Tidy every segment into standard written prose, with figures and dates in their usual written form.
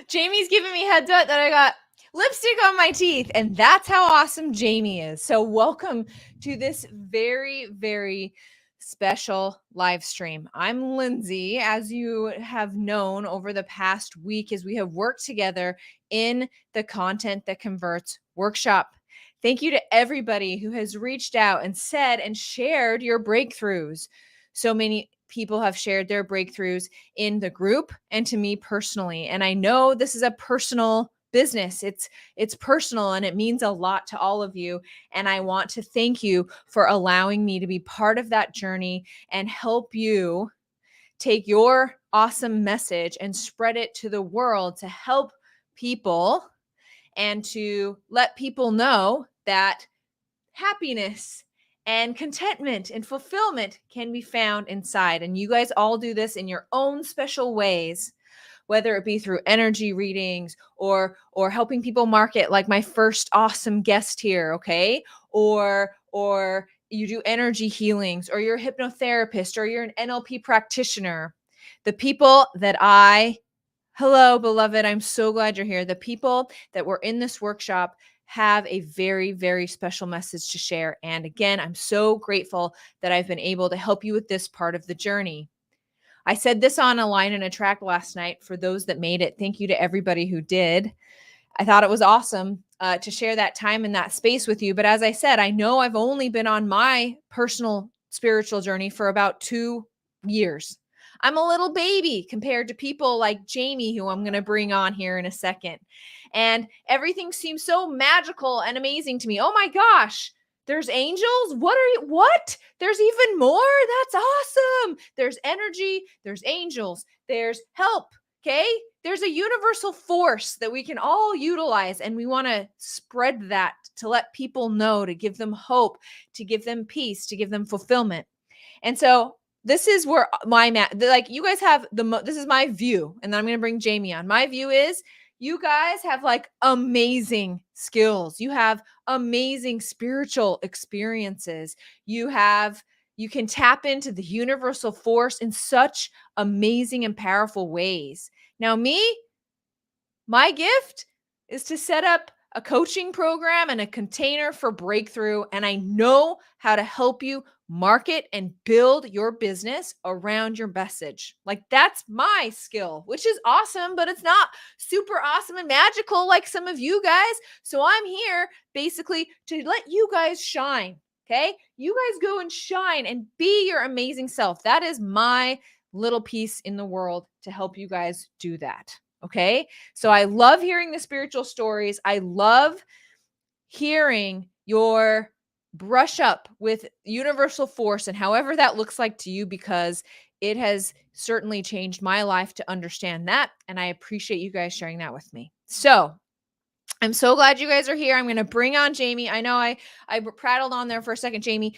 Jamie's giving me heads up that I got lipstick on my teeth, and that's how awesome Jamie is. So welcome to this very, very special live stream. I'm Lindsay, as you have known over the past week as we have worked together in the Content That Converts workshop. Thank you to everybody who has reached out and said and shared your breakthroughs. So many people have shared their breakthroughs in the group and to me personally. And I know this is a personal business. It's personal and it means a lot to all of you. And I want to thank you for allowing me to be part of that journey and help you take your awesome message and spread it to the world to help people and to let people know that happiness and contentment and fulfillment can be found inside. And you guys all do this in your own special ways, whether it be through energy readings or helping people market like my first awesome guest here, okay? Or you do energy healings, or you're a hypnotherapist, or you're an NLP practitioner. The people that hello, beloved, I'm so glad you're here. The people that were in this workshop have a very, very special message to share. And again, I'm so grateful that I've been able to help you with this part of the journey. I said this on Align and Attract last night for those that made it. Thank you to everybody who did. I thought it was awesome to share that time in that space with you. But as I said, I know I've only been on my personal spiritual journey for about 2 years. I'm a little baby compared to people like Jamie, who I'm going to bring on here in a second. And everything seems so magical and amazing to me. Oh my gosh, there's angels? What? There's even more? That's awesome. There's energy, there's angels, there's help. Okay? There's a universal force that we can all utilize, and we want to spread that to let people know, to give them hope, to give them peace, to give them fulfillment. And so this is where you guys have this is my view, and then I'm going to bring Jamie on. My view is you guys have like amazing skills. You have amazing spiritual experiences. You can tap into the universal force in such amazing and powerful ways. Now, my gift is to set up a coaching program and a container for breakthrough. And I know how to help you market and build your business around your message. Like, that's my skill, which is awesome, but it's not super awesome and magical like some of you guys. So I'm here basically to let you guys shine. Okay. You guys go and shine and be your amazing self. That is my little piece in the world to help you guys do that. Okay. So I love hearing the spiritual stories. I love hearing your brush up with universal force and however that looks like to you, because it has certainly changed my life to understand that. And I appreciate you guys sharing that with me. So I'm so glad you guys are here. I'm going to bring on Jamie. I know I prattled on there for a second, Jamie.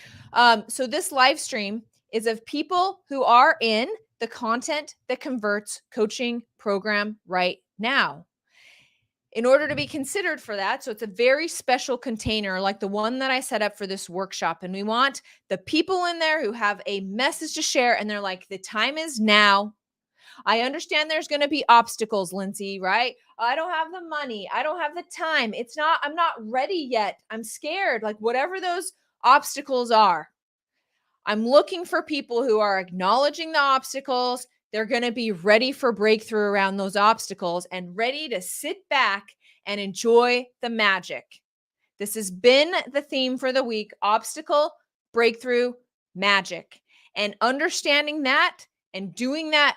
So this live stream is of people who are in the Content That Converts coaching program right now. In order to be considered for that, so it's a very special container like the one that I set up for this workshop. And we want the people in there who have a message to share, and they're like, the time is now. I understand there's going to be obstacles, Lindsay, right? I don't have the money. I don't have the time. I'm not ready yet. I'm scared. Like, whatever those obstacles are, I'm looking for people who are acknowledging the obstacles. They're going to be ready for breakthrough around those obstacles and ready to sit back and enjoy the magic. This has been the theme for the week: obstacle, breakthrough, magic. And understanding that and doing that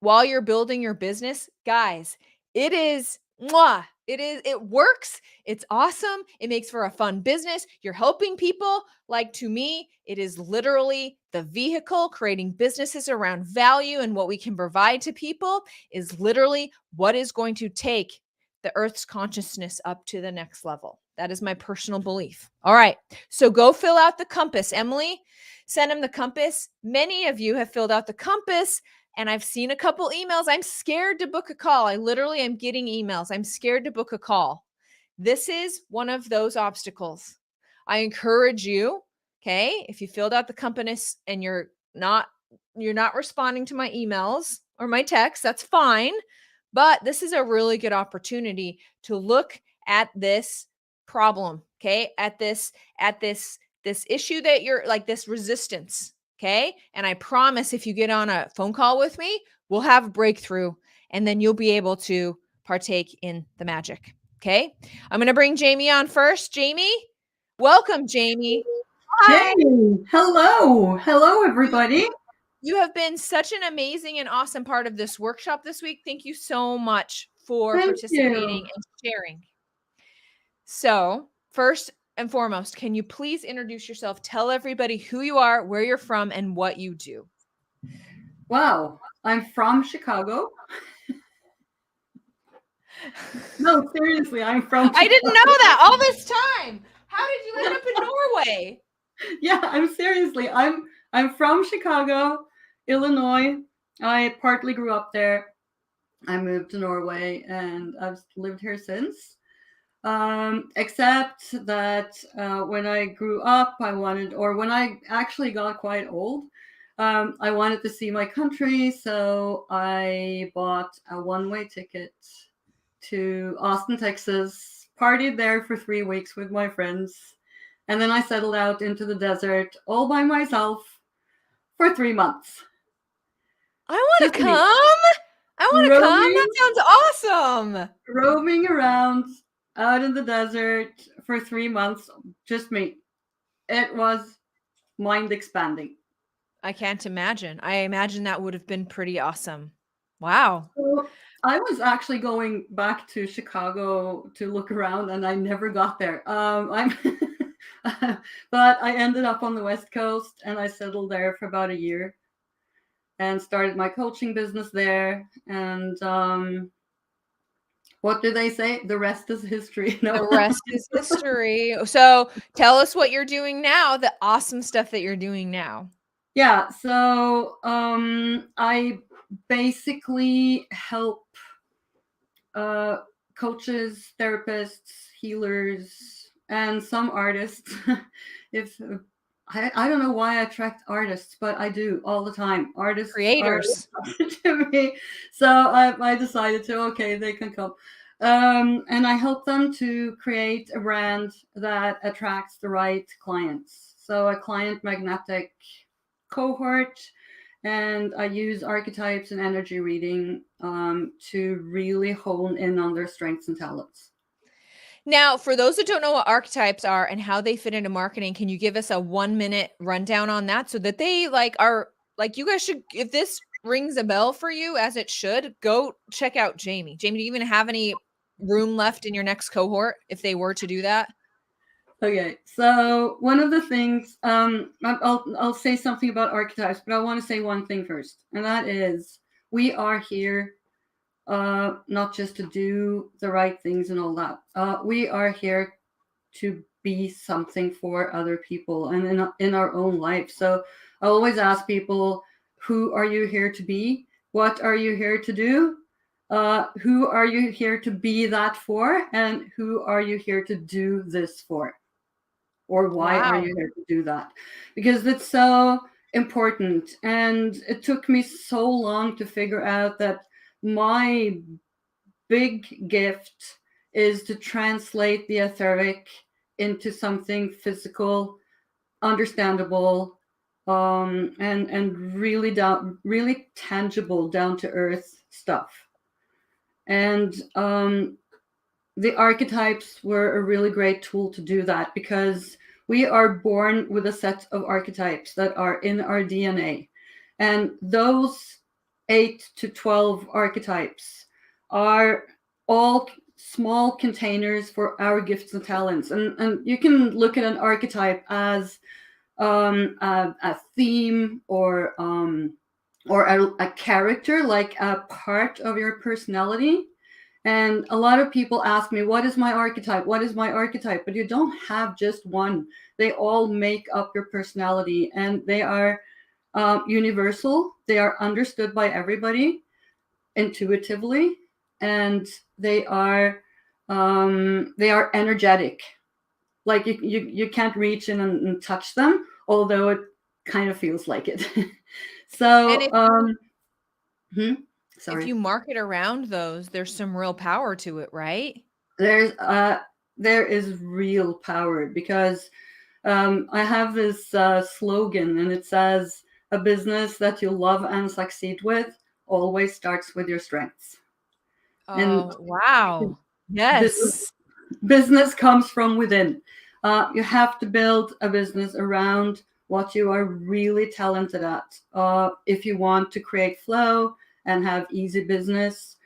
while you're building your business, guys, it is mwah. It works. It's awesome. It makes for a fun business. You're helping people. Like, to me, it is literally the vehicle. Creating businesses around value and what we can provide to people is literally what is going to take the earth's consciousness up to the next level. That is my personal belief. All right. So go fill out the compass. Emily, send him the compass. Many of you have filled out the compass, and I've seen a couple emails. I'm scared to book a call. I literally am getting emails. I'm scared to book a call. This is one of those obstacles. I encourage you, okay, if you filled out the compass and you're not you're not responding to my emails or my texts, that's fine. But this is a really good opportunity to look at this problem, okay? At this issue that you're like, this resistance, okay? And I promise if you get on a phone call with me, we'll have a breakthrough and then you'll be able to partake in the magic, okay? I'm going to bring Jamie on first. Jamie, welcome, Jamie. Hey, hello everybody. You have been such an amazing and awesome part of this workshop this week. Thank you so much for Thank participating you. and sharing. So, first and foremost, can you please introduce yourself? Tell everybody who you are, where you're from, and what you do. Wow, I'm from Chicago. No, seriously, I'm from Chicago. I didn't know that all this time. How did you end up in Norway? Yeah, I'm from Chicago, Illinois. I partly grew up there. I moved to Norway and I've lived here since. Except that when I grew up, when I actually got quite old, I wanted to see my country, so I bought a one-way ticket to Austin, Texas, partied there for 3 weeks with my friends, and then I settled out into the desert all by myself for 3 months. I want to Just me. come. I want to come. That sounds awesome. Roaming around out in the desert for 3 months, just me. It was mind expanding. I can't imagine. I imagine that would have been pretty awesome. Wow. So I was actually going back to Chicago to look around, and I never got there. But I ended up on the West Coast, and I settled there for about a year, and started my coaching business there. And what do they say? The rest is history. No. The rest is history. So tell us what you're doing now, the awesome stuff that you're doing now. Yeah, so I basically help coaches, therapists, healers, and some artists. If I don't know why I attract artists, but I do all the time. Artists Creators. are to me, so I decided to they can come, and I help them to create a brand that attracts the right clients. So a client magnetic cohort, and I use archetypes and energy reading to really hone in on their strengths and talents. Now, for those that don't know what archetypes are and how they fit into marketing, can you give us a 1-minute rundown on that so that they are you guys should, if this rings a bell for you as it should, go check out Jamie. Jamie, do you even have any room left in your next cohort if they were to do that? Okay, so one of the things I'll say something about archetypes, but I want to say one thing first, and that is we are here not just to do the right things and all that. We are here to be something for other people and in our own life. So I always ask people, who are you here to be? What are you here to do? Who are you here to be that for? And who are you here to do this for? Or why are you here to do that? Because it's so important. And it took me so long to figure out that my big gift is to translate the etheric into something physical, understandable, and really tangible, down to earth stuff. And the archetypes were a really great tool to do that, because we are born with a set of archetypes that are in our DNA. And those 8 to 12 archetypes are all small containers for our gifts and talents. And you can look at an archetype as a theme or a character, like a part of your personality. And a lot of people ask me, what is my archetype? What is my archetype? But you don't have just one. They all make up your personality, and they are universal. They are understood by everybody intuitively, and they are energetic. Like you can't reach in and touch them, although it kind of feels like it. And So, if sorry. you market around those, there's some real power to it, right? There is real power because I have this slogan, and it says, "A business that you love and succeed with always starts with your strengths." And Oh, wow. business, Yes. business comes from within. You have to build a business around what you are really talented at. If you want to create flow and have easy business,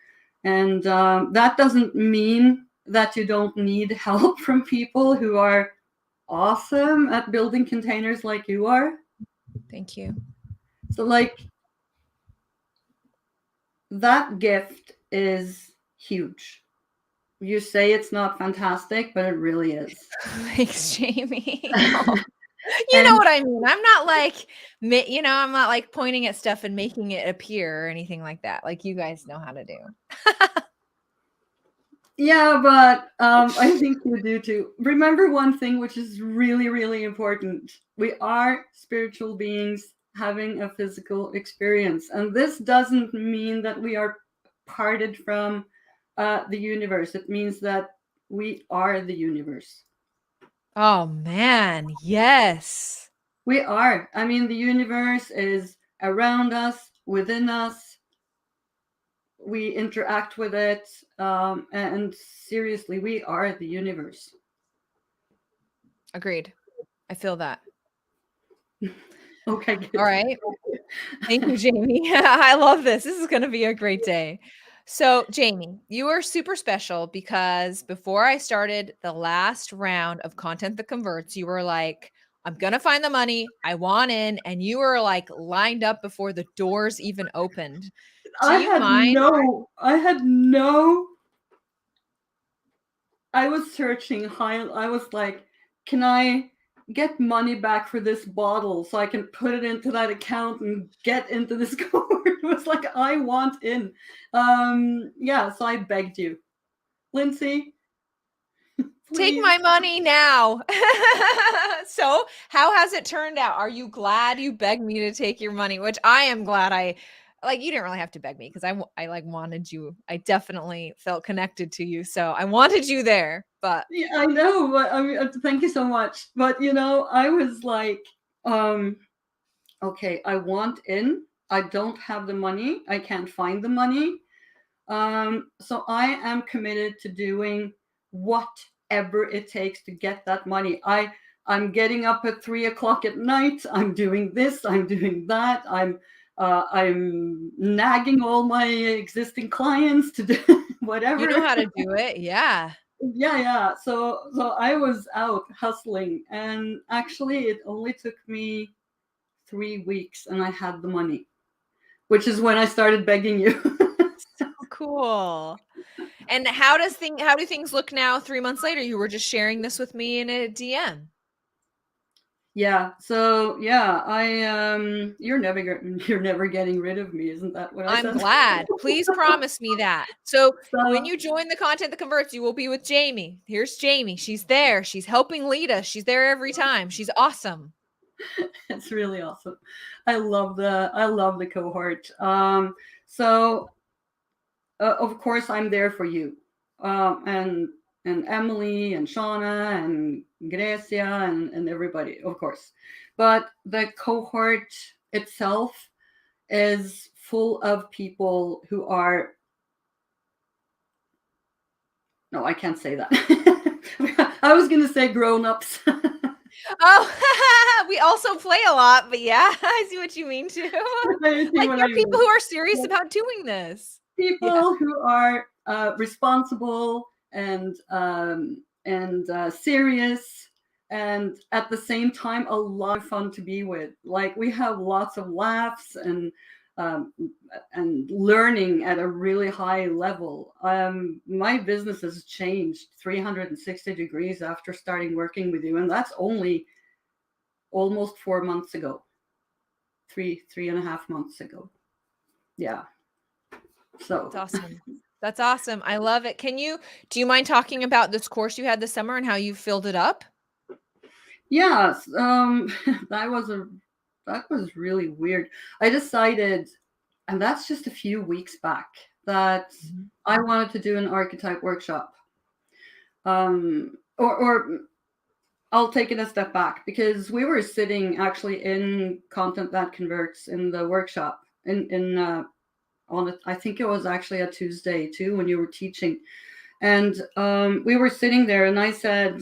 and that doesn't mean that you don't need help from people who are awesome at building containers like you are. Thank you. So, like, that gift is huge. You say it's not fantastic, but it really is. Thanks, Jamie. Oh, you know And what I mean. I'm not like, I'm not like pointing at stuff and making it appear or anything like that. Like you guys know how to do. yeah, but I think you do too. Remember one thing which is really, really important. We are spiritual beings having a physical experience. And this doesn't mean that we are parted from the universe. It means that we are the universe. Oh man, yes. We are. I mean, the universe is around us, within us. We interact with it. And seriously, we are the universe. Agreed. I feel that. Okay, good. All right. Thank you, Jamie. I love this. This is going to be a great day. So, Jamie, you are super special because before I started the last round of Content That Converts, you were like, I'm going to find the money. I want in. And you were like lined up before the doors even opened. Do you mind? I was searching high. I was like, can I get money back for this bottle so I can put it into that account and get into this cohort? It was like, I want in. Yeah, so I begged you, Lindsay, Take please. my money now. So, how has it turned out? Are you glad you begged me to take your money? Which I am glad I like you didn't really have to beg me because I like wanted you. I definitely felt connected to you. So, I wanted you there. But Yeah, I know, but I mean, thank you so much. But I was like, okay, I want in. I don't have the money. I can't find the money. So I am committed to doing whatever it takes to get that money. I'm getting up at 3 o'clock at night. I'm doing this. I'm doing that. I'm nagging all my existing clients to do whatever. you know how to do it. Yeah. Yeah. So I was out hustling, and actually, it only took me 3 weeks, and I had the money, which is when I started begging you. So cool. And how do things look now 3 months later? You were just sharing this with me in a DM. Yeah. So yeah, you're never getting rid of me, isn't that what I I'm said? glad. Please promise me that. So when So you join the Content That Converts, you will be with Jamie. Here's Jamie. She's there. She's helping lead us. She's there every time. She's awesome. it's really awesome. I love the cohort. So of course I'm there for you, and Emily and Shauna and Grecia and everybody, of course. But the cohort itself is full of people who are, no, I can't say that. I was gonna say grown-ups. Oh, we also play a lot, but yeah, I see what you mean too. I see Like what I you're people mean. who are serious about doing this. Yeah. People who are responsible and serious, and at the same time a lot of fun to be with. Like, we have lots of laughs um, and learning at a really high level. My business has changed 360 degrees after starting working with you, and that's only almost 4 months ago. Three and a half months ago. Yeah. So That's awesome. That's awesome. I love it. Do you mind talking about this course you had this summer and how you filled it up? yes, that was a that was really weird. I decided, and that's just a few weeks back, that I wanted to do an archetype workshop. Or I'll take it a step back, because we were sitting actually in Content That Converts in the workshop on it. I think it was actually a Tuesday too when you were teaching, and we were sitting there, and I said,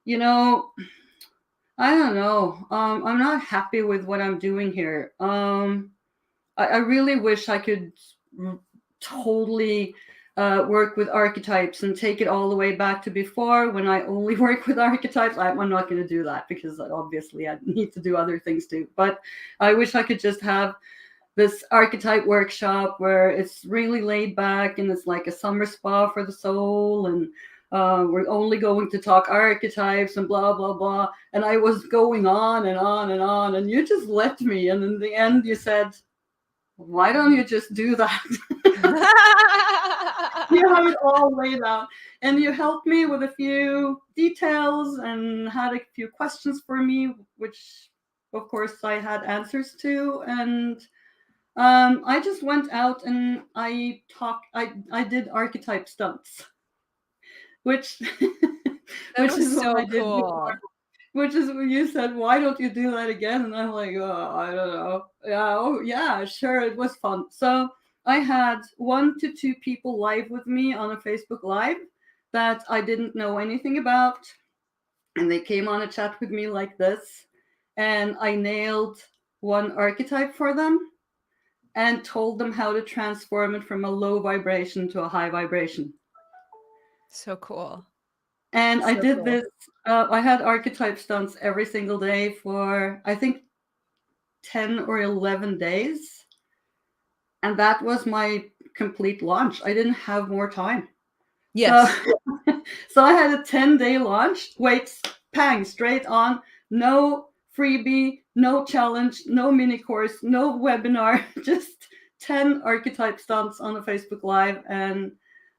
you know, I don't know. I'm not happy with what I'm doing here. I really wish I could totally work with archetypes and take it all the way back to before, when I only work with archetypes. I'm not going to do that, because obviously I need to do other things too. But I wish I could just have this archetype workshop where it's really laid back and it's like a summer spa for the soul, and we're only going to talk archetypes and blah blah blah. And I was going on and on and on, and you just let me, and in the end you said, why don't you just do that? You have it all laid out, and you helped me with a few details and had a few questions for me, which of course I had answers to. And I just went out and I did archetype stunts, which which is so what I did cool. before. Which is when you said, why don't you do that again? And I'm like, oh, I don't know. Yeah, oh, yeah, sure, it was fun. So I had 1 to 2 people live with me on a Facebook Live that I didn't know anything about. And they came on a chat with me like this. And I nailed one archetype for them and told them how to transform it from a low vibration to a high vibration. So cool. And I did this. I had archetype stunts every single day for, I think, 10 or 11 days. And that was my complete launch. I didn't have more time. Yes. So I had a 10-day launch. Weights, pang, straight on. No freebie, no challenge, no mini course, no webinar. Just 10 archetype stunts on a Facebook Live. And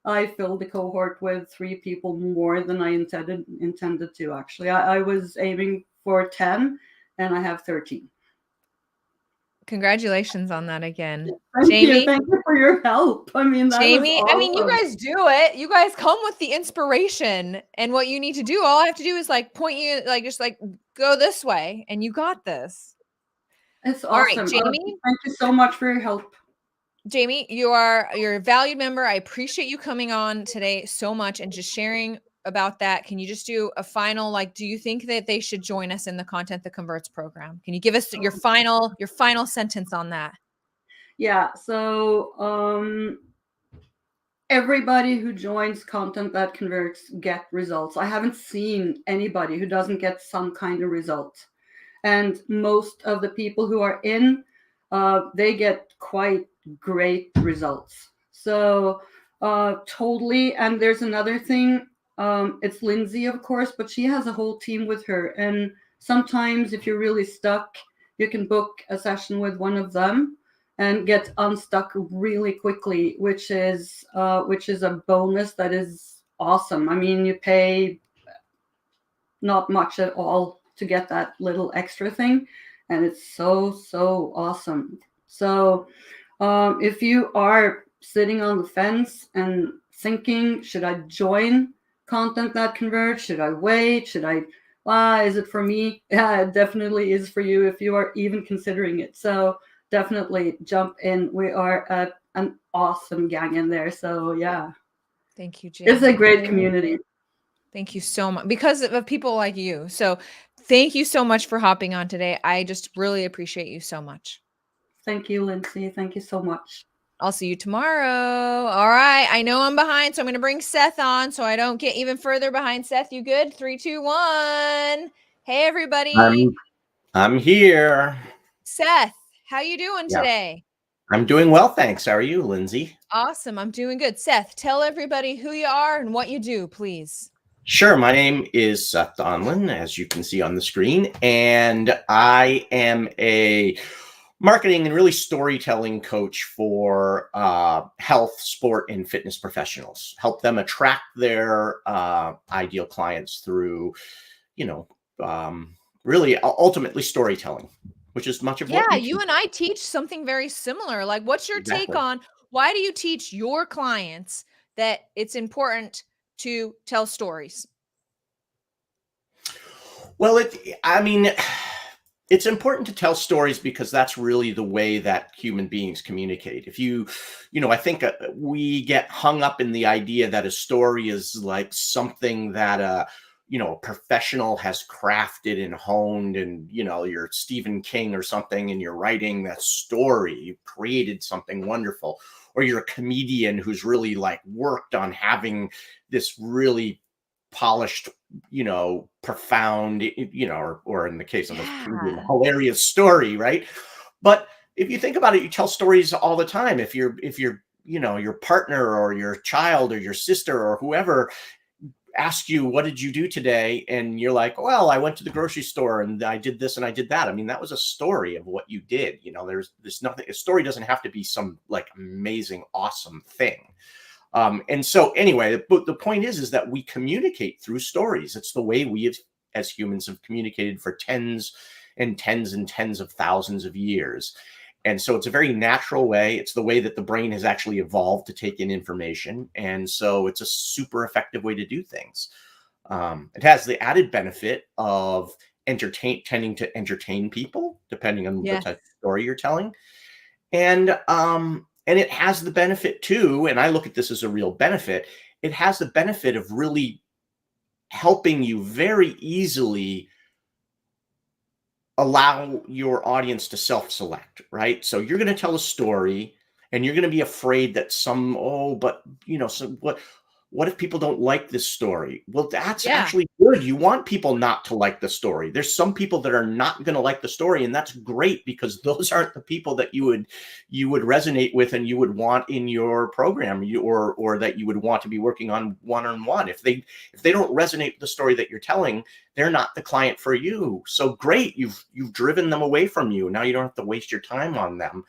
I filled the cohort with 3 people more than I intended to, actually. I was aiming for 10, and I have 13. Congratulations on that again. Jamie, thank you for your help. I mean, that Jamie, was awesome. I mean, you guys do it. You guys come with the inspiration, and what you need to do, all I have to do is like point you, like just like go this way, and you got this. It's awesome. All right, Jamie. Thank you so much for your help. Jamie, you're a valued member. I appreciate you coming on today so much and just sharing about that. Can you just do a final, like, do you think that they should join us in the Content That Converts program? Can you give us your final sentence on that? Yeah. So everybody who joins Content That Converts get results. I haven't seen anybody who doesn't get some kind of result. And most of the people who are in, they get quite great results. So totally. And there's another thing. It's Lindsay, of course, but she has a whole team with her. And sometimes if you're really stuck, you can book a session with one of them and get unstuck really quickly, which is a bonus that is awesome. I mean, you pay not much at all to get that little extra thing, and it's so awesome. So if you are sitting on the fence and thinking, should I join Content That Converts? Should I wait? Should I is it for me? Yeah, it definitely is for you if you are even considering it. So definitely jump in. We are an awesome gang in there. So yeah. Thank you, Jamie. It's a great community. Thank you so much, because of people like you. So thank you so much for hopping on today. I just really appreciate you so much. Thank you, Lindsay. Thank you so much. I'll see you tomorrow. All right. I know I'm behind, so I'm going to bring Seth on so I don't get even further behind. Seth, you good? 3, 2, 1. Hey, everybody. I'm here. Seth, how you doing today? I'm doing well, thanks. How are you, Lindsay? Awesome. I'm doing good. Seth, tell everybody who you are and what you do, please. Sure. My name is Seth Donlin, as you can see on the screen, and I am a marketing and really storytelling coach for health, sport, and fitness professionals. Help them attract their ideal clients through, really ultimately storytelling. which is much of what Yeah, we you teach. and I teach something very similar. Like, what's your take Exactly. on why do you teach your clients that it's important to tell stories? Well, I mean, it's important to tell stories because that's really the way that human beings communicate. If I think we get hung up in the idea that a story is like something that a professional has crafted and honed, and you're Stephen King or something, and you're writing that story. You created something wonderful, or you're a comedian who's really like worked on having this really polished, profound, or in the case of a comedian, Yeah. hilarious story, right? But if you think about it, you tell stories all the time. If your partner or your child or your sister or whoever asks you, what did you do today? And you're like, well, I went to the grocery store and I did this and I did that. I mean, that was a story of what you did. There's nothing, a story doesn't have to be some like amazing, awesome thing. And so anyway, the point is that we communicate through stories. It's the way we as humans have communicated for tens and tens and tens of thousands of years. And so it's a very natural way. It's the way that the brain has actually evolved to take in information. And so it's a super effective way to do things. It has the added benefit of tending to entertain people, depending on the Yes. type of story you're telling. And it has the benefit too, and I look at this as a real benefit. It has the benefit of really helping you very easily allow your audience to self-select, right? So you're going to tell a story and you're going to be afraid that what if people don't like this story? Well, that's Yeah. actually good. You want people not to like the story. There's some people that are not going to like the story, and that's great because those aren't the people that you would resonate with and you would want in your program, or that you would want to be working on one-on-one. If they don't resonate with the story that you're telling, they're not the client for you. So great, you've driven them away from you. Now you don't have to waste your time on them.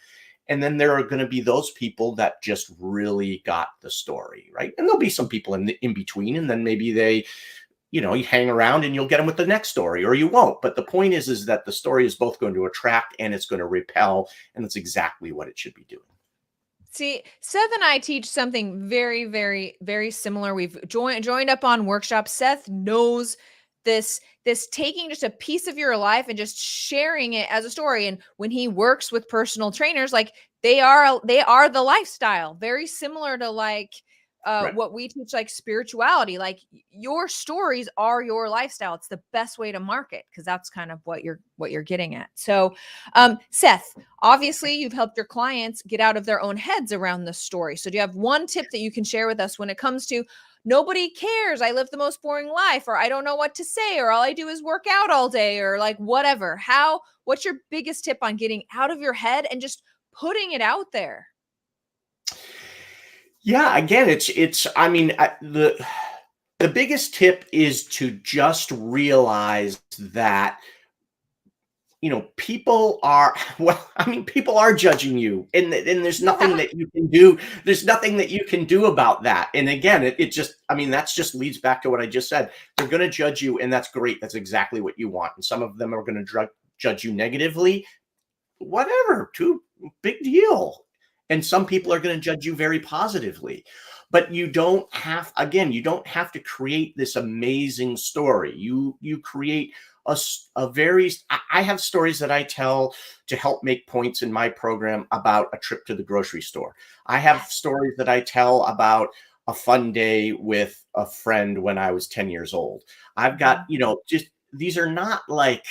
And then there are going to be those people that just really got the story, right? And there'll be some people in between, and then maybe they, you hang around and you'll get them with the next story, or you won't. But the point is that the story is both going to attract and it's going to repel, and that's exactly what it should be doing. See, Seth and I teach something very, very, very similar. We've joined up on workshops. Seth knows this taking just a piece of your life and just sharing it as a story. And when he works with personal trainers, like they are the lifestyle, very similar to like Right. what we teach, like spirituality. Like your stories are your lifestyle. It's the best way to market because that's kind of what you're getting at. So, Seth, obviously you've helped your clients get out of their own heads around the story. So do you have one tip that you can share with us when it comes to nobody cares, I live the most boring life, or I don't know what to say, or all I do is work out all day, or like whatever? What's your biggest tip on getting out of your head and just putting it out there? Yeah, again, I mean, the biggest tip is to just realize that people are people are judging you, and there's nothing that you can do. There's nothing that you can do about that. And again, that's just leads back to what I just said. They're going to judge you, and that's great. That's exactly what you want. And some of them are going to judge you negatively. Whatever, too big deal. And some people are going to judge you very positively. But you don't have to create this amazing story. You create I have stories that I tell to help make points in my program about a trip to the grocery store. I have stories that I tell about a fun day with a friend when I was 10 years old. I've got, just, these are not like,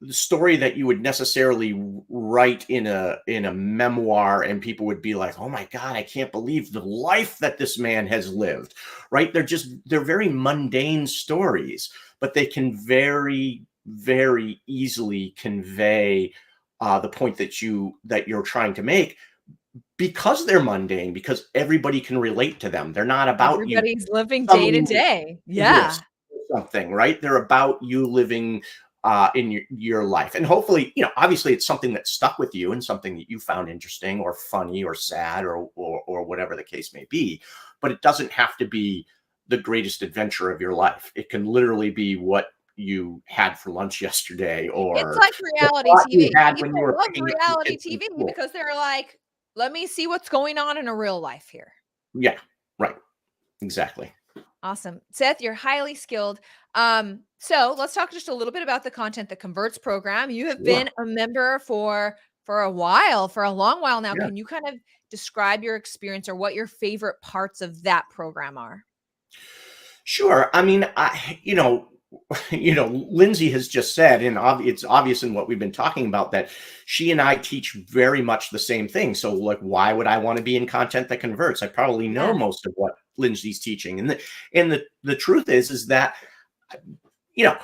the story that you would necessarily write in a memoir, and people would be like, oh my God, I can't believe the life that this man has lived, right? They're very mundane stories, but they can very, very easily convey the point that you're trying to make, because they're mundane, because everybody can relate to them. They're not about you. Everybody's living day to day. Yeah. Something, right? They're about you living in your life. And hopefully, obviously it's something that stuck with you and something that you found interesting or funny or sad or whatever the case may be. But it doesn't have to be the greatest adventure of your life. It can literally be what you had for lunch yesterday, It's or like the reality thought you TV. had when you People were love picking up your reality kids from TV school. because they're like, let me see what's going on in a real life here. Yeah, right. Exactly. Awesome. Seth, you're highly skilled. So let's talk just a little bit about the Content That Converts program. You have Sure. been a member for a while, for a long while now. Yeah. Can you kind of describe your experience or what your favorite parts of that program are? Sure. I mean, Lindsay has just said, and it's obvious in what we've been talking about, that she and I teach very much the same thing. So, like, why would I want to be in Content That Converts? I probably know Yeah. most of what Lindsay's teaching, and the truth is that, you know,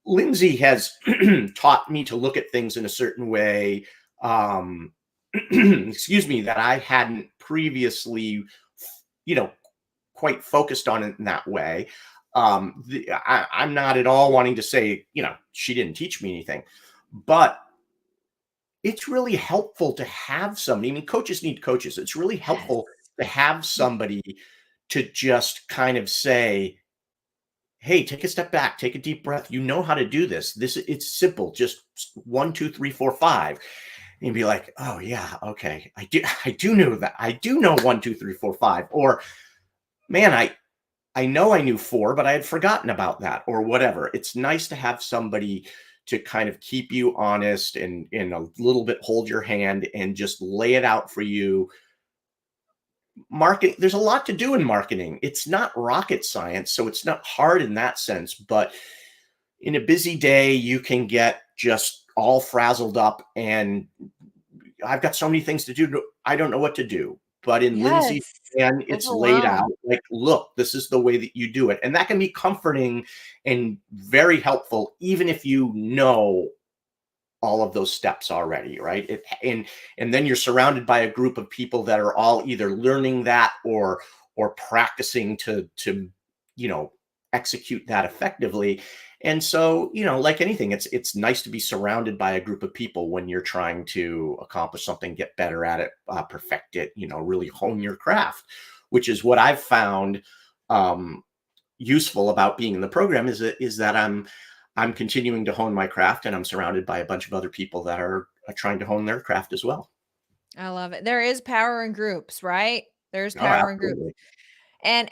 Lindsay has taught me to look at things in a certain way. Excuse me, that I hadn't previously, quite focused on it in that way. I'm not at all wanting to say, she didn't teach me anything, but it's really helpful to have somebody. I mean, coaches need coaches. It's really helpful to have somebody to just kind of say, hey, take a step back, take a deep breath. You know how to do this. It's simple. Just 1, 2, 3, 4, 5. And you'd be like, oh yeah, okay. I do know that. I do know 1, 2, 3, 4, 5. Or, man, I know I knew 4, but I had forgotten about that, or whatever. It's nice to have somebody to kind of keep you honest and a little bit hold your hand and just lay it out for you. Marketing, there's a lot to do in marketing. It's not rocket science, so it's not hard in that sense. But in a busy day, you can get just all frazzled up, and I've got so many things to do. I don't know what to do. But in Lindsay's plan, it's laid out like, look, this is the way that you do it. And that can be comforting and very helpful, even if you know all of those steps already, right? And then you're surrounded by a group of people that are all either learning that or practicing to execute that effectively. And so, like anything, it's nice to be surrounded by a group of people when you're trying to accomplish something, get better at it, perfect it, really hone your craft, which is what I've found useful about being in the program is that I'm continuing to hone my craft, and I'm surrounded by a bunch of other people that are trying to hone their craft as well. I love it. There is power in groups, right? There's Oh, power in groups. absolutely. And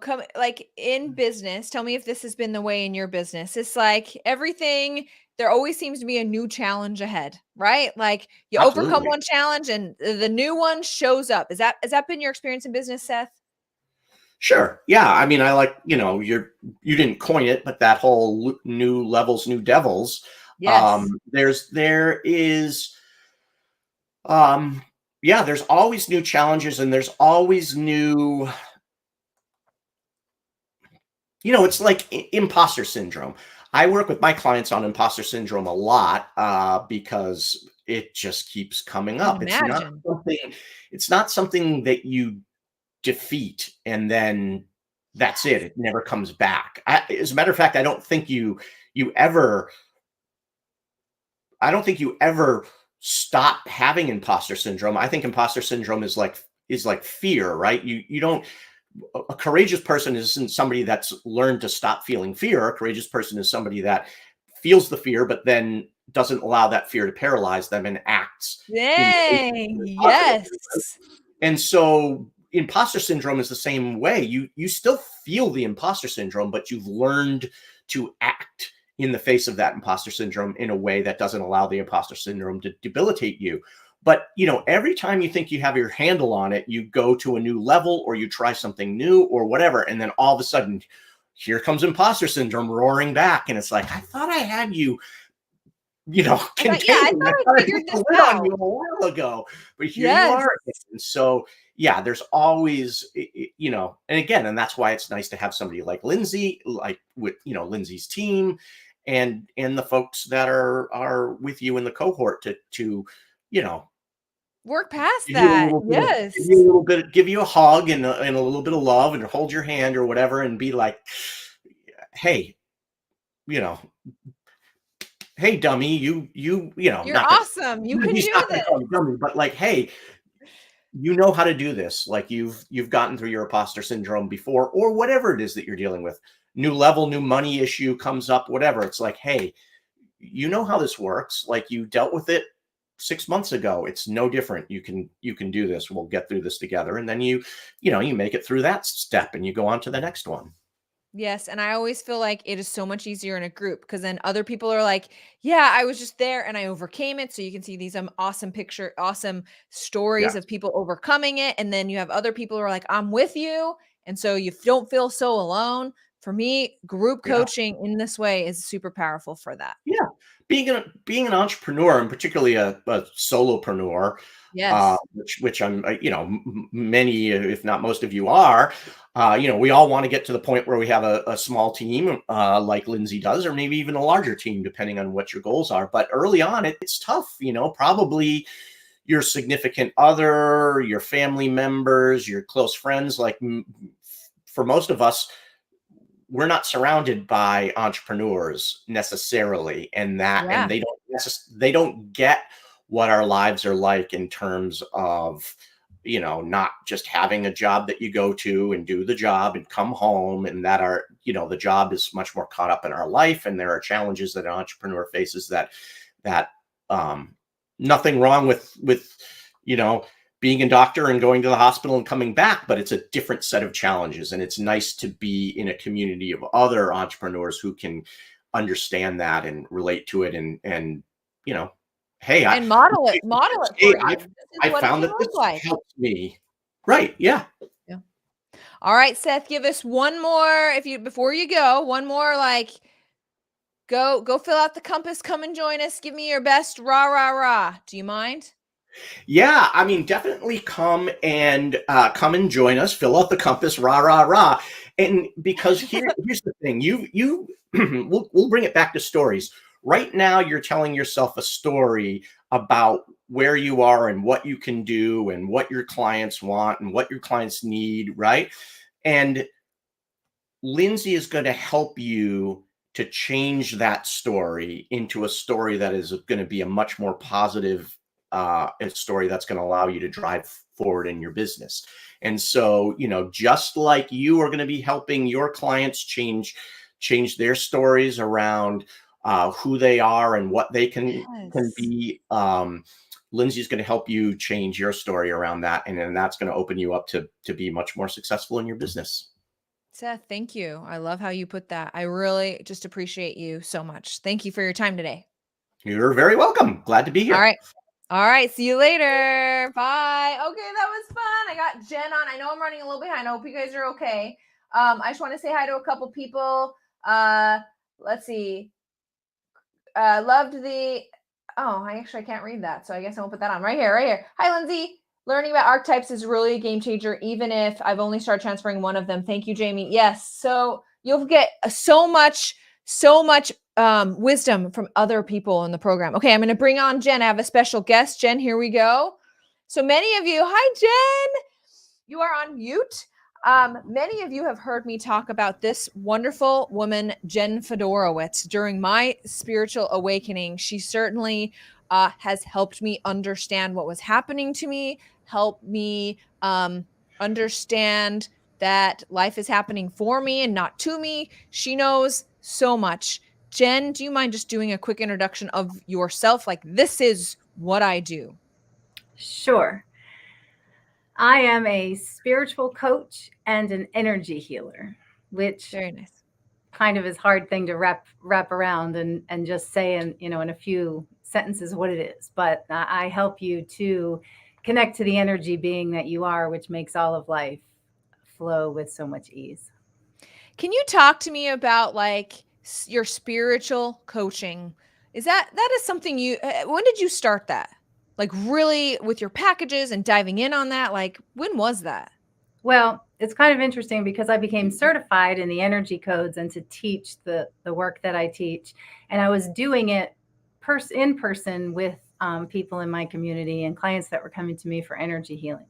come like in business, tell me if this has been the way in your business. It's like everything, there always seems to be a new challenge ahead, right? Like you overcome Absolutely. one challenge and the new one shows up. Has that been your experience in business, Seth? Sure. Yeah. I mean, I like, you didn't coin it, but that whole new levels, new devils. Yes. There is, there's always new challenges, and there's always new, it's like imposter syndrome. I work with my clients on imposter syndrome a lot because it just keeps coming up. Imagine. It's not something that you defeat and then that's it. It never comes back. As a matter of fact, I don't think you ever stop having imposter syndrome. I think imposter syndrome is like fear, right? You don't. A courageous person isn't somebody that's learned to stop feeling fear. A courageous person is somebody that feels the fear, but then doesn't allow that fear to paralyze them and acts. Dang. Yes. And so imposter syndrome is the same way. You still feel the imposter syndrome, but you've learned to act in the face of that imposter syndrome in a way that doesn't allow the imposter syndrome to debilitate you. But, every time you think you have your handle on it, you go to a new level or you try something new or whatever. And then all of a sudden, here comes imposter syndrome roaring back. And it's like, I thought I had you, contained. I thought I figured this out on you a while ago. But here Yes. you are. And so, yeah, there's always, and again, and that's why it's nice to have somebody like Lindsay, like with, Lindsay's team and the folks that are with you in the cohort to work past that. Yes. Give you a hug and a little bit of love and hold your hand or whatever and be like, hey, hey, dummy, you're awesome. You can do this. Dummy, but like, hey, you know how to do this. Like you've gotten through your imposter syndrome before, or whatever it is that you're dealing with. new level, new money issue comes up, whatever. It's like, hey, you know how this works. Like, you dealt with it 6 months ago. It's no different. You can do this. We'll get through this together. And then you make it through that step and you go on to the next one. Yes, and I always feel like it is so much easier in a group because then other people are like, "Yeah, I was just there and I overcame it." So you can see these awesome stories Yeah. of people overcoming it, and then you have other people who are like, "I'm with you," and so you don't feel so alone. For me, group Yeah. coaching in this way is super powerful for that. Yeah. Being an entrepreneur, and particularly a solopreneur, Yes. which I'm, many, if not most of you are, we all want to get to the point where we have a small team, like Lindsay does, or maybe even a larger team, depending on what your goals are. But early on, it's tough, probably your significant other, your family members, your close friends, like for most of us, we're not surrounded by entrepreneurs necessarily, and Yeah. they don't get what our lives are like in terms of, not just having a job that you go to and do the job and come home, and that the job is much more caught up in our life, and there are challenges that an entrepreneur faces that nothing wrong with being a doctor and going to the hospital and coming back, but it's a different set of challenges. And it's nice to be in a community of other entrepreneurs who can understand that and relate to it. And hey, And model it hey, for you. This I is what it found can that this look like. helps me. Right. Yeah. Yeah. All right, Seth, give us one more before you go, one more like go fill out the compass, come and join us. Give me your best rah rah rah. Do you mind? Yeah, I mean, definitely come and join us. Fill out the compass, rah rah rah. And because here's the thing, you we'll bring it back to stories. Right now, you're telling yourself a story about where you are and what you can do and what your clients want and what your clients need, right? And Lindsay is going to help you to change that story into a story that is going to be a much more positive a story that's going to allow you to drive forward in your business. And so, just like you are going to be helping your clients change their stories around who they are and what they can Yes. be. Lindsay's going to help you change your story around that, and then that's going to open you up to be much more successful in your business. Seth, thank you. I love how you put that. I really just appreciate you so much. Thank you for your time today. You're very welcome. Glad to be All here. right. All right. See you later. Bye. Okay, that was fun. I got Jen on. I know I'm running a little behind. I hope you guys are okay. I just want to say hi to a couple people. Let's see. Loved the I can't read that, so I guess I won't put that on. Right here. Hi, Lindsay. Learning about archetypes is really a game changer, even if I've only started transferring one of them. Thank you, Jamie. Yes. So you'll get so much wisdom from other people in the program. Okay, I'm going to bring on Jen. I have a special guest. Jen, here we go. So many of you, hi, Jen. You are on mute. Many of you have heard me talk about this wonderful woman, Jen Fedorowicz, during my spiritual awakening. She certainly has helped me understand what was happening to me, helped me understand that life is happening for me and not to me. She knows so much. Jen, do you mind just doing a quick introduction of yourself? Like, this is what I do. Sure. I am a spiritual coach and an energy healer, which Very nice. kind of is hard thing to wrap around and just say in a few sentences what it is. But I help you to connect to the energy being that you are, which makes all of life flow with so much ease. Can you talk to me about like your spiritual coaching? That is something when did you start that? Like really with your packages and diving in on that? Like when was that? Well, it's kind of interesting because I became certified in the energy codes and to teach the work that I teach. And I was doing it in person with people in my community and clients that were coming to me for energy healing.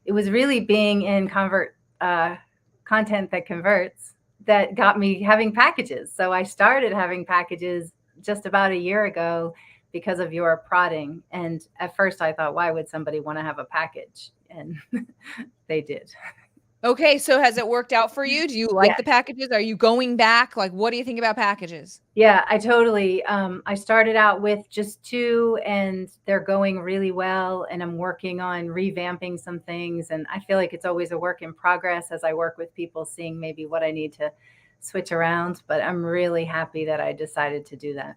It was really being in content that converts that got me having packages. So I started having packages just about a year ago because of your prodding. And at first I thought, why would somebody want to have a package? And they did. Okay, so has it worked out for you? Do you like Yeah. the packages? Are you going back? Like, what do you think about packages? Yeah, I totally. I started out with just 2 and they're going really well. And I'm working on revamping some things. And I feel like it's always a work in progress as I work with people, seeing maybe what I need to switch around. But I'm really happy that I decided to do that.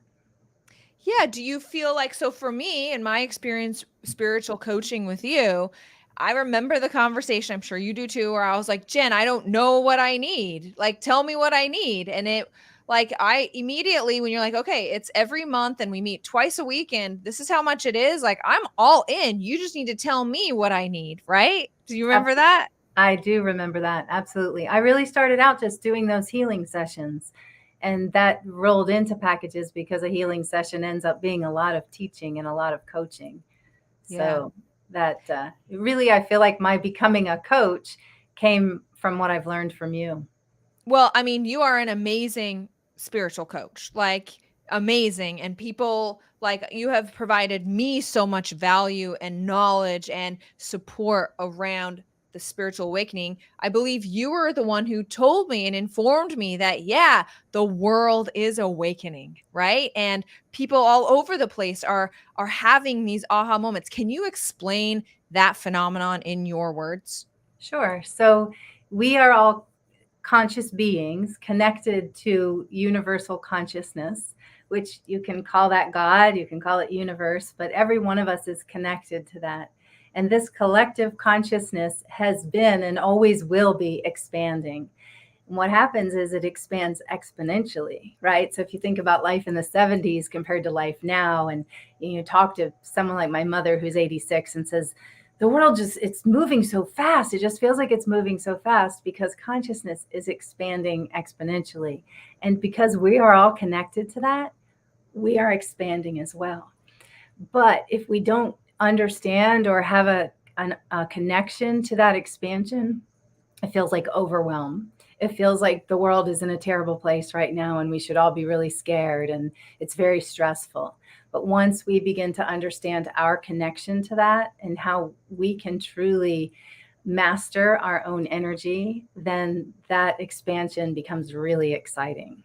Yeah, do you feel like so for me in my experience spiritual coaching with you, I remember the conversation, I'm sure you do too, where I was like, "Jen, I don't know what I need. Like tell me what I need." And it like I immediately when you're like, "Okay, it's every month and we meet twice a week and this is how much it is." Like I'm all in. You just need to tell me what I need, right? Do you remember that? I do remember that. Absolutely. I really started out just doing those healing sessions, and that rolled into packages because a healing session ends up being a lot of teaching and a lot of coaching. Yeah. So that really, I feel like my becoming a coach came from what I've learned from you. Well, I mean, you are an amazing spiritual coach, like amazing. And people like you have provided me so much value and knowledge and support around the spiritual awakening. I believe you were the one who told me and informed me that, yeah, the world is awakening, right? And people all over the place are having these aha moments. Can you explain that phenomenon in your words? Sure. So we are all conscious beings connected to universal consciousness, which you can call that God, you can call it universe, but every one of us is connected to that. And this collective consciousness has been and always will be expanding. And what happens is it expands exponentially, right? So if you think about life in the 70s compared to life now, and you talk to someone like my mother who's 86 and says, the world just, it's moving so fast. It just feels like it's moving so fast because consciousness is expanding exponentially. And because we are all connected to that, we are expanding as well. But if we don't understand or have a connection to that expansion, it feels like overwhelm. It feels like the world is in a terrible place right now and we should all be really scared and it's very stressful. But once we begin to understand our connection to that and how we can truly master our own energy, then that expansion becomes really exciting.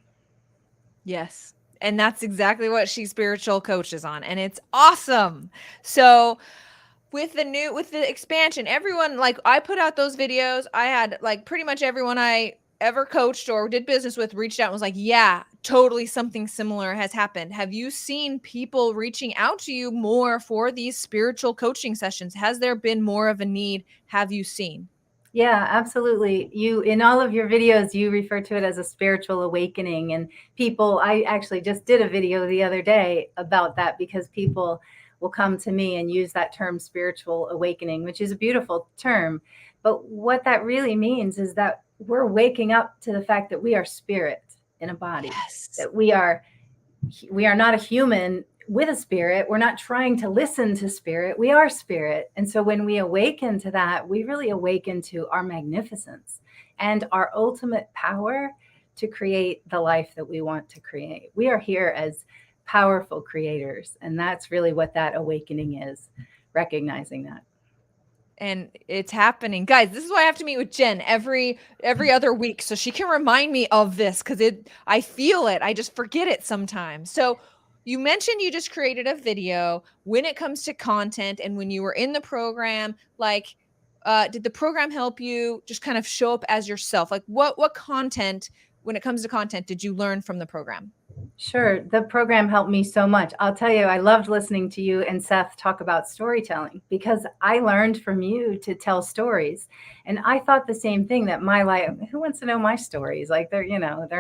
Yes. And that's exactly what She Spiritual coaches on. And it's awesome. So with the expansion, everyone like I put out those videos. I had like pretty much everyone I ever coached or did business with reached out and was like, yeah, totally something similar has happened. Have you seen people reaching out to you more for these spiritual coaching sessions? Has there been more of a need? Have you seen? Yeah, absolutely. You, in all of your videos, you refer to it as a spiritual awakening. And people, I actually just did a video the other day about that because people will come to me and use that term spiritual awakening, which is a beautiful term. But what that really means is that we're waking up to the fact that we are spirit in a body, Yes. that we are not a human with a spirit. We're not trying to listen to spirit. We are spirit. And so when we awaken to that, we really awaken to our magnificence and our ultimate power to create the life that we want to create. We are here as powerful creators. And that's really what that awakening is, recognizing that. And it's happening, guys. This is why I have to meet with Jen every other week so she can remind me of this because I feel it, I just forget it sometimes. So you mentioned you just created a video. When it comes to content and when you were in the program, like did the program help you just kind of show up as yourself? Like what content, when it comes to content, did you learn from the program? Sure. The program helped me so much. I'll tell you, I loved listening to you and Seth talk about storytelling because I learned from you to tell stories. And I thought the same thing, that my life, who wants to know my stories? Like they're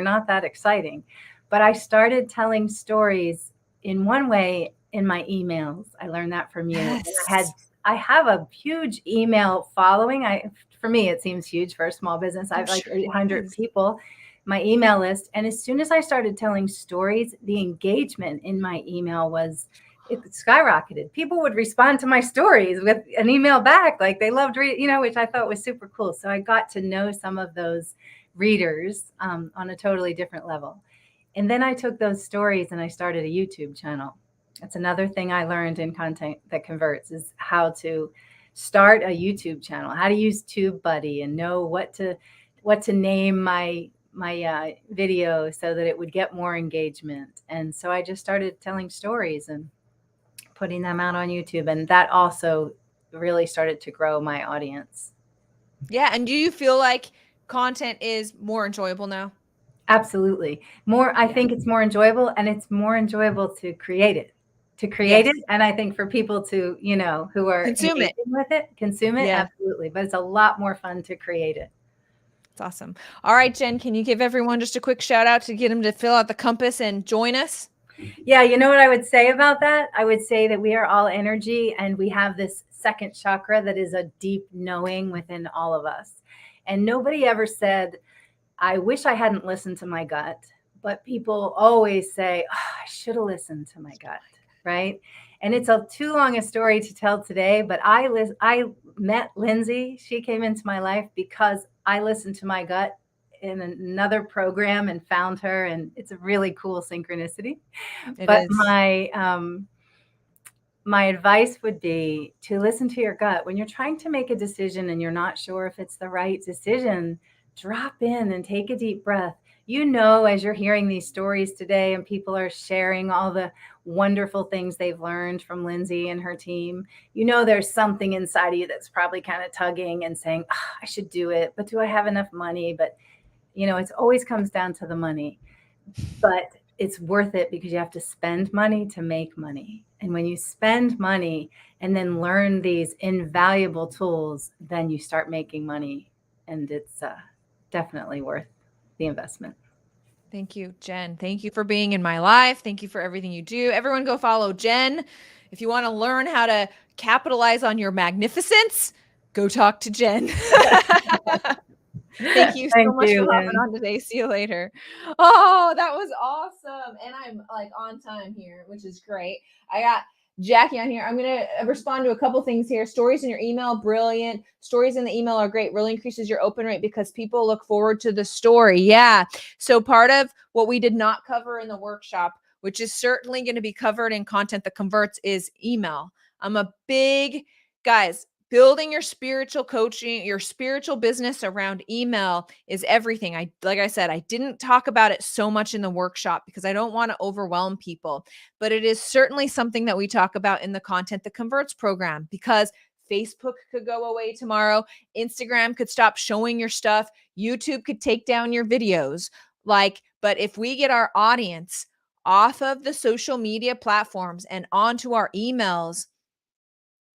not that exciting. But I started telling stories in one way in my emails. I learned that from you. And Yes. I have a huge email following. For me, it seems huge for a small business. I have like Sure it 800 is. people, my email list. And as soon as I started telling stories, the engagement in my email it skyrocketed. People would respond to my stories with an email back, like they loved reading, which I thought was super cool. So I got to know some of those readers on a totally different level. And then I took those stories and I started a YouTube channel. That's another thing I learned in Content That Converts, is how to start a YouTube channel, how to use TubeBuddy, and know what to name my video so that it would get more engagement. And so I just started telling stories and putting them out on YouTube, and that also really started to grow my audience. Yeah. And do you feel like content is more enjoyable now? Absolutely. I think it's more enjoyable, and it's more enjoyable to create it. And I think for people to, who are Consume it. with it, consume it. Yeah. Absolutely. But it's a lot more fun to create it. It's awesome. All right, Jen, can you give everyone just a quick shout out to get them to fill out the compass and join us? Yeah. You know what I would say about that? I would say that we are all energy, and we have this second chakra that is a deep knowing within all of us. And nobody ever said, I wish I hadn't listened to my gut, but people always say, I should have listened to my gut, right? And it's too long a story to tell today, but I met Lindsay. She came into my life because I listened to my gut in another program and found her, and it's a really cool synchronicity. But my advice would be to listen to your gut. When you're trying to make a decision and you're not sure if it's the right decision, drop in and take a deep breath. As you're hearing these stories today and people are sharing all the wonderful things they've learned from Lindsay and her team, there's something inside of you that's probably kind of tugging and saying, I should do it, but do I have enough money? But, it always comes down to the money. But it's worth it because you have to spend money to make money. And when you spend money and then learn these invaluable tools, then you start making money. And it's definitely worth the investment. Thank you, Jen. Thank you for being in my life. Thank you for everything you do. Everyone go follow Jen. If you want to learn how to capitalize on your magnificence, go talk to Jen. Thank you so much for hopping on today. See you later. Oh, that was awesome. And I'm like on time here, which is great. I got Jackie on here. I'm going to respond to a couple things here. Stories in your email, brilliant. Stories in the email are great. Really increases your open rate because people look forward to the story. Yeah. So part of what we did not cover in the workshop, which is certainly going to be covered in Content That Converts, is email. I'm a big, guys, building your spiritual coaching, your spiritual business around email is everything. Like I said, I didn't talk about it so much in the workshop because I don't want to overwhelm people, but it is certainly something that we talk about in the Content That Converts program, because Facebook could go away tomorrow. Instagram could stop showing your stuff. YouTube could take down your videos. But if we get our audience off of the social media platforms and onto our emails,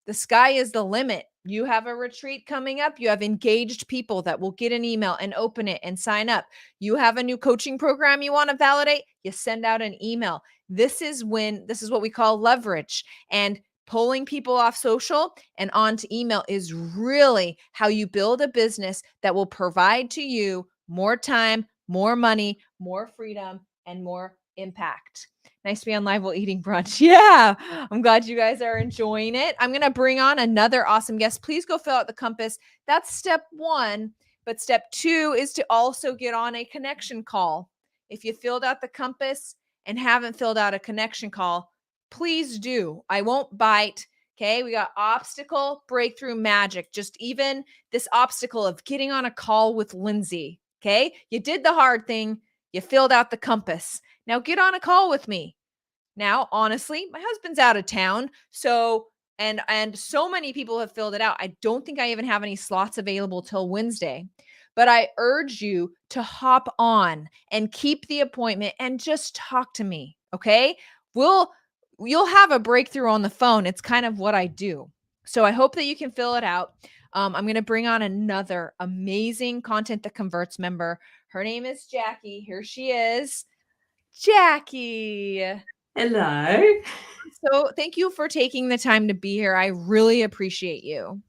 the sky is the limit. You have a retreat coming up. You have engaged people that will get an email and open it and sign up. You have a new coaching program you want to validate. You send out an email. This is what we call leverage. And pulling people off social and onto email is really how you build a business that will provide to you more time, more money, more freedom, and more impact. Nice to be on live while eating brunch. Yeah, I'm glad you guys are enjoying it. I'm going to bring on another awesome guest. Please go fill out the compass. That's step 1. But step 2 is to also get on a connection call. If you filled out the compass and haven't filled out a connection call, please do. I won't bite. Okay, we got obstacle, breakthrough, magic. Just even this obstacle of getting on a call with Lindsay. Okay, you did the hard thing. You filled out the compass. Now get on a call with me. Now, honestly, my husband's out of town. So, and so many people have filled it out. I don't think I even have any slots available till Wednesday, but I urge you to hop on and keep the appointment and just talk to me. Okay. You'll have a breakthrough on the phone. It's kind of what I do. So I hope that you can fill it out. I'm going to bring on another amazing Content That Converts member. Her name is Jackie. Here she is. Jackie. Hello. So thank you for taking the time to be here. I really appreciate you.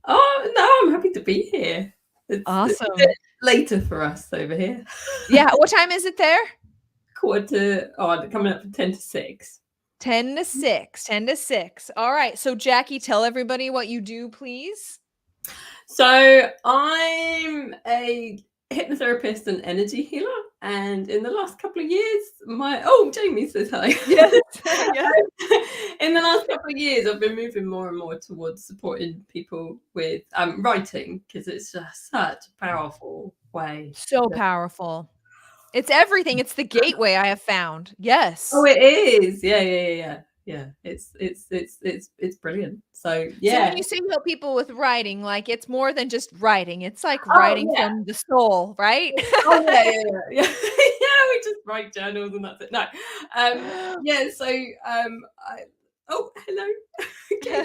Oh, no, I'm happy to be here. It's awesome. A bit later for us over here. Yeah. What time is it there? Coming up for 10 to 6. 10 to 6. 10 to 6. All right. So Jackie, tell everybody what you do, please. So I'm a hypnotherapist and energy healer. And in the last couple of years, Jamie says hi. Yes. Yes. In the last couple of years, I've been moving more and more towards supporting people with writing, because it's just such a powerful way. So powerful. It's everything. It's the gateway, I have found. Yes. Oh, it is. Yeah. It's brilliant. So So yeah. when you say you help people with writing, like it's more than just writing. It's like Oh, writing yeah. from the soul, right? Oh yeah. Yeah. We just write journals and that's it. No. Yeah. So oh, hello. Okay.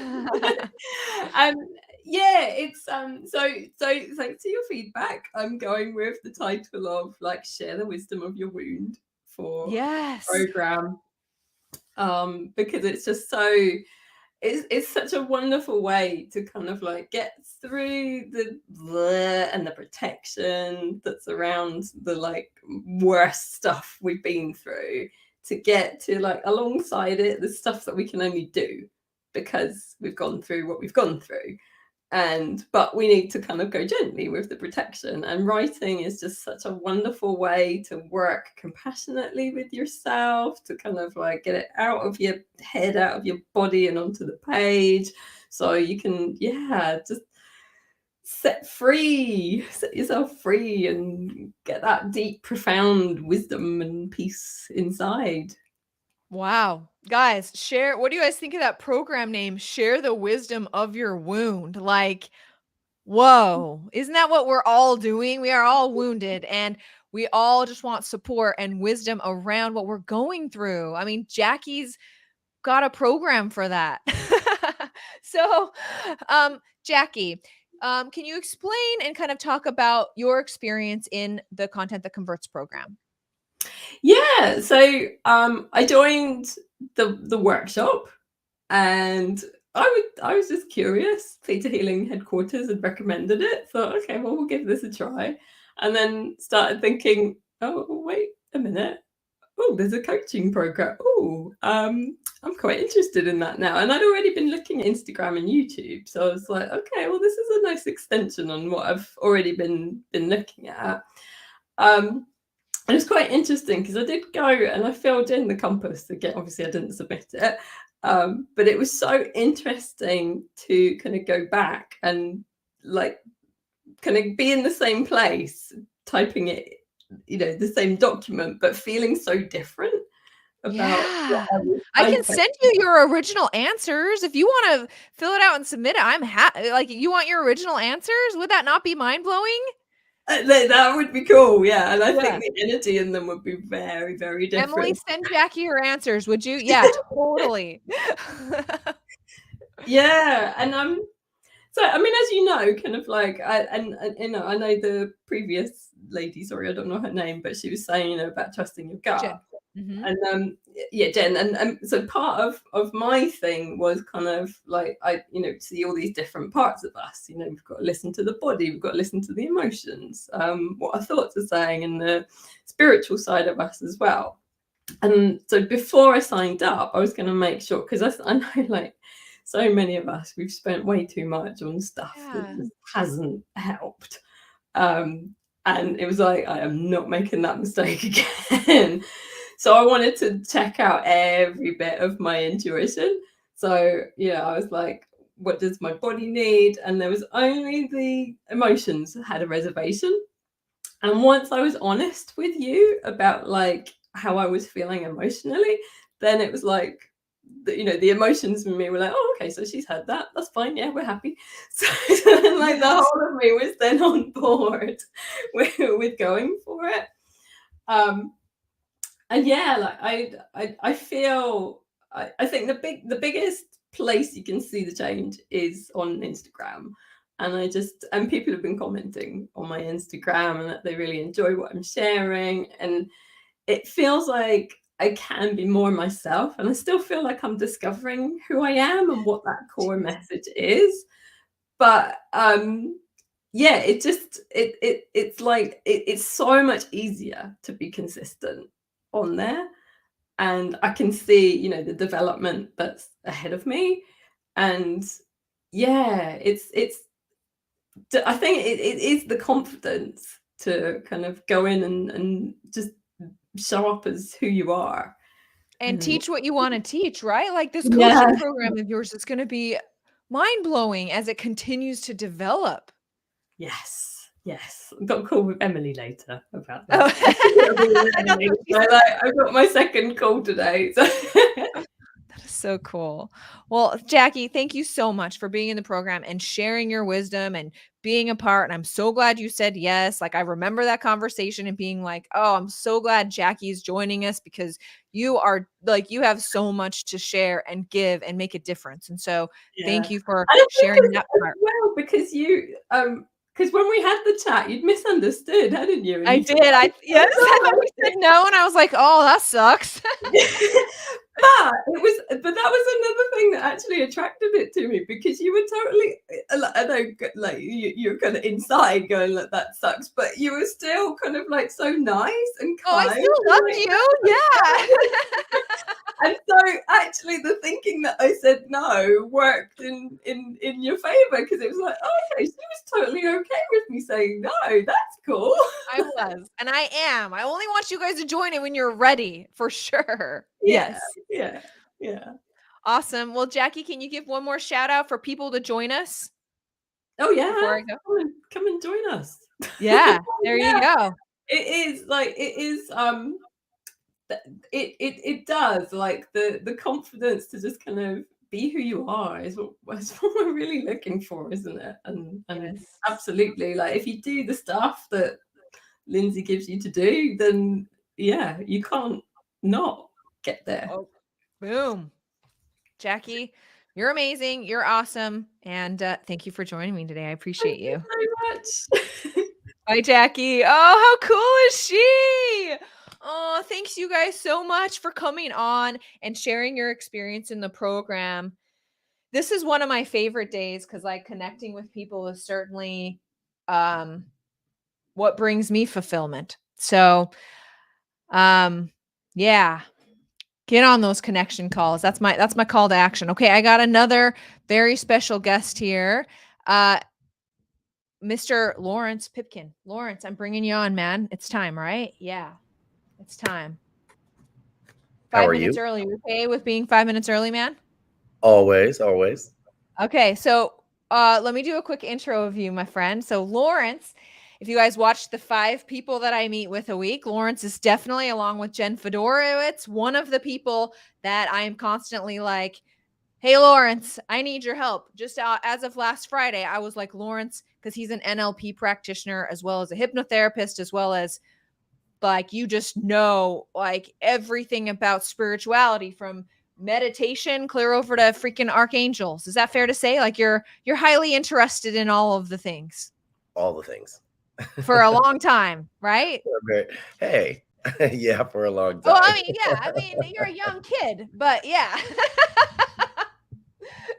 Yeah, it's so thanks to your feedback, I'm going with the title of like share the wisdom of your wound for Yes. program, because it's just so it's such a wonderful way to kind of like get through the and the protection that's around the like worst stuff we've been through, to get to like alongside it the stuff that we can only do because we've gone through what we've gone through. But we need to kind of go gently with the protection, and writing is just such a wonderful way to work compassionately with yourself, to kind of like get it out of your head, out of your body and onto the page, so you can just set yourself free and get that deep, profound wisdom and peace inside. Wow. Guys, share, what do you guys think of that program name? Share the wisdom of your wound. Like, whoa, isn't that what we're all doing? We are all wounded and we all just want support and wisdom around what we're going through. I mean, Jackie's got a program for that. So, Jackie, can you explain and kind of talk about your experience in the Content That Converts program? Yeah, so I joined the workshop, and I was just curious. Theta Healing headquarters had recommended it, so okay, well, we'll give this a try, and then started thinking, oh wait a minute, oh, there's a coaching program. Oh, I'm quite interested in that now, and I'd already been looking at Instagram and YouTube, so I was like, okay, well, this is a nice extension on what I've already been looking at. And it's quite interesting because I did go and I filled in the compass again. Obviously, I didn't submit it, but it was so interesting to kind of go back and like kind of be in the same place, typing it, the same document, but feeling so different about. Yeah. I can send you your original answers if you want to fill it out and submit it. I'm happy. Like, you want your original answers? Would that not be mind blowing? That would be cool, yeah. And I think the energy in them would be very, very different. Emily, send Jackie her answers, would you? Yeah, totally. Yeah, and so I mean, as you know, kind of like, I know the previous lady, sorry, I don't know her name, but she was saying, about trusting your gut. Jen. Mm-hmm. And Jen, and so part of my thing was kind of like, I see all these different parts of us. We've got to listen to the body, we've got to listen to the emotions, what our thoughts are saying, and the spiritual side of us as well. And so before I signed up, I was going to make sure, because I know, like, so many of us, we've spent way too much on stuff that just hasn't helped. And it was like, I am not making that mistake again. So I wanted to check out every bit of my intuition. So, I was like, what does my body need? And there was only the emotions that had a reservation. And once I was honest with you about like how I was feeling emotionally, then it was like, the emotions in me were like, oh, okay, so she's had that. That's fine. Yeah, we're happy. So then, like, the whole of me was then on board with going for it. And yeah, like I feel, I think the biggest place you can see the change is on Instagram. And people have been commenting on my Instagram and that they really enjoy what I'm sharing. And it feels like I can be more myself, and I still feel like I'm discovering who I am and what that core message is. But it's like it's so much easier to be consistent on there, and I can see the development that's ahead of me. And I think it is the confidence to kind of go in and just show up as who you are. And teach what you want to teach, right? Like this Yeah. coaching program of yours is going to be mind-blowing as it continues to develop. Yes. I've got a call with Emily later about Oh. that. I got my second call today. So. That is so cool. Well, Jackie, thank you so much for being in the program and sharing your wisdom and being a part. And I'm so glad you said yes. Like I remember that conversation and being like, oh, I'm so glad Jackie's joining us because you are like, you have so much to share and give and make a difference. And so thank you for sharing that part. Well, because you, because when we had the chat, you'd misunderstood, hadn't you? And I you did. Yes. I thought you said no, and I was like, "Oh, that sucks." but that was another thing that actually attracted it to me because you were totally. I know, like you're kind of inside going like that sucks, but you were still kind of like so nice and kind. Oh, I still love you. Yeah. And so actually the thinking that I said no worked in your favor because it was like, oh, okay, she was totally okay with me saying no. That's cool. I was, and I am. I only want you guys to join it when you're ready, for sure. Yeah, Yes. Yeah. Awesome. Well, Jackie, can you give one more shout out for people to join us? Oh yeah. Before I go? Come and join us. Yeah. There you go. It is it does like the confidence to just kind of be who you are is what we're really looking for, isn't it? And Yes. absolutely, like if you do the stuff that Lindsay gives you to do, then yeah, you can't not get there. Oh, boom. Jackie, you're amazing. You're awesome. And thank you for joining me today. I appreciate you. Thank you very much. Bye, Jackie. Oh, how cool is she? Oh, thanks you guys so much for coming on and sharing your experience in the program. This is one of my favorite days because like connecting with people is certainly what brings me fulfillment. So yeah, get on those connection calls. That's my call to action. Okay, I got another very special guest here. Mr. Lawrence Pipkin. Lawrence, I'm bringing you on, man. It's time, right? Yeah, it's time. How are 5 minutes you? early. You okay with being 5 minutes early, man? Always. Okay, so let me do a quick intro of you, my friend. So Lawrence, if you guys watch the 5 people that I meet with a week, Lawrence is definitely, along with Jen Fedorowicz, one of the people that I am constantly like, hey, Lawrence, I need your help. Just as of last Friday, I was like, Lawrence, because he's an NLP practitioner as well as a hypnotherapist, as well as like, you just know like everything about spirituality from meditation clear over to freaking archangels. Is that fair to say? Like you're highly interested in all of the things. All the things. For a long time, right? Hey, yeah, for a long time. Well, I mean, you're a young kid, but yeah.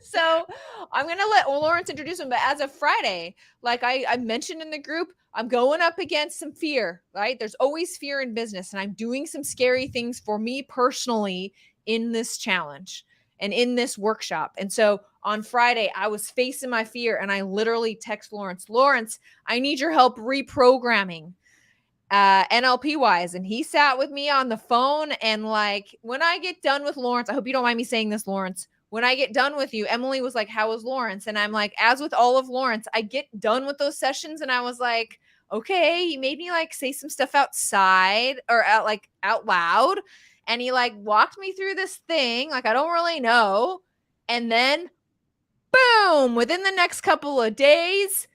So I'm going to let Lawrence introduce him. But as of Friday, like I mentioned in the group, I'm going up against some fear, right? There's always fear in business. And I'm doing some scary things for me personally in this challenge and in this workshop. And so on Friday, I was facing my fear and I literally text Lawrence, I need your help reprogramming NLP wise. And he sat with me on the phone. And like, when I get done with Lawrence, I hope you don't mind me saying this, Lawrence, when I get done with you, Emily was like, how was Lawrence? And I'm like, as with all of Lawrence, I get done with those sessions and I was like, okay, he made me like say some stuff outside or out loud. And he like walked me through this thing. Like, I don't really know. And then boom, within the next couple of days,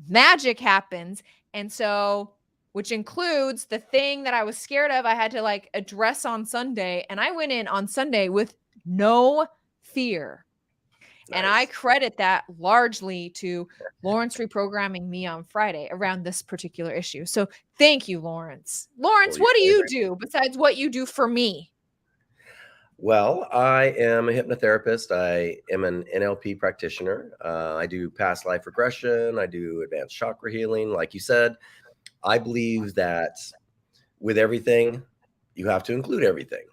magic happens. And so, which includes the thing that I was scared of, I had to like address on Sunday. And I went in on Sunday with no fear. Nice. And I credit that largely to Lawrence reprogramming me on Friday around this particular issue. So thank you, Lawrence. Lawrence, what do you do besides what you do for me? Well, I am a hypnotherapist. I am an NLP practitioner. I do past life regression. I do advanced chakra healing. Like you said, I believe that with everything, you have to include everything.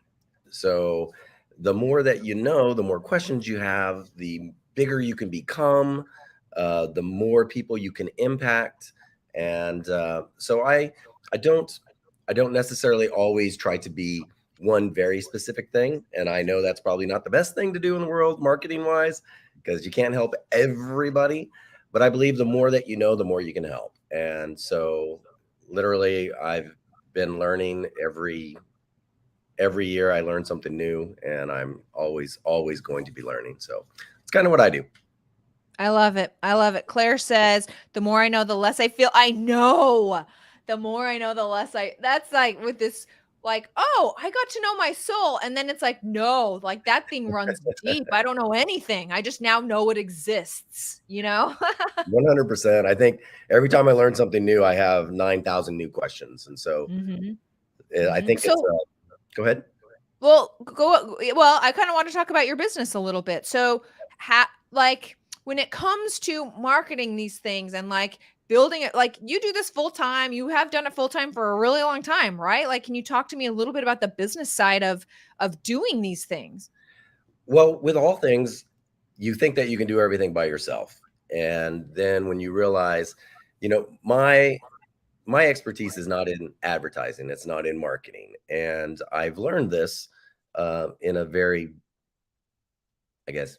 So the more that you know, the more questions you have, the bigger you can become, the more people you can impact. And so I don't necessarily always try to be one very specific thing. And I know that's probably not the best thing to do in the world, marketing wise, because you can't help everybody. But I believe the more that you know, the more you can help. And so literally I've been learning every year. I learn something new, and I'm always going to be learning. So it's kind of what I do. I love it. I love it. Claire says, the more I know, the less I feel. I know. The more I know, the less that's like with this, like, oh, I got to know my soul. And then it's like, no, like that thing runs deep. I don't know anything. I just now know it exists, you know? 100%. I think every time I learn something new, I have 9,000 new questions. And so I think So, go ahead. Well, I kind of want to talk about your business a little bit. So, like when it comes to marketing these things and like building it, like you do this full time, you have done it full time for a really long time, right? Like, can you talk to me a little bit about the business side of doing these things? Well, with all things, you think that you can do everything by yourself. And then when you realize, you know, my expertise is not in advertising, it's not in marketing. And I've learned this in a very, I guess,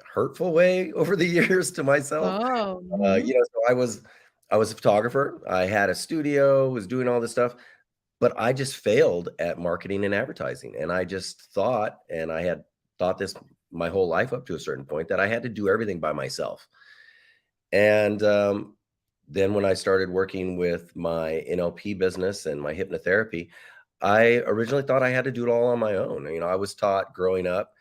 hurtful way over the years to myself. Oh, You know, so I was a photographer. I had a studio, was doing all this stuff, but I just failed at marketing and advertising. And I just thought, and I had thought this my whole life up to a certain point, that I had to do everything by myself. And then when I started working with my NLP business and my hypnotherapy, I originally thought I had to do it all on my own. You know, I was taught growing up,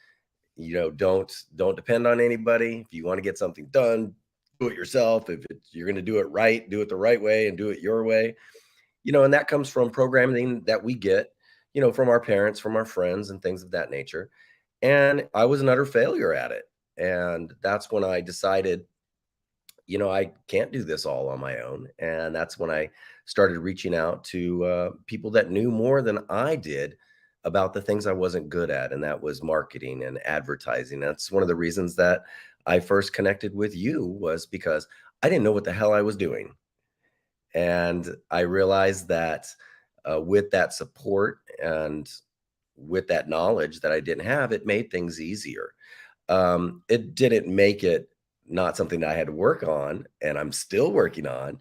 you know, don't depend on anybody. If you want to get something done, do it yourself. If you're going to do it right, do it the right way and do it your way. You know, and that comes from programming that we get, you know, from our parents, from our friends and things of that nature. And I was an utter failure at it. And that's when I decided, you know, I can't do this all on my own. And that's when I started reaching out to people that knew more than I did about the things I wasn't good at. And that was marketing and advertising. That's one of the reasons that I first connected with you, was because I didn't know what the hell I was doing. And I realized that with that support and with that knowledge that I didn't have, it made things easier. It didn't make it not something that I had to work on, and I'm still working on,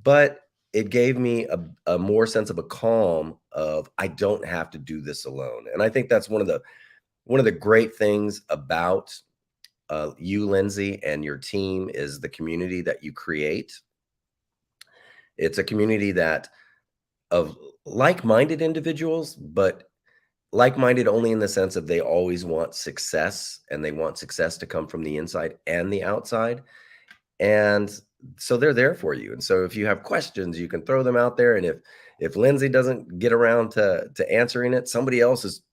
but it gave me a more sense of a calm of, I don't have to do this alone. And I think that's one of the great things about you, Lindsay, and your team, is the community that you create. It's a community that of like-minded individuals, but like-minded only in the sense of they always want success, and they want success to come from the inside and the outside. And so they're there for you. And so if you have questions, you can throw them out there. And if Lindsay doesn't get around to answering it, somebody else is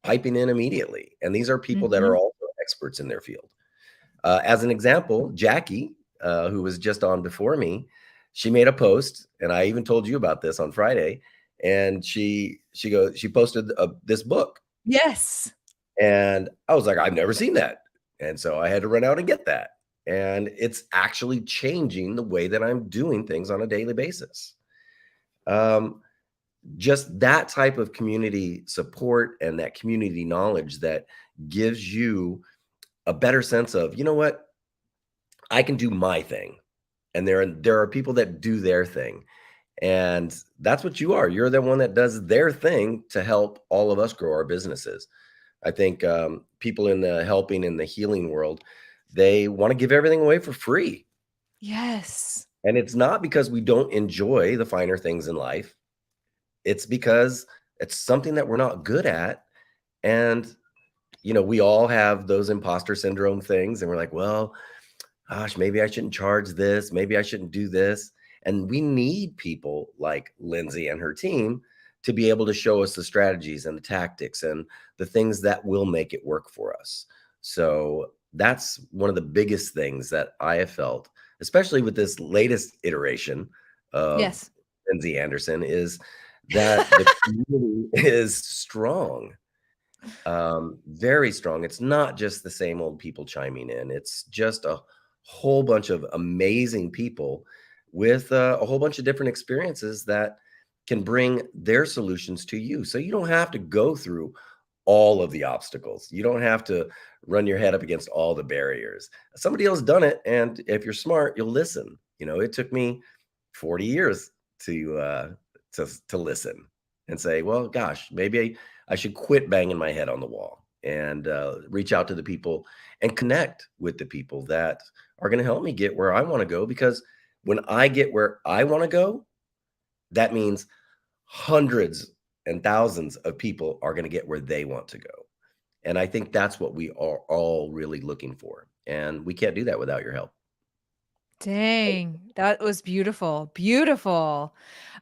piping in immediately. And these are people that are also experts in their field. As an example, Jackie, who was just on before me, she made a post, and I even told you about this on Friday. And she posted this book. Yes. And I was like, I've never seen that. And so I had to run out and get that. And it's actually changing the way that I'm doing things on a daily basis. Just that type of community support and that community knowledge that gives you a better sense of, you know what, I can do my thing. And there are people that do their thing. And that's what you are. You're the one that does their thing to help all of us grow our businesses. I think people in the helping in the healing world, they want to give everything away for free. Yes. And it's not because we don't enjoy the finer things in life. It's because it's something that we're not good at. And, you know, we all have those imposter syndrome things. And we're like, well, gosh, maybe I shouldn't charge this. Maybe I shouldn't do this. And we need people like Lindsay and her team to be able to show us the strategies and the tactics and the things that will make it work for us. So that's one of the biggest things that I have felt, especially with this latest iteration of Lindsay Anderson, is that the community is strong, very strong. It's not just the same old people chiming in. It's just a whole bunch of amazing people with a whole bunch of different experiences that can bring their solutions to you. So you don't have to go through all of the obstacles. You don't have to run your head up against all the barriers. Somebody else done it, and if you're smart, you'll listen. It took me 40 years to listen and say, well, gosh, maybe I should quit banging my head on the wall and reach out to the people and connect with the people that are going to help me get where I want to go. Because when I get where I want to go, that means hundreds and thousands of people are going to get where they want to go. And I think that's what we are all really looking for. And we can't do that without your help. Dang, that was beautiful. Beautiful.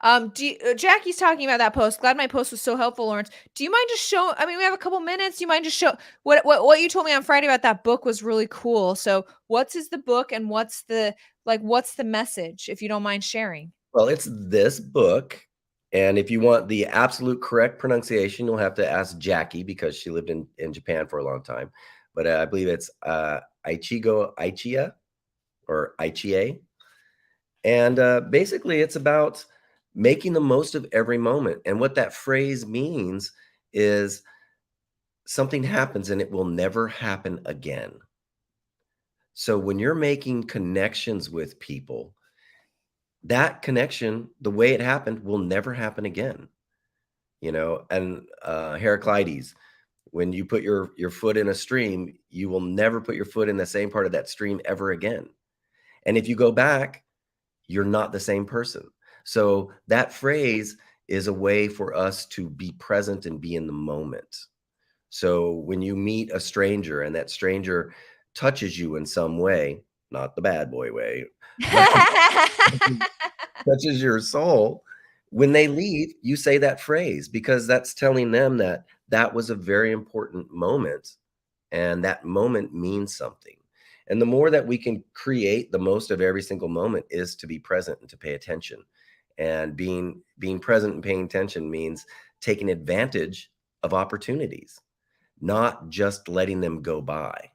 Jackie's talking about that post. Glad my post was so helpful, Lawrence. Do you mind just show? I mean, we have a couple minutes. Do you mind just show what you told me on Friday about that book was really cool. So, what's the book, and what's the message? If you don't mind sharing. Well, it's this book. And if you want the absolute correct pronunciation, you'll have to ask Jackie, because she lived in Japan for a long time. But I believe it's Ichigo Aichia or Aichie. And basically, it's about making the most of every moment. And what that phrase means is something happens and it will never happen again. So when you're making connections with people, that connection, the way it happened, will never happen again. And Heraclides, when you put your foot in a stream, you will never put your foot in the same part of that stream ever again. And if you go back, you're not the same person. So that phrase is a way for us to be present and be in the moment. So when you meet a stranger and that stranger touches you in some way, not the bad boy way, touches your soul, when they leave, you say that phrase, because that's telling them that that was a very important moment, and that moment means something. And the more that we can create the most of every single moment is to be present and to pay attention. And being present and paying attention means taking advantage of opportunities, not just letting them go by,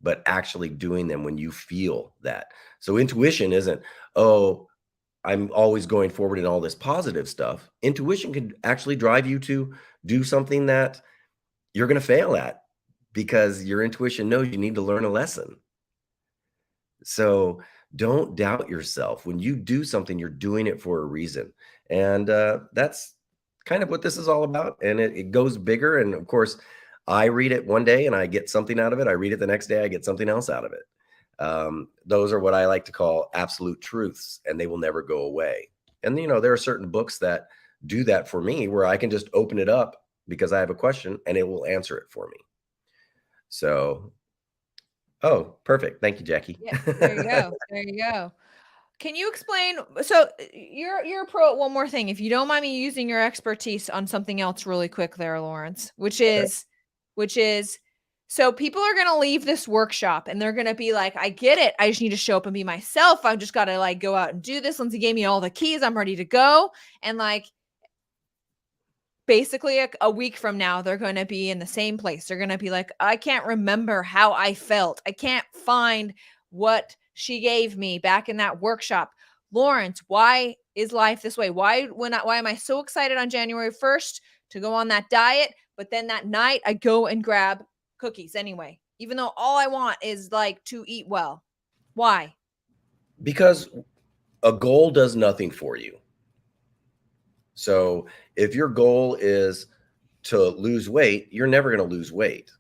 but actually doing them when you feel that. So intuition isn't, oh, I'm always going forward in all this positive stuff. Intuition can actually drive you to do something that you're going to fail at, because your intuition knows you need to learn a lesson. So don't doubt yourself. When you do something, you're doing it for a reason. And that's kind of what this is all about. And it goes bigger. And of course, I read it one day and I get something out of it. I read it the next day, I get something else out of it. Those are what I like to call absolute truths, and they will never go away. And, there are certain books that do that for me, where I can just open it up because I have a question and it will answer it for me. So, oh, perfect. Thank you, Jackie. Yeah, there you go. There you go. Can you explain? So you're a pro at one more thing. If you don't mind me using your expertise on something else really quick there, Lawrence, which is, so people are going to leave this workshop and they're going to be like, I get it. I just need to show up and be myself. I've just got to go out and do this. Lindsay gave me all the keys. I'm ready to go. And basically a week from now, they're going to be in the same place. They're going to be like, I can't remember how I felt. I can't find what she gave me back in that workshop. Lawrence, why is life this way? Why am I so excited on January 1st to go on that diet? But then that night I go and grab cookies anyway, even though all I want is to eat well. Why? Because a goal does nothing for you. So if your goal is to lose weight, you're never going to lose weight.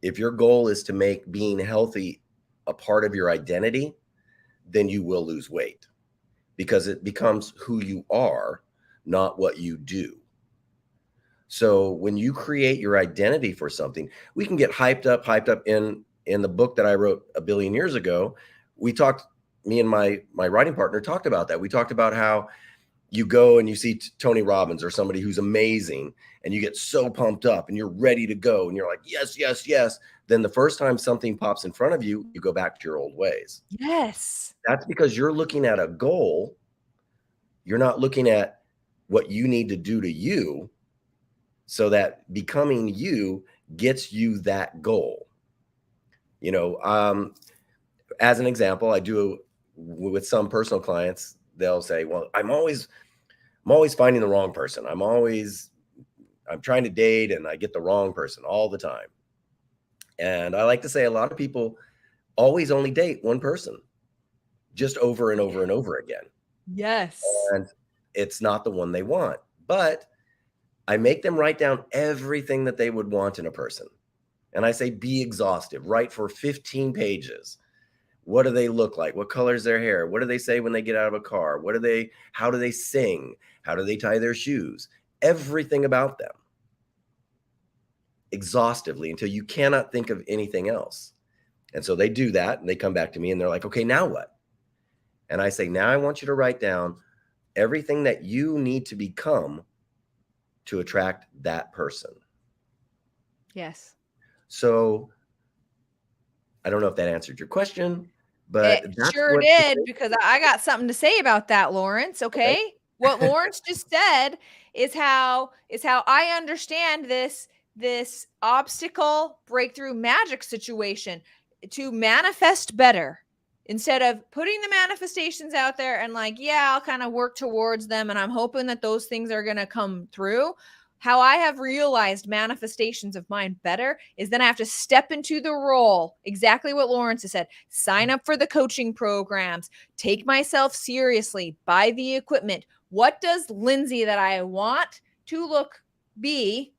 If your goal is to make being healthy a part of your identity, then you will lose weight, because it becomes who you are, not what you do. So when you create your identity for something, we can get hyped up in the book that I wrote a billion years ago. Me and my writing partner talked about that. We talked about how you go and you see Tony Robbins or somebody who's amazing, and you get so pumped up and you're ready to go and you're like, yes, yes, yes. Then the first time something pops in front of you, you go back to your old ways. Yes. That's because you're looking at a goal. You're not looking at what you need to do to you, so that becoming you gets you that goal. As an example, with some personal clients, they'll say, well, I'm always finding the wrong person. I'm trying to date and I get the wrong person all the time. And I like to say a lot of people always only date one person just over and over and over again. Yes. And it's not the one they want. But I make them write down everything that they would want in a person. And I say, be exhaustive, write for 15 pages. What do they look like? What color is their hair? What do they say when they get out of a car? How do they sing? How do they tie their shoes? Everything about them. Exhaustively until you cannot think of anything else. And so they do that and they come back to me and they're like, okay, now what? And I say, now I want you to write down everything that you need to become to attract that person. Yes. So I don't know if that answered your question, but It that's sure what did, because I got something to say about that, Lawrence. Okay. Okay. What Lawrence just said is how I understand this obstacle breakthrough magic situation to manifest better. Instead of putting the manifestations out there and like, yeah, I'll kind of work towards them and I'm hoping that those things are going to come through. How I have realized manifestations of mine better is then I have to step into the role. Exactly what Lawrence has said. Sign up for the coaching programs, take myself seriously, buy the equipment. What does Lindsay that I want to be?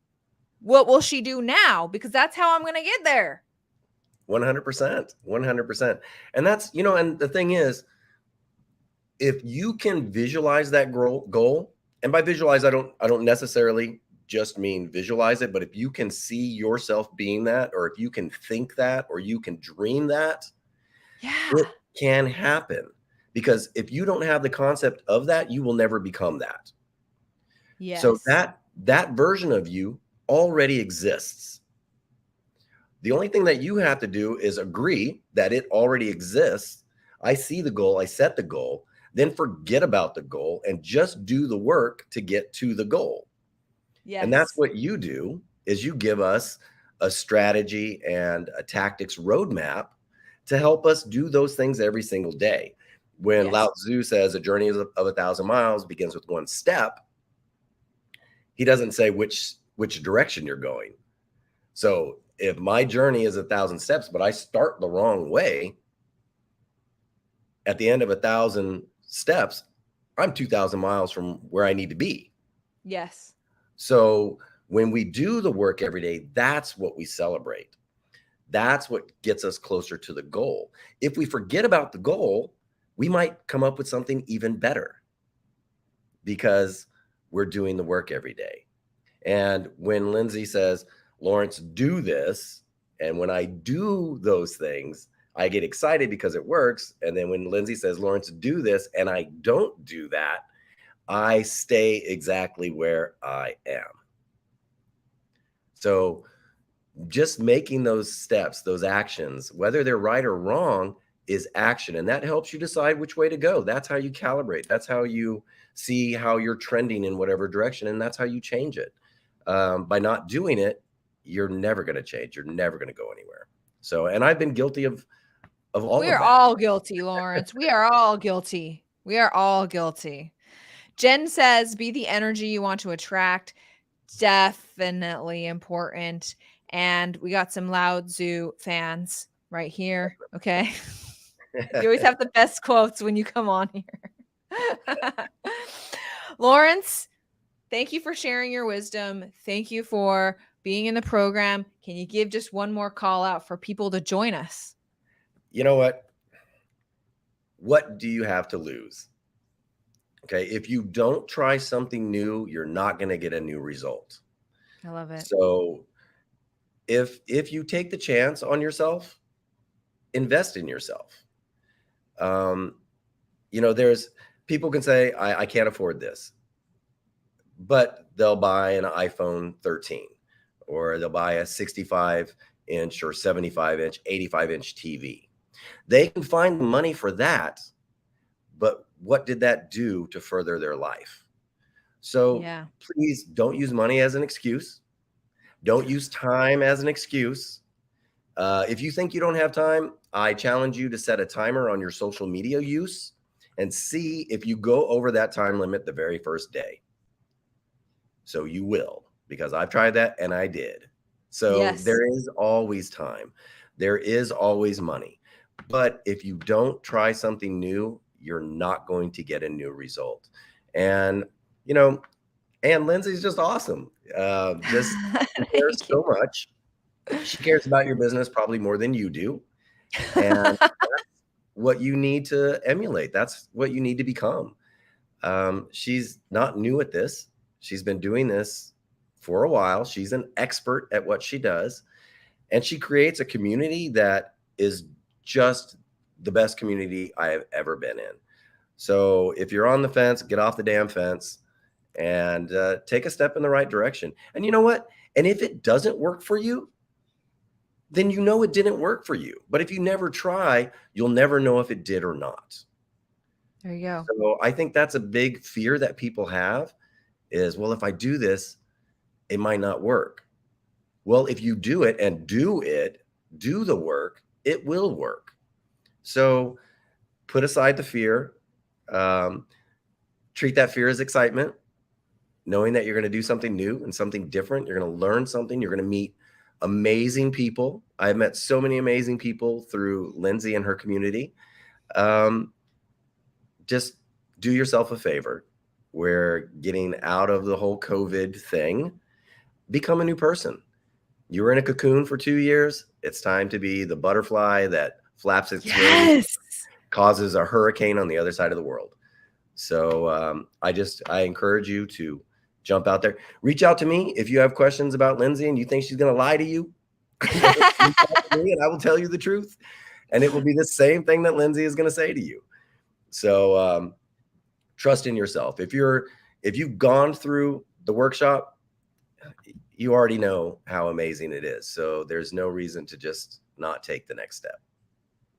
What will she do now? Because that's how I'm going to get there. 100%. And that's, and the thing is, if you can visualize that goal, and by visualize, I don't necessarily just mean visualize it, but if you can see yourself being that, or if you can think that, or you can dream that, it can happen. Because if you don't have the concept of that, you will never become that. Yes. So that version of you already exists. The only thing that you have to do is agree that it already exists. I see the goal, I set the goal, then forget about the goal and just do the work to get to the goal. Yes. And that's what you do, is you give us a strategy and a tactics roadmap to help us do those things every single day. When Lao Tzu says a journey of 1,000 miles begins with one step, he doesn't say which direction you're going. So if my journey is 1,000 steps, but I start the wrong way, at the end of 1,000 steps, I'm 2,000 miles from where I need to be. Yes. So when we do the work every day, that's what we celebrate. That's what gets us closer to the goal. If we forget about the goal, we might come up with something even better because we're doing the work every day. And when Lindsay says, Lawrence, do this, and when I do those things, I get excited because it works. And then when Lindsay says, Lawrence, do this, and I don't do that, I stay exactly where I am. So just making those steps, those actions, whether they're right or wrong, is action. And that helps you decide which way to go. That's how you calibrate. That's how you see how you're trending in whatever direction. And that's how you change it. By not doing it, you're never going to change. You're never going to go anywhere. So, and I've been guilty of all of that. We're all guilty, Lawrence. We are all guilty. We are all guilty. Jen says, be the energy you want to attract. Definitely important. And we got some Lao Tzu fans right here. Okay. You always have the best quotes when you come on here. Lawrence, thank you for sharing your wisdom. Thank you for being in the program. Can you give just one more call out for people to join us? You know what? What do you have to lose? Okay. If you don't try something new, you're not going to get a new result. I love it. So if you take the chance on yourself, invest in yourself. There's people can say, I can't afford this, but they'll buy an iPhone 13 or they'll buy a 65-inch or 75-inch, 85-inch TV. They can find the money for that, but what did that do to further their life? So Please don't use money as an excuse. Don't use time as an excuse. If you think you don't have time, I challenge you to set a timer on your social media use and see if you go over that time limit the very first day. So you will, because I've tried that and I did. So Yes. there is always time. There is always money. But if you don't try something new, you're not going to get a new result. And, you know, and Lindsay's just awesome. Just cares Thank so you. much. She cares about your business probably more than you do. And that's what you need to emulate. That's what you need to become. She's not new at this. She's been doing this for a while. She's an expert at what she does. And she creates a community that is just the best community I have ever been in. So if you're on the fence, get off the damn fence and take a step in the right direction. And you know what? And if it doesn't work for you, then you know it didn't work for you. But if you never try, you'll never know if it did or not. There you go. So I think that's a big fear that people have is, well, if I do this, it might not work. Well, if you do it and do the work, it will work. So put aside the fear, treat that fear as excitement, knowing that you're going to do something new and something different. You're going to learn something. You're going to meet amazing people. I've met so many amazing people through Lindsay and her community. Just do yourself a favor. We're getting out of the whole COVID thing. Become a new person. You were in a cocoon for 2 years. It's time to be the butterfly that flaps its wings, causes a hurricane on the other side of the world. So I encourage you to jump out there. Reach out to me if you have questions about Lindsay and you think she's going to lie to you. Reach out to me and I will tell you the truth. And it will be the same thing that Lindsay is going to say to you. So trust in yourself. If you've gone through the workshop, you already know how amazing it is. So there's no reason to just not take the next step.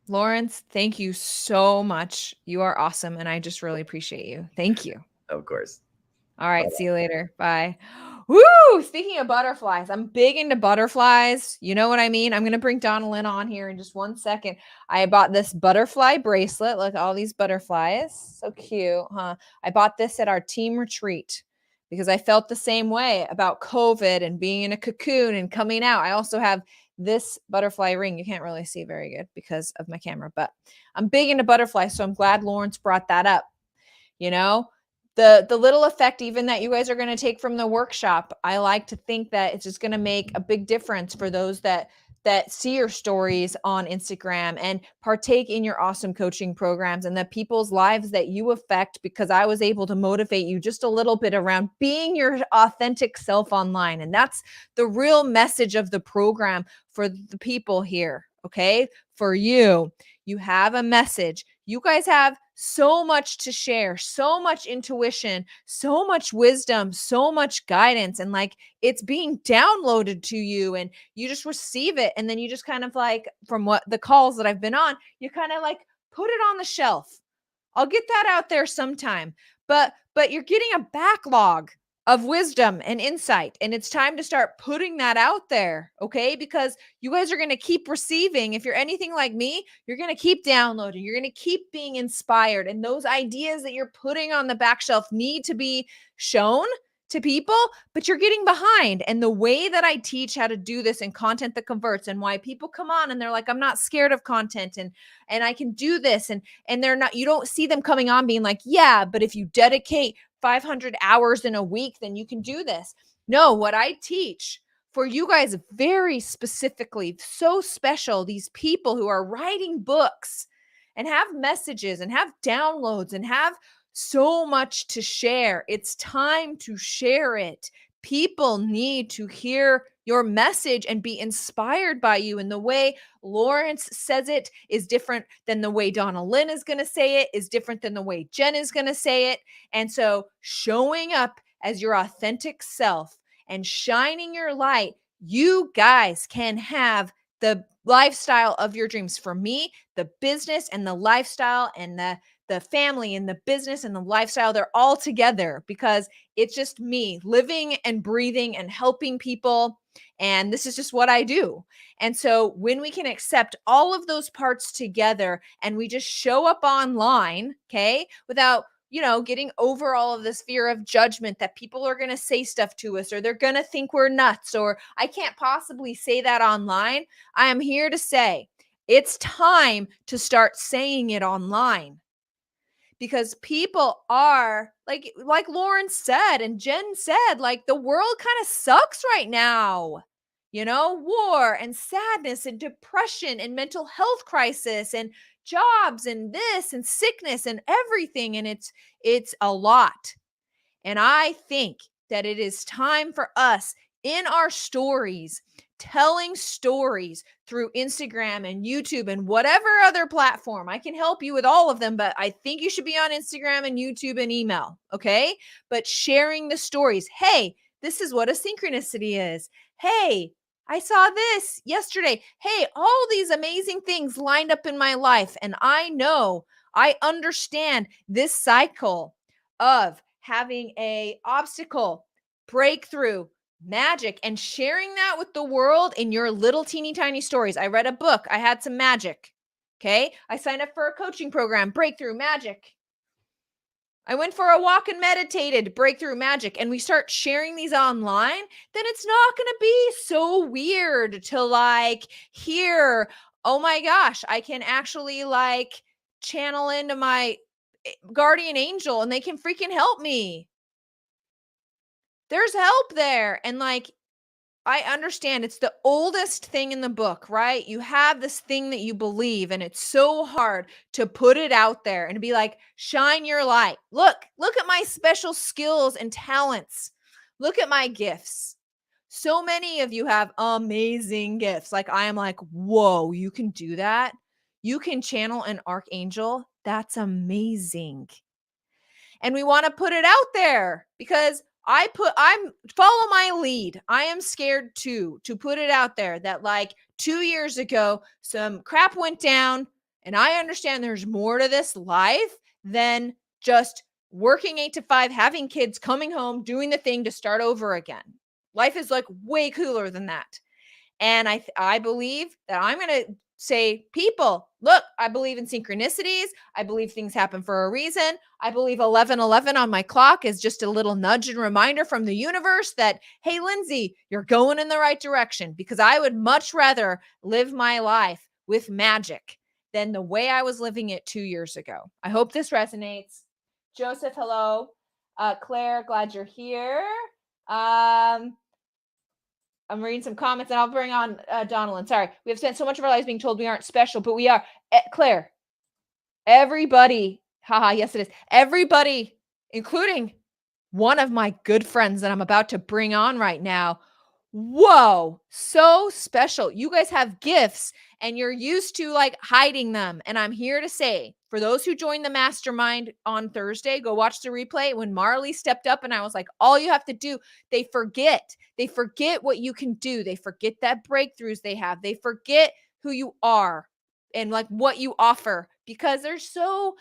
Lawrence, thank you so much. You are awesome. And I just really appreciate you. Thank you. Of course. All right. See you later. Bye. Woo! Speaking of butterflies, I'm big into butterflies. You know what I mean? I'm going to bring Donna Lynn on here in just 1 second. I bought this butterfly bracelet. Look, all these butterflies. So cute, huh? I bought this at our team retreat because I felt the same way about COVID and being in a cocoon and coming out. I also have this butterfly ring. You can't really see very good because of my camera, but I'm big into butterflies. So I'm glad Lawrence brought that up. You know, the little effect even that you guys are going to take from the workshop, I like to think that it's just going to make a big difference for those that see your stories on Instagram and partake in your awesome coaching programs and the people's lives that you affect, because I was able to motivate you just a little bit around being your authentic self online. And that's the real message of the program for the people here. Okay. For you have a message. You guys have so much to share, so much intuition, so much wisdom, so much guidance. And like, it's being downloaded to you and you just receive it. And then you just kind of like, from what the calls that I've been on, you kind of like put it on the shelf. I'll get that out there sometime, but you're getting a backlog of wisdom and insight. And it's time to start putting that out there. Okay. Because you guys are going to keep receiving. If you're anything like me, you're going to keep downloading. You're going to keep being inspired. And those ideas that you're putting on the back shelf need to be shown to people, but you're getting behind. And the way that I teach how to do this in content that converts, and why people come on and they're like, I'm not scared of content and I can do this. And they're not, you don't see them coming on being like, yeah, but if you dedicate 500 hours in a week, then you can do this. No, what I teach for you guys very specifically, so special, these people who are writing books and have messages and have downloads and have so much to share. It's time to share it. People need to hear your message and be inspired by you. And the way Lawrence says it is different than the way Donna Lynn is going to say it, is different than the way Jen is going to say it. And so showing up as your authentic self and shining your light, you guys can have the lifestyle of your dreams. For me, the business and the lifestyle and the family and the business and the lifestyle, they're all together because it's just me living and breathing and helping people And this is just what I do. And so when we can accept all of those parts together and we just show up online, okay, without, getting over all of this fear of judgment that people are going to say stuff to us, or they're going to think we're nuts, or I can't possibly say that online. I am here to say it's time to start saying it online, because people are like Lauren said and Jen said, like, the world kind of sucks right now. War and sadness and depression and mental health crisis and jobs and this and sickness and everything. And it's a lot. And I think that it is time for us in our stories, telling stories through Instagram and YouTube and whatever other platform. I can help you with all of them, but I think you should be on Instagram and YouTube and email. Okay. But sharing the stories. Hey, this is what a synchronicity is. Hey, I saw this yesterday. Hey, all these amazing things lined up in my life. And I understand this cycle of having a obstacle, breakthrough, magic, and sharing that with the world in your little teeny tiny stories. I read a book. I had some magic. Okay. I signed up for a coaching program, breakthrough, magic. I went for a walk and meditated, breakthrough, magic. And we start sharing these online, then it's not going to be so weird to hear, oh my gosh, I can actually channel into my guardian angel and they can freaking help me. There's help there. And I understand it's the oldest thing in the book, right? You have this thing that you believe, and it's so hard to put it out there and be like, shine your light. Look at my special skills and talents. Look at my gifts. So many of you have amazing gifts. I am whoa, you can do that? You can channel an archangel? That's amazing. And we want to put it out there because follow my lead. I am scared too, to put it out there that 2 years ago, some crap went down, and I understand there's more to this life than just working 8 to 5, having kids, coming home, doing the thing to start over again. Life is way cooler than that. And I believe that I'm going to say, people, look, I believe in synchronicities. I believe things happen for a reason. I believe 11:11 on my clock is just a little nudge and reminder from the universe that, hey, Lindsay, you're going in the right direction, because I would much rather live my life with magic than the way I was living it 2 years ago. I hope this resonates. Joseph, hello. Claire, glad you're here. I'm reading some comments and I'll bring on Donalyn. Sorry. We have spent so much of our lives being told we aren't special, but we are. Claire, everybody, yes it is. Everybody, including one of my good friends that I'm about to bring on right now. Whoa, so special. You guys have gifts and you're used to hiding them. And I'm here to say, for those who joined the mastermind on Thursday, go watch the replay. When Marley stepped up and I was like, all you have to do, they forget what you can do. They forget that breakthroughs they have. They forget who you are and what you offer, because there's so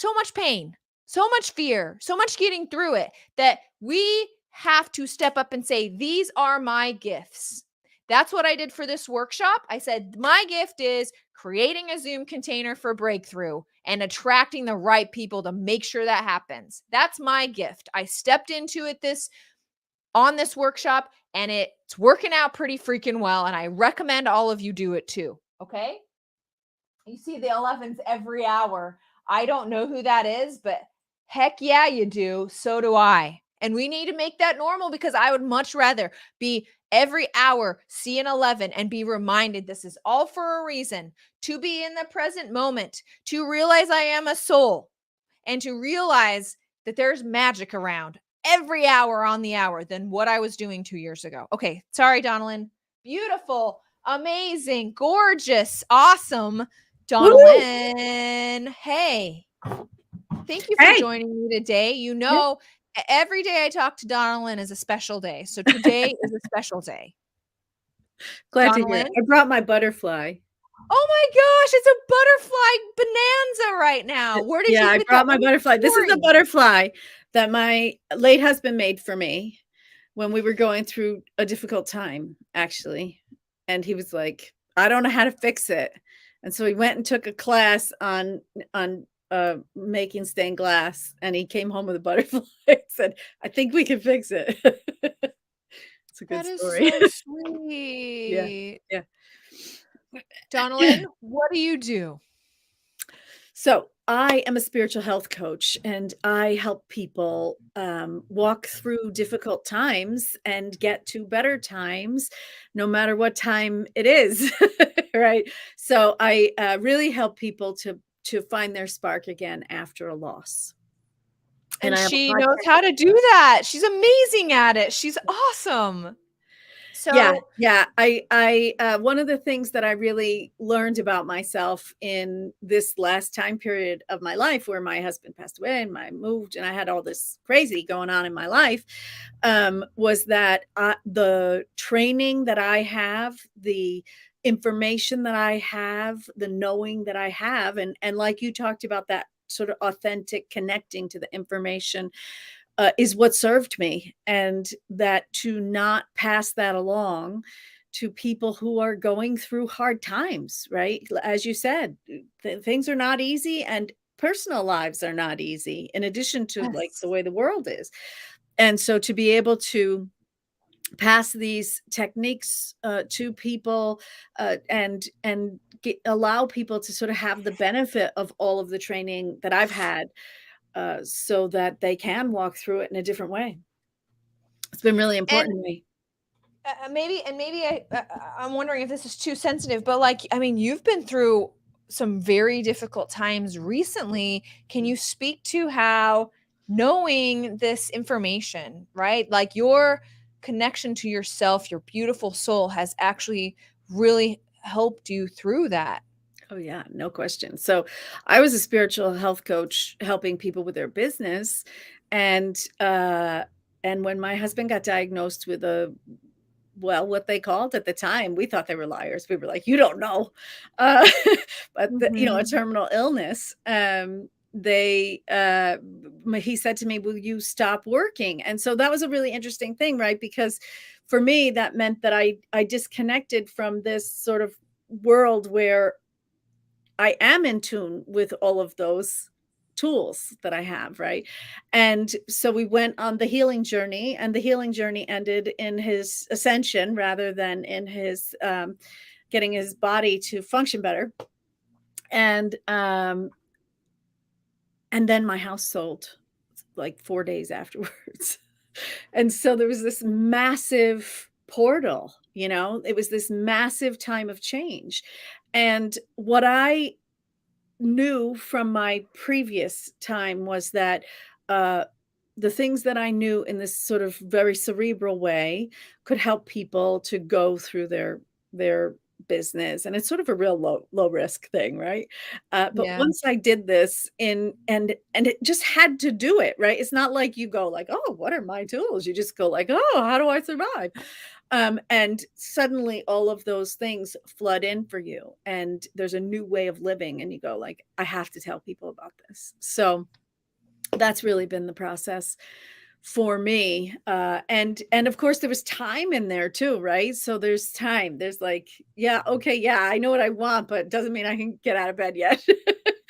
much pain, so much fear, so much getting through it, that we have to step up and say, these are my gifts. That's what I did for this workshop. I said, my gift is creating a Zoom container for breakthrough and attracting the right people to make sure that happens. That's my gift. I stepped into it on this workshop, and it's working out pretty freaking well. And I recommend all of you do it too. Okay. You see the 11s every hour. I don't know who that is, but heck yeah, you do. So do I. And we need to make that normal, because I would much rather be every hour, see an 11 and be reminded this is all for a reason, to be in the present moment, to realize I am a soul, and to realize that there's magic around every hour on the hour than what I was doing 2 years ago. Okay. Sorry, Donalyn. Beautiful, amazing, gorgeous, awesome. Donalyn. Woo! Hey, thank you for joining me today. Every day I talk to Donalyn is a special day. So today is a special day. Glad to hear it. I brought my butterfly. Oh my gosh, it's a butterfly bonanza right now. Where did you get I brought my butterfly. This is the butterfly that my late husband made for me when we were going through a difficult time, actually. And he was like, I don't know how to fix it. And so he went and took a class on making stained glass, and he came home with a butterfly and said, I think we can fix it. It's a good That is story. so sweet. Yeah. Donalyn, what do you do? So I am a spiritual health coach, and I help people walk through difficult times and get to better times, no matter what time it is. Right. So I really help people to find their spark again after a loss. And I have a she podcast. knows how to do that. She's amazing at it. She's awesome. So Yeah. I one of the things that I really learned about myself in this last time period of my life, where my husband passed away and I moved and I had all this crazy going on in my life, was that the training that I have, the information that I have, the knowing that I have, and like you talked about, that sort of authentic connecting to the information, is what served me, and that to not pass that along to people who are going through hard times, right? As you said, things are not easy, and personal lives are not easy, in addition to like Yes. the way the world is. And so to be able to pass these techniques to people, and allow people to sort of have the benefit of all of the training that I've had, so that they can walk through it in a different way. It's been really important to me. Maybe I'm wondering if this is too sensitive, but like, I mean, you've been through some very difficult times recently. Can you speak to how knowing this information, right? Like your connection to yourself, your beautiful soul, has actually really helped you through that? Oh yeah, no question. So I was a spiritual health coach helping people with their business, and when my husband got diagnosed with what they called at the time, we thought they were liars. We were like, you don't know, uh, but a terminal illness. He said to me, will you stop working? And so that was a really interesting thing, right? Because for me, that meant that I disconnected from this sort of world where I am in tune with all of those tools that I have, right? And so we went on the healing journey, and the healing journey ended in his ascension rather than in his getting his body to function better. And then my house sold like 4 days afterwards. And so there was this massive portal, it was this massive time of change. And what I knew from my previous time was that the things that I knew in this sort of very cerebral way could help people to go through their business. And it's sort of a real low risk thing, right? But Yeah. once I did this and it just had to do it, right? It's not like you go like, oh, what are my tools? You just go like, oh, how do I survive? And suddenly all of those things flood in for you, and there's a new way of living, and you go like, I have to tell people about this. So that's really been the process for me. And of course there was time in there too, right? So there's time. There's like, yeah, okay, yeah, I know what I want, but it doesn't mean I can get out of bed yet.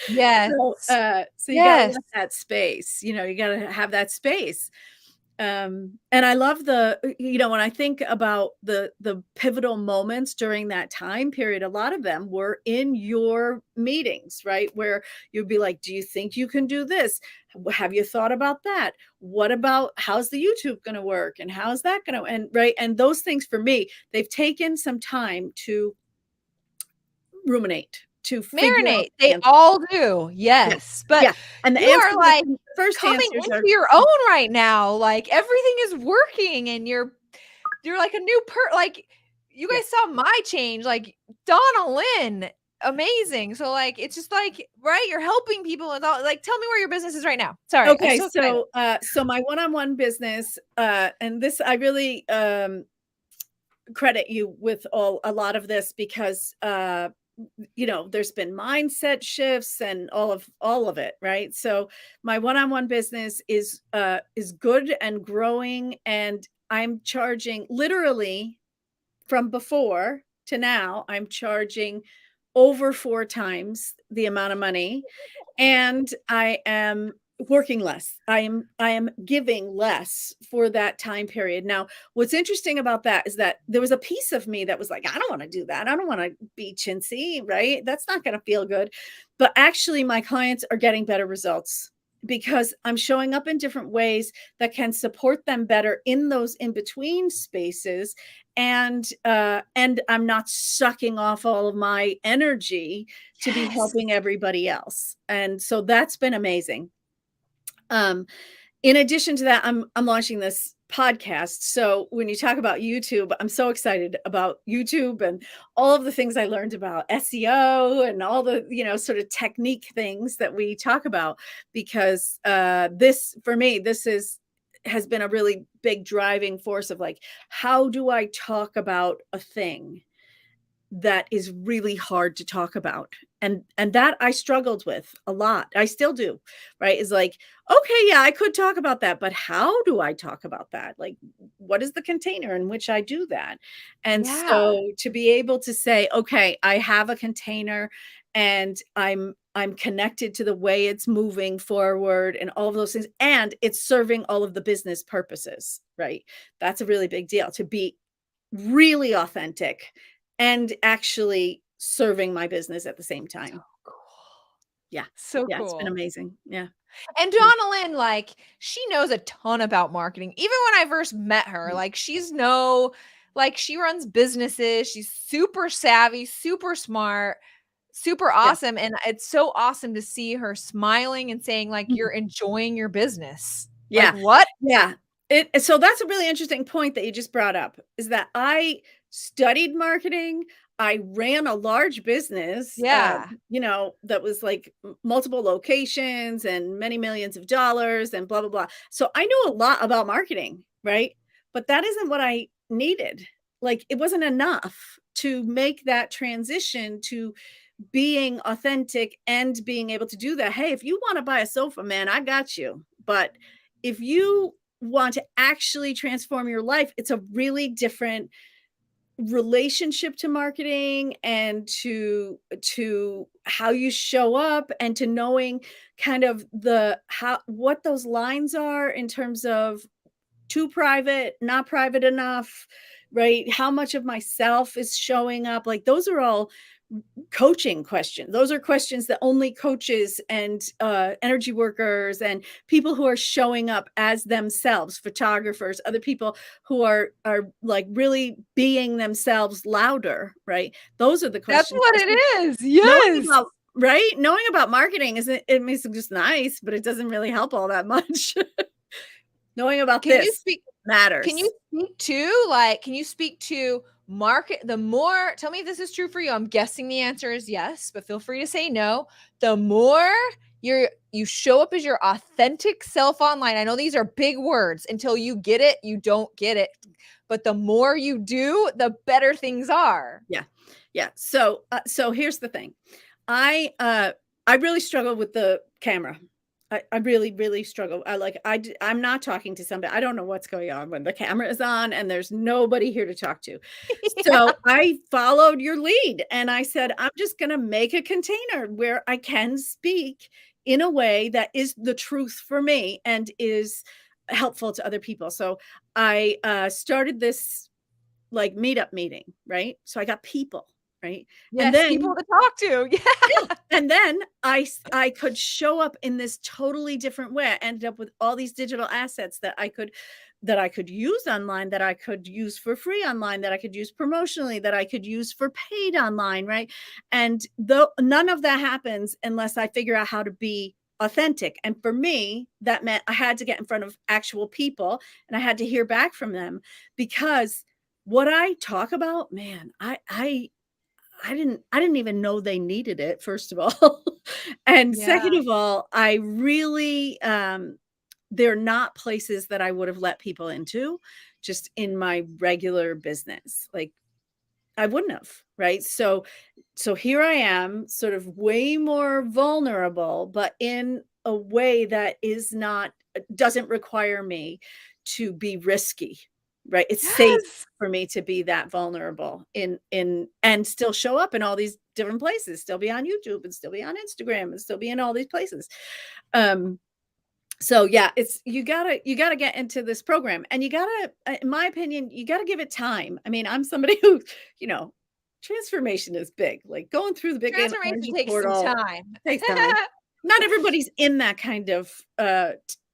Yes. So you gotta have that space, you gotta have that space. And I love when I think about the pivotal moments during that time period, a lot of them were in your meetings, right? Where you'd be like, do you think you can do this? Have you thought about that? What about, how's the YouTube going to work? And how's that going to, and right. And those things for me, they've taken some time to ruminate, to marinate. They all do. Yes. But yeah. And the you are like first coming into your own right now. Like everything is working, and you're like a new like you guys saw my change, like Donalyn, amazing. So like, it's just like, right, you're helping people with all, like, tell me where your business is right now. Sorry. Okay. So my one-on-one business, and this, I really credit you with a lot of this, because there's been mindset shifts and all of it, right? So my one-on-one business is good and growing, and I'm charging literally from before to now, I'm charging over 4 times the amount of money, and I am working less. I am giving less for that time period. Now, what's interesting about that is that there was a piece of me that was like, I don't want to do that. I don't want to be chintzy, right? That's not going to feel good. But actually, my clients are getting better results because I'm showing up in different ways that can support them better in those in between spaces, and I'm not sucking off all of my energy to be Yes. helping everybody else. And so that's been amazing. In addition to that, I'm launching this podcast. So when you talk about YouTube, I'm so excited about YouTube and all of the things I learned about SEO and all the, sort of technique things that we talk about, because this, for me, has been a really big driving force of like, how do I talk about a thing that is really hard to talk about? And that I struggled with a lot. I still do, right? Is like, okay, yeah, I could talk about that, but how do I talk about that? Like, what is the container in which I do that? And Yeah. so to be able to say, okay, I have a container and I'm connected to the way it's moving forward and all of those things, and it's serving all of the business purposes, right? That's a really big deal, to be really authentic and actually serving my business at the same time. Cool. Yeah. So Yeah, it's been cool. amazing. Yeah. And Donna Lynn, like, she knows a ton about marketing. Even when I first met her, Mhm. like, she runs businesses. She's super savvy, super smart, super Yeah. awesome. And it's so awesome to see her smiling and saying, like, Mhm. you're enjoying your business. Yeah. Like, what? Yeah. So that's a really interesting point that you just brought up, is that I studied marketing. I ran a large business, Yeah. that was like multiple locations and many millions of dollars and blah, blah, blah. So I knew a lot about marketing, right? But that isn't what I needed. Like, it wasn't enough to make that transition to being authentic and being able to do that. Hey, if you want to buy a sofa, man, I got you. But if you want to actually transform your life, it's a really different relationship to marketing and to how you show up, and to knowing kind of what those lines are in terms of too private, not private enough, right? How much of myself is showing up? Like, those are all coaching questions. Those are questions that only coaches and energy workers and people who are showing up as themselves, photographers, other people who are like really being themselves louder, right? Those are the That's questions. what it is. Knowing Yes. about, right? Knowing about marketing isn't, it makes it just nice, but it doesn't really help all that much. Knowing about Can you this speak? matters. Can you speak to market? Tell me if this is true for you. I'm guessing the answer is yes, but feel free to say no. The more you show up as your authentic self online. I know these are big words. Until you get it, you don't get it. But the more you do, the better things are. Yeah. So here's the thing. I really struggle with the camera. I really, really struggle. I'm not talking to somebody. I don't know what's going on when the camera is on and there's nobody here to talk to. So I followed your lead and I said, I'm just going to make a container where I can speak in a way that is the truth for me and is helpful to other people. So I started this like meetup meeting, right? So I got people, right? Yes, And then people to talk to. Yeah. and then I could show up in this totally different way. I ended up with all these digital assets that I could use online, that I could use for free online, that I could use promotionally, that I could use for paid online, right? And though none of that happens unless I figure out how to be authentic. And for me, that meant I had to get in front of actual people and I had to hear back from them, because what I talk about, man, I didn't even know they needed it, first of all. And second Yeah. of all, I really they're not places that I would have let people into just in my regular business. Like, I wouldn't have, right? So here I am, sort of way more vulnerable, but in a way that doesn't require me to be risky. right? It's safe Yes. for me to be that vulnerable in and still show up in all these different places, still be on YouTube and still be on Instagram and still be in all these places. So yeah, it's you gotta get into this program, and you gotta, in my opinion, you gotta give it time. I mean, I'm somebody who, you know, transformation is big. Like going through the big Transformation energy takes some portal time. takes time. Not everybody's in that kind of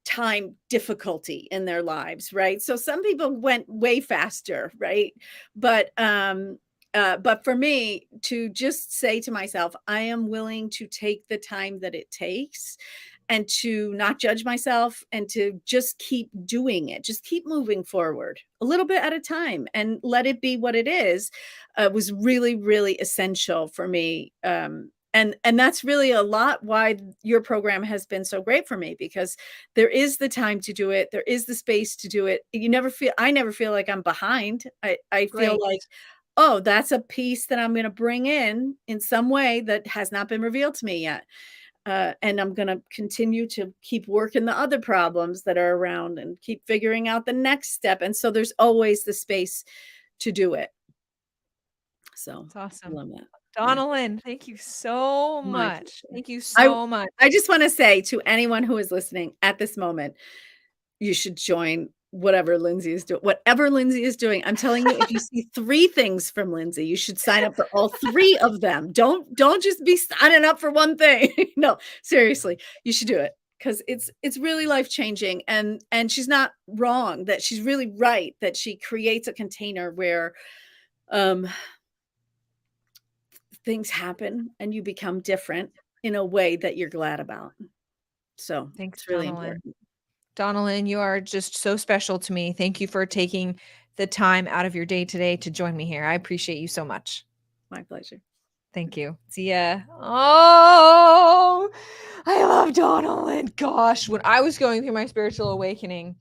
time difficulty in their lives, right? So some people went way faster, right? But for me to just say to myself, I am willing to take the time that it takes and to not judge myself and to just keep doing it, just keep moving forward a little bit at a time and let it be what it is, was really, really essential for me. And that's really a lot why your program has been so great for me, because there is the time to do it. There is the space to do it. I never feel like I'm behind. I feel Great. like, oh, that's a piece that I'm going to bring in some way that has not been revealed to me yet. And I'm going to continue to keep working the other problems that are around and keep figuring out the next step. And so there's always the space to do it. So It's awesome. I love that. Donna Lynn, thank you so My much. pleasure. Thank you so much. I just want to say to anyone who is listening at this moment, you should join whatever Lindsay is doing. Whatever Lindsay is doing, I'm telling you, if you see 3 things from Lindsay, you should sign up for all 3 of them. Don't just be signing up for one thing. No, seriously, you should do it, because it's really life-changing. And she's not wrong, that she's really right, that she creates a container where things happen and you become different in a way that you're glad about. So Thanks, it's really Donna Lynn. important. Donna Lynn, you are just so special to me. Thank you for taking the time out of your day today to join me here. I appreciate you so much. My pleasure. Thank you. See ya. Oh, I love Donna Lynn. Gosh, when I was going through my spiritual awakening,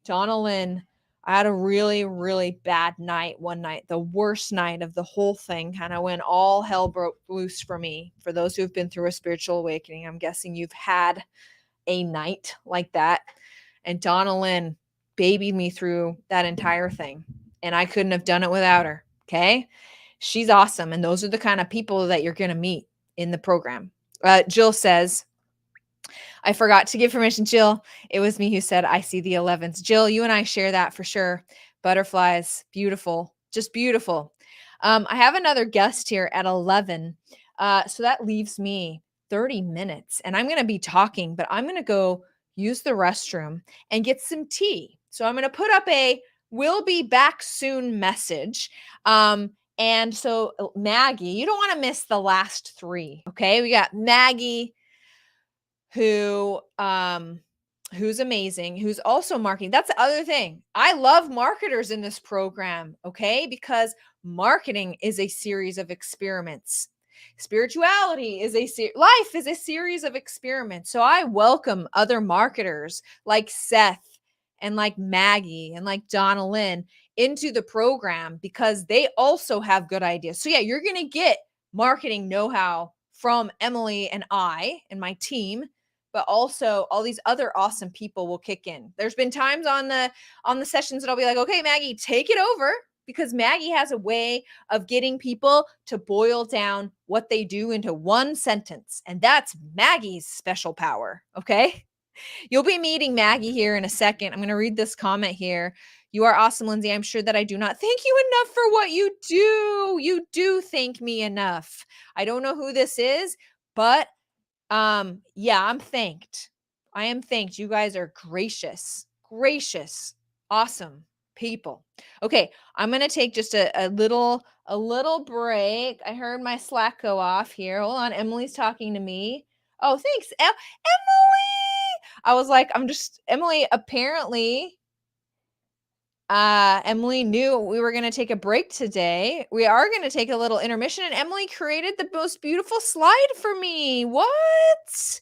Donna Lynn, I had a really, really bad night one night, the worst night of the whole thing, kind of when all hell broke loose for me. For those who have been through a spiritual awakening, I'm guessing you've had a night like that. And Donna Lynn babied me through that entire thing. And I couldn't have done it without her. Okay. She's awesome. And those are the kind of people that you're going to meet in the program. Jill says, I forgot to give permission, Jill. It was me who said, I see the 11s. Jill, you and I share that for sure. Butterflies, beautiful, just beautiful. I have another guest here at 11. So that leaves me 30 minutes and I'm going to be talking, but I'm going to go use the restroom and get some tea. So I'm going to put up a "will be back soon" message. And so Maggie, you don't want to miss the last 3. Okay. We got Maggie, who's amazing, who's also marketing. That's the other thing. I love marketers in this program. Okay. Because marketing is a series of experiments. Spirituality is life is a series of experiments. So I welcome other marketers like Seth and like Maggie and like Donna Lynn into the program, because they also have good ideas. So yeah, you're going to get marketing know-how from Emily and I and my team, but also all these other awesome people will kick in. There's been times on the sessions that I'll be like, okay, Maggie, take it over, because Maggie has a way of getting people to boil down what they do into one sentence. And that's Maggie's special power. Okay. You'll be meeting Maggie here in a second. I'm going to read this comment here. You are awesome, Lindsay. I'm sure that I do not thank you enough for what you do. You do thank me enough. I don't know who this is, but yeah, I'm thanked. I am thanked. You guys are gracious, awesome people. Okay, I'm going to take just a little break. I heard my Slack go off here. Hold on. Emily's talking to me. Oh, thanks, Emily. I was like, Emily, apparently, Emily knew we were going to take a break today. We are going to take a little intermission, and Emily created the most beautiful slide for me. What?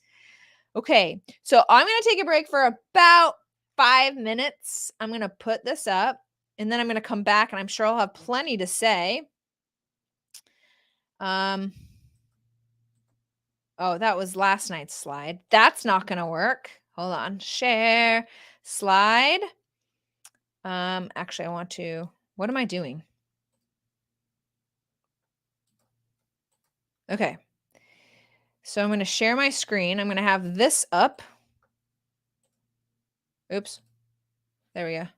Okay, so I'm going to take a break for about 5 minutes. I'm going to put this up, and then I'm going to come back, and I'm sure I'll have plenty to say. Oh, that was last night's slide. That's not going to work. Hold on. Share slide. Actually, I want to, what am I doing? Okay. So I'm going to share my screen. I'm going to have this up. Oops. There we go.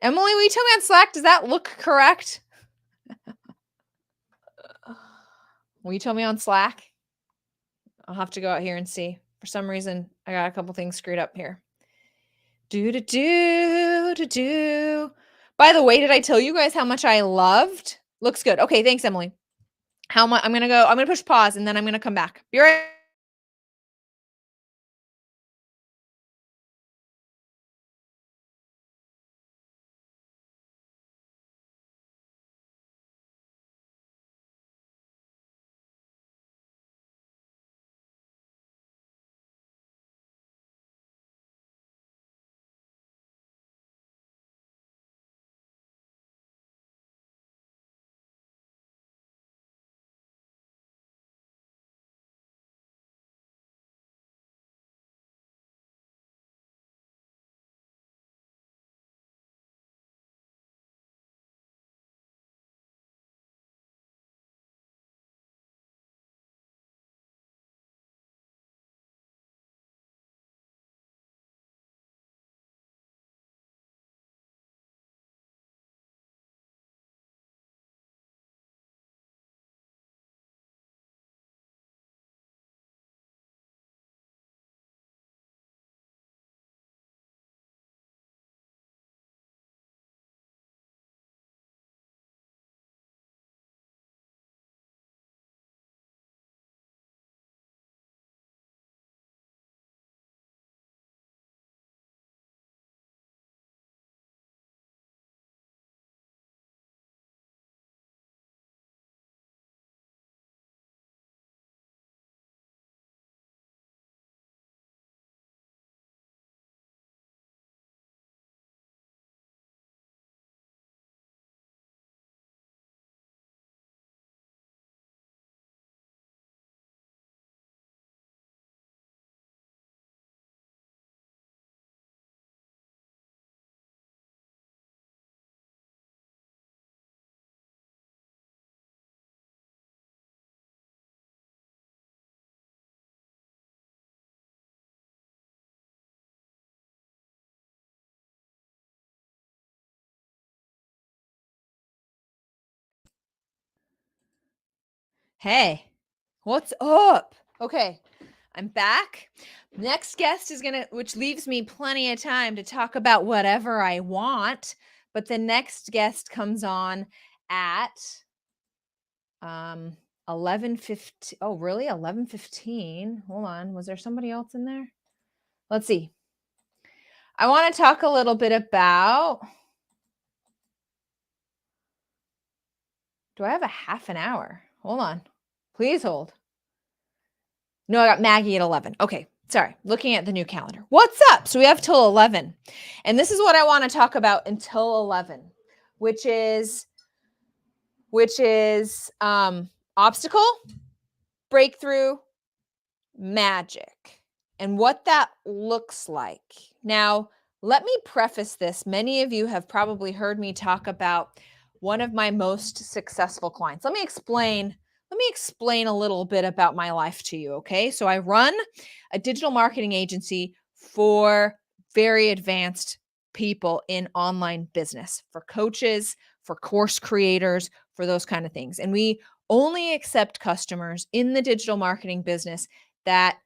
Emily, will you tell me on Slack, does that look correct? Will you tell me on Slack? I'll have to go out here and see. For some reason, I got a couple things screwed up here. Do. By the way, did I tell you guys how much I loved? Looks good. Okay, thanks, Emily. How much? I'm gonna push pause and then I'm gonna come back. Be right. Hey, what's up? Okay, I'm back. Next guest is which leaves me plenty of time to talk about whatever I want. But the next guest comes on at 11:15. Oh, really? 11:15. Hold on. Was there somebody else in there? Let's see. I want to talk a little bit about. Do I have a half an hour? Hold on. Please hold. No, I got Maggie at 11. Okay. Sorry. Looking at the new calendar. What's up? So we have till 11. And this is what I want to talk about until 11, which is obstacle, breakthrough, magic, and what that looks like. Now, let me preface this. Many of you have probably heard me talk about one of my most successful clients. Let me explain a little bit about my life to you, okay? So I run a digital marketing agency for very advanced people in online business, for coaches, for course creators, for those kind of things. And we only accept customers in the digital marketing business that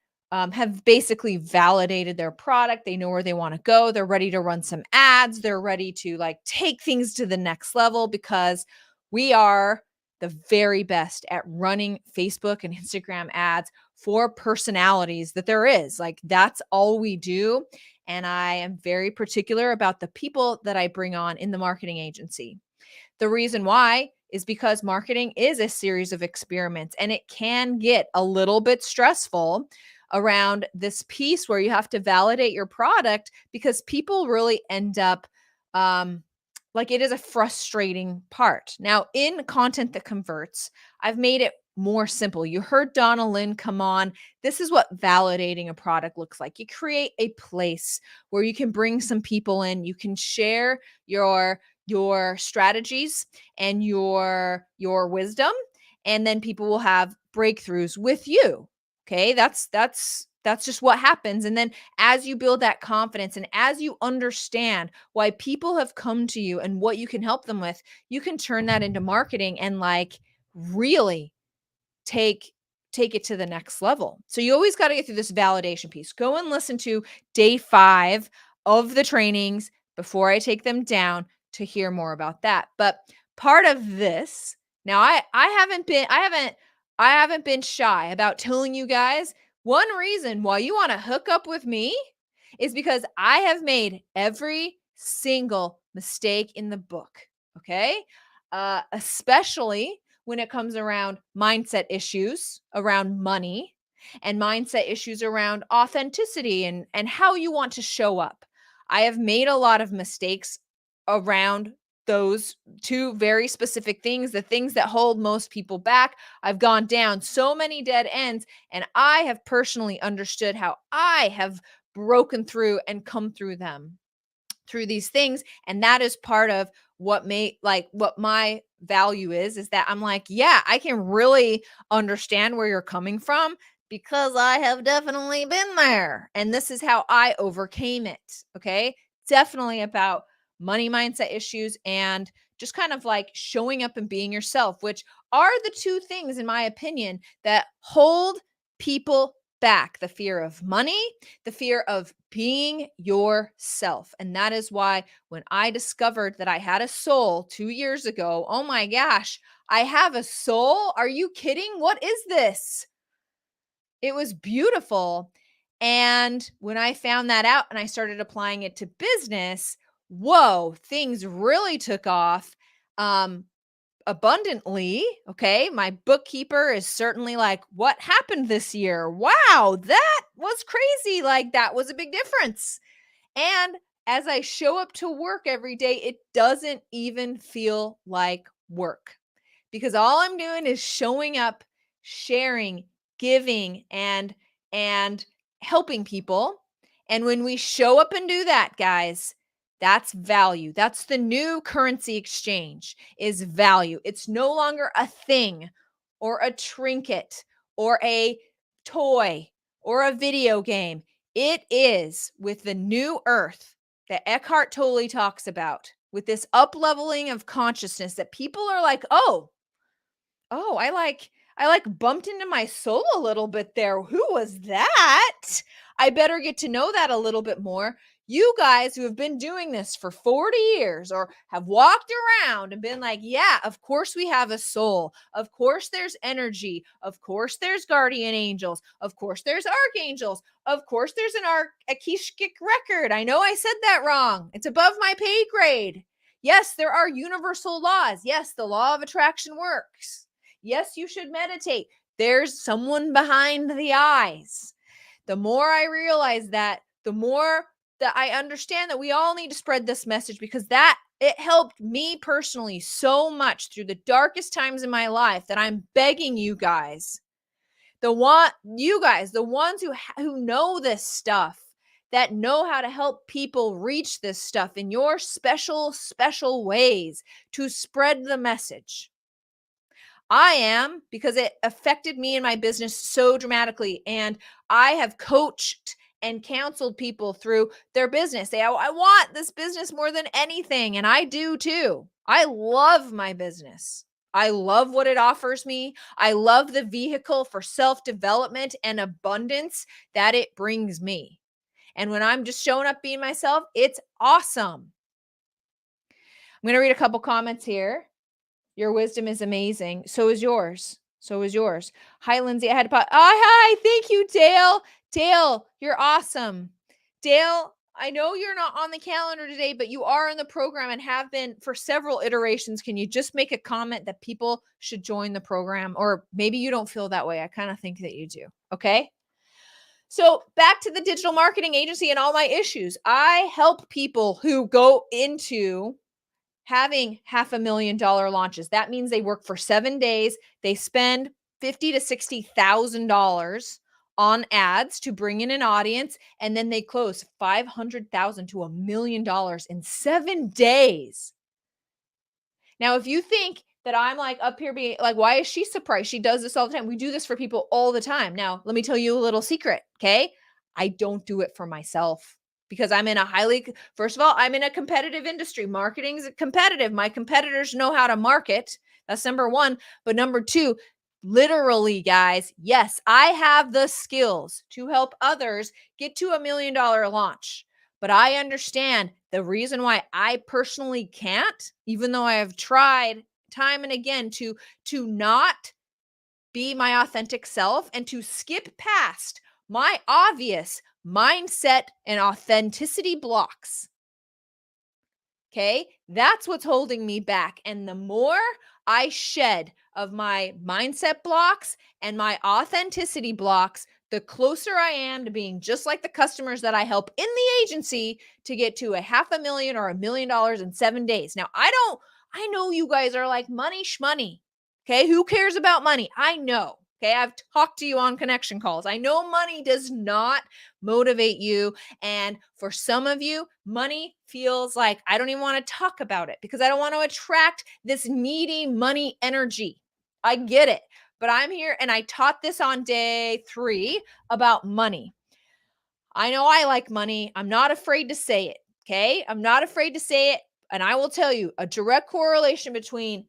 have basically validated their product. They know where they want to go. They're ready to run some ads. They're ready to take things to the next level, because we are the very best at running Facebook and Instagram ads for personalities that there is. That's all we do. And I am very particular about the people that I bring on in the marketing agency. The reason why is because marketing is a series of experiments, and it can get a little bit stressful around this piece where you have to validate your product, because people really end up it is a frustrating part. Now, in content that converts, I've made it more simple. You heard Donna Lynn come on. This is what validating a product looks like. You create a place where you can bring some people in. You can share your strategies and your wisdom, and then people will have breakthroughs with you. Okay? That's just what happens. And then as you build that confidence and as you understand why people have come to you and what you can help them with, you can turn that into marketing and like really take it to the next level. So you always got to get through this validation piece. Go and listen to day 5 of the trainings before I take them down to hear more about that. But part of this, now I haven't been shy about telling you guys one reason why you want to hook up with me is because I have made every single mistake in the book. Okay. Especially when it comes around mindset issues around money and mindset issues around authenticity and how you want to show up. I have made a lot of mistakes around those 2 very specific things, the things that hold most people back. I've gone down so many dead ends, and I have personally understood how I have broken through and come through them, through these things. And that is part of what my value is that I'm like, yeah, I can really understand where you're coming from because I have definitely been there. And this is how I overcame it. Okay. Definitely about money mindset issues and just kind of like showing up and being yourself, which are the 2 things, in my opinion, that hold people back: the fear of money, the fear of being yourself. And that is why when I discovered that I had a soul 2 years ago, oh my gosh, I have a soul? Are you kidding? What is this? It was beautiful. And when I found that out and I started applying it to business, whoa, things really took off. Abundantly. Okay. My bookkeeper is certainly like, what happened this year? Wow, that was crazy. Like, that was a big difference. And as I show up to work every day, it doesn't even feel like work because all I'm doing is showing up, sharing, giving, and helping people. And when we show up and do that, guys, that's value. That's the new currency exchange, is value. It's no longer a thing or a trinket or a toy or a video game. It is, with the new earth that Eckhart Tolle talks about, with this up-leveling of consciousness, that people are like, oh, I like bumped into my soul a little bit there. Who was that? I better get to know that a little bit more. You guys who have been doing this for 40 years or have walked around and been like, yeah, of course we have a soul. Of course there's energy. Of course there's guardian angels. Of course there's archangels. Of course there's an Akashic record. I know I said that wrong. It's above my pay grade. Yes, there are universal laws. Yes, the law of attraction works. Yes, you should meditate. There's someone behind the eyes. The more I realize that, the more that I understand that we all need to spread this message, because it helped me personally so much through the darkest times in my life that I'm begging you guys, the ones who know this stuff, that know how to help people reach this stuff in your special ways, to spread the message. I am, because it affected me and my business so dramatically. And I have coached and counseled people through their business. I want this business more than anything. And I do too. I love my business. I love what it offers me. I love the vehicle for self-development and abundance that it brings me. And when I'm just showing up being myself, it's awesome. I'm going to read a couple comments here. Your wisdom is amazing. So is yours. Hi, Lindsay. I had to pause. Oh, hi. Thank you, Dale. Dale, you're awesome. Dale, I know you're not on the calendar today, but you are in the program and have been for several iterations. Can you just make a comment that people should join the program? Or maybe you don't feel that way. I kind of think that you do. Okay. So back to the digital marketing agency and all my issues. I help people who go into having $500,000 launches. That means they work for 7 days. They spend $50,000 to $60,000 on ads to bring in an audience, and then they close $500,000 to $1 million in 7 days. Now, if you think that I'm like up here being like, why is she surprised? She does this all the time. We do this for people all the time. Now, let me tell you a little secret, okay? I don't do it for myself because I'm in a first of all, I'm in a competitive industry. Marketing is competitive. My competitors know how to market. That's number one. But number two, literally, guys, yes, I have the skills to help others get to $1 million launch. But I understand the reason why I personally can't, even though I have tried time and again to not be my authentic self and to skip past my obvious mindset and authenticity blocks. Okay, that's what's holding me back. And the more I shed of my mindset blocks and my authenticity blocks, the closer I am to being just like the customers that I help in the agency to get to $500,000 or $1 million in 7 days. Now, I know you guys are like money shmoney. Okay, who cares about money? I know. Okay, I've talked to you on connection calls. I know money does not motivate you. And for some of you, money feels like I don't even want to talk about it because I don't want to attract this needy money energy. I get it. But I'm here and I taught this on day 3 about money. I know I like money. I'm not afraid to say it. Okay, I'm not afraid to say it. And I will tell you a direct correlation between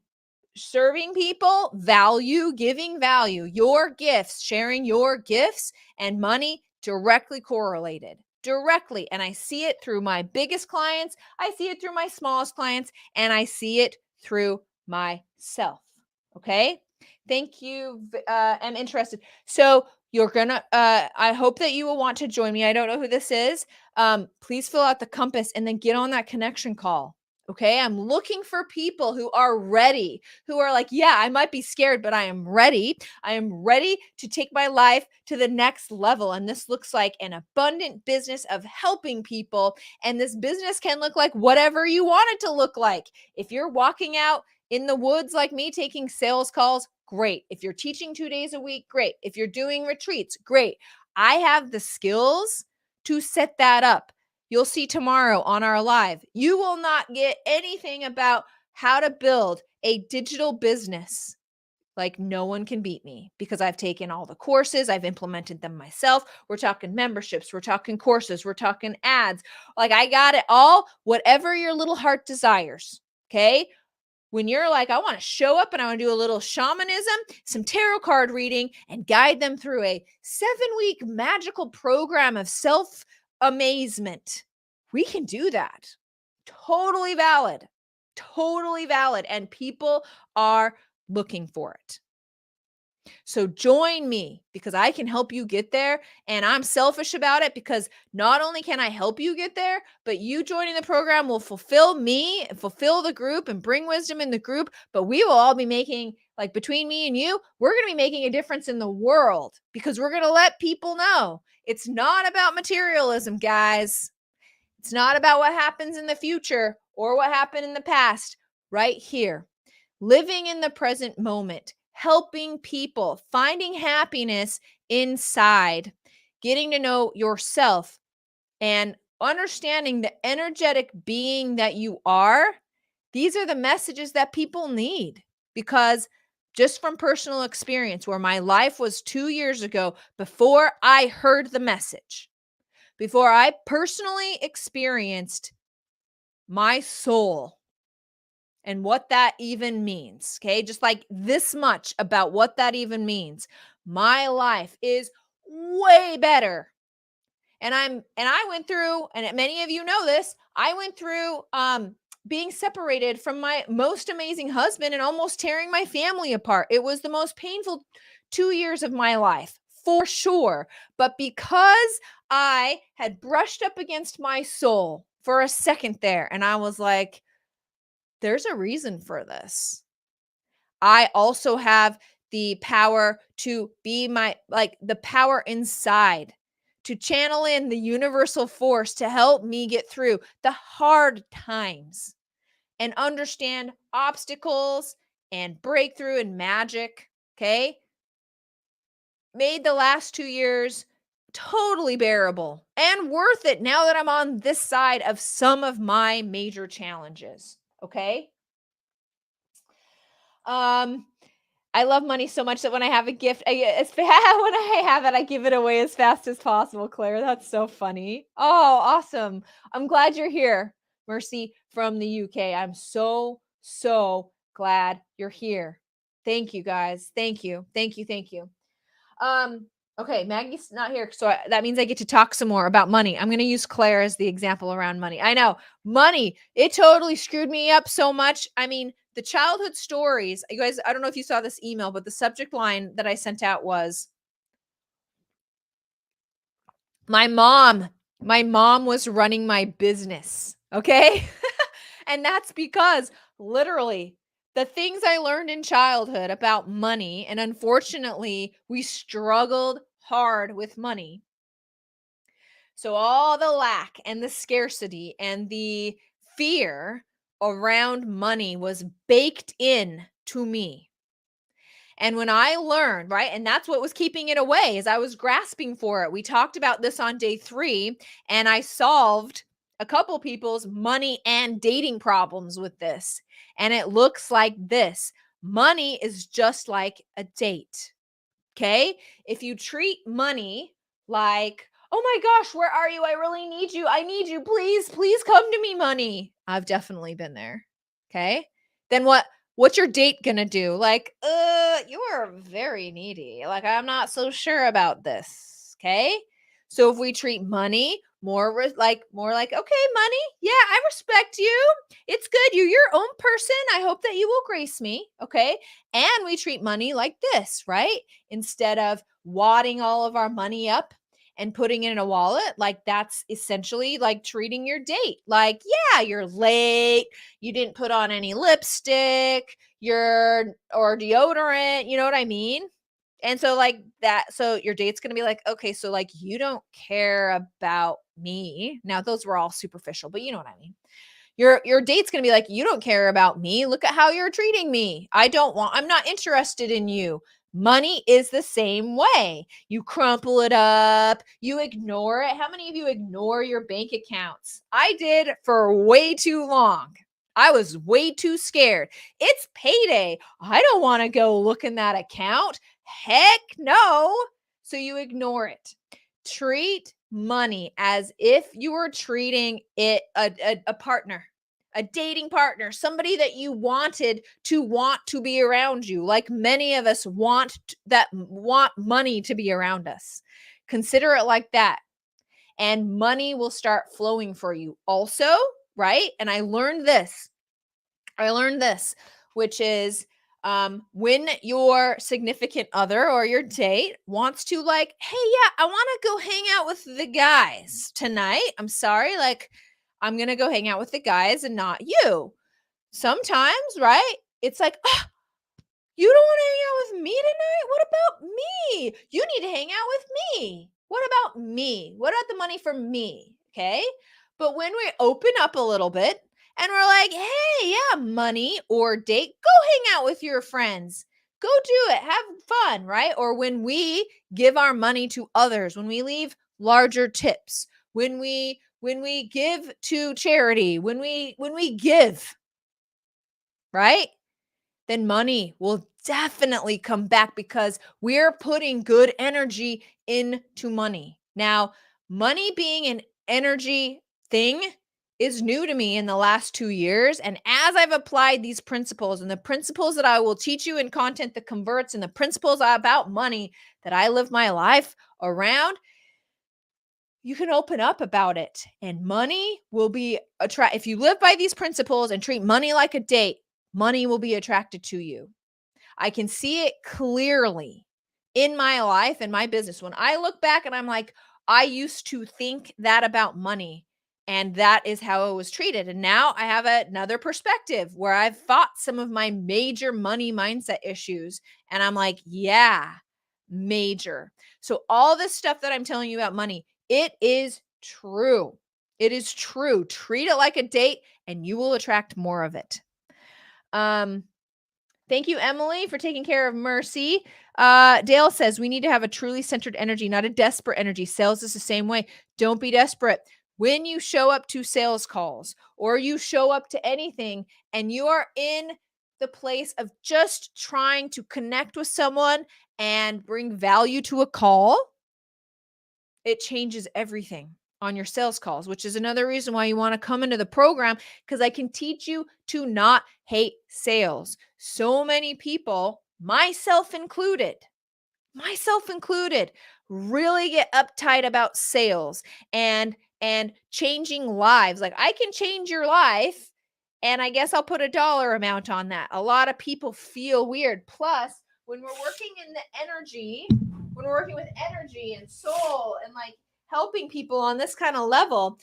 serving people, value, giving value, your gifts, sharing your gifts and money directly correlated. Directly. And I see it through my biggest clients. I see it through my smallest clients. And I see it through myself. Okay. Thank you. I'm interested. So you're going to, I hope that you will want to join me. I don't know who this is. Please fill out the compass and then get on that connection call. Okay. I'm looking for people who are ready, who are like, yeah, I might be scared, but I am ready. I am ready to take my life to the next level. And this looks like an abundant business of helping people. And this business can look like whatever you want it to look like. If you're walking out in the woods like me, taking sales calls, great. If you're teaching 2 days a week, great. If you're doing retreats, great. I have the skills to set that up. You'll see tomorrow on our live. You will not get anything about how to build a digital business. Like no one can beat me because I've taken all the courses. I've implemented them myself. We're talking memberships. We're talking courses. We're talking ads. Like I got it all, whatever your little heart desires. Okay. When you're like, I want to show up and I want to do a little shamanism, some tarot card reading, and guide them through a 7-week magical program of self-amazement. We can do that. Totally valid. Totally valid. And people are looking for it. So join me because I can help you get there. And I'm selfish about it because not only can I help you get there, but you joining the program will fulfill me and fulfill the group and bring wisdom in the group. But we will all be making, like between me and you, we're going to be making a difference in the world because we're going to let people know it's not about materialism, guys. It's not about what happens in the future or what happened in the past. Right here, living in the present moment. Helping people, finding happiness inside, getting to know yourself, and understanding the energetic being that you are. These are the messages that people need because just from personal experience, where my life was 2 years ago, before I heard the message, before I personally experienced my soul and what that even means. Okay. Just like this much about what that even means. My life is way better. And I went through, and many of you know this, I went through being separated from my most amazing husband and almost tearing my family apart. It was the most painful 2 years of my life, for sure. But because I had brushed up against my soul for a second there, and I was like, there's a reason for this. I also have the power to be the power inside to channel in the universal force to help me get through the hard times and understand obstacles and breakthrough and magic. Okay. made the last 2 years totally bearable and worth it now that I'm on this side of some of my major challenges. Okay. I love money so much that when I have a gift, when I have it, I give it away as fast as possible. Claire, that's so funny. Oh, awesome. I'm glad you're here. Mercy from the UK. I'm so glad you're here. Thank you guys. Thank you. Okay, Maggie's not here, so that means I get to talk some more about money. I'm going to use Claire as the example around money. I know, money, it totally screwed me up so much. I mean, the childhood stories, you guys, I don't know if you saw this email, but the subject line that I sent out was, my mom was running my business, okay? And that's because literally the things I learned in childhood about money, and unfortunately, we struggled hard with money. So all the lack and the scarcity and the fear around money was baked in to me. And when I learned, right, and that's what was keeping it away, is I was grasping for it. We talked about this on day 3, and I solved a couple people's money and dating problems with this. And it looks like this. Money is just like a date. Okay? If you treat money like, oh my gosh, where are you? I really need you. I need you. Please come to me, money. I've definitely been there. Okay? Then what's your date gonna do? Like, you are very needy. Like, I'm not so sure about this. Okay? So if we treat money more like, okay, money, yeah, I respect you. It's good. You're your own person. I hope that you will grace me. Okay? And we treat money like this, right? Instead of wadding all of our money up and putting it in a wallet, like that's essentially like treating your date. Like, yeah, you're late. You didn't put on any lipstick, or deodorant. You know what I mean? And so like that, so your date's going to be like, okay, so like you don't care about me. Now those were all superficial, but you know what I mean? Your date's going to be like, you don't care about me. Look at how you're treating me. I'm not interested in you. Money is the same way. You crumple it up, you ignore it. How many of you ignore your bank accounts? I did for way too long. I was way too scared. It's payday. I don't want to go look in that account. Heck no. So you ignore it. Treat money as if you were treating it a partner, a dating partner, somebody that you want to be around you. Like many of us want money to be around us. Consider it like that. And money will start flowing for you also, right? And I learned this, which is when your significant other or your date wants to like, hey, yeah, I want to go hang out with the guys tonight. I'm sorry, like I'm going to go hang out with the guys and not you. Sometimes, right? It's like, oh, you don't want to hang out with me tonight? What about me? You need to hang out with me. What about me? What about the money for me? Okay. But when we open up a little bit and we're like, hey, yeah, money or date, go hang out with your friends. Go do it. Have fun, right? Or when we give our money to others, when we leave larger tips, when we give to charity, when we give, right? Then money will definitely come back because we're putting good energy into money. Now, money being an energy thing is new to me in the last 2 years. And as I've applied these principles and the principles that I will teach you in Content That Converts and the principles about money that I live my life around, you can open up about it. And money will be if you live by these principles and treat money like a date, money will be attracted to you. I can see it clearly in my life and my business. When I look back and I'm like, I used to think that about money and that is how it was treated. And now I have another perspective where I've fought some of my major money mindset issues. And I'm like, yeah, major. So all this stuff that I'm telling you about money, it is true. It is true. Treat it like a date and you will attract more of it. Thank you, Emily, for taking care of Mercy. Dale says we need to have a truly centered energy, not a desperate energy. Sales is the same way. Don't be desperate. When you show up to sales calls or you show up to anything and you are in the place of just trying to connect with someone and bring value to a call, it changes everything on your sales calls, which is another reason why you want to come into the program, because I can teach you to not hate sales. So many people, myself included, really get uptight about sales and changing lives. Like, I can change your life, and I guess I'll put a dollar amount on that. A lot of people feel weird. Plus, when we're working in the energy, when we're working with energy and soul and like helping people on this kind of level,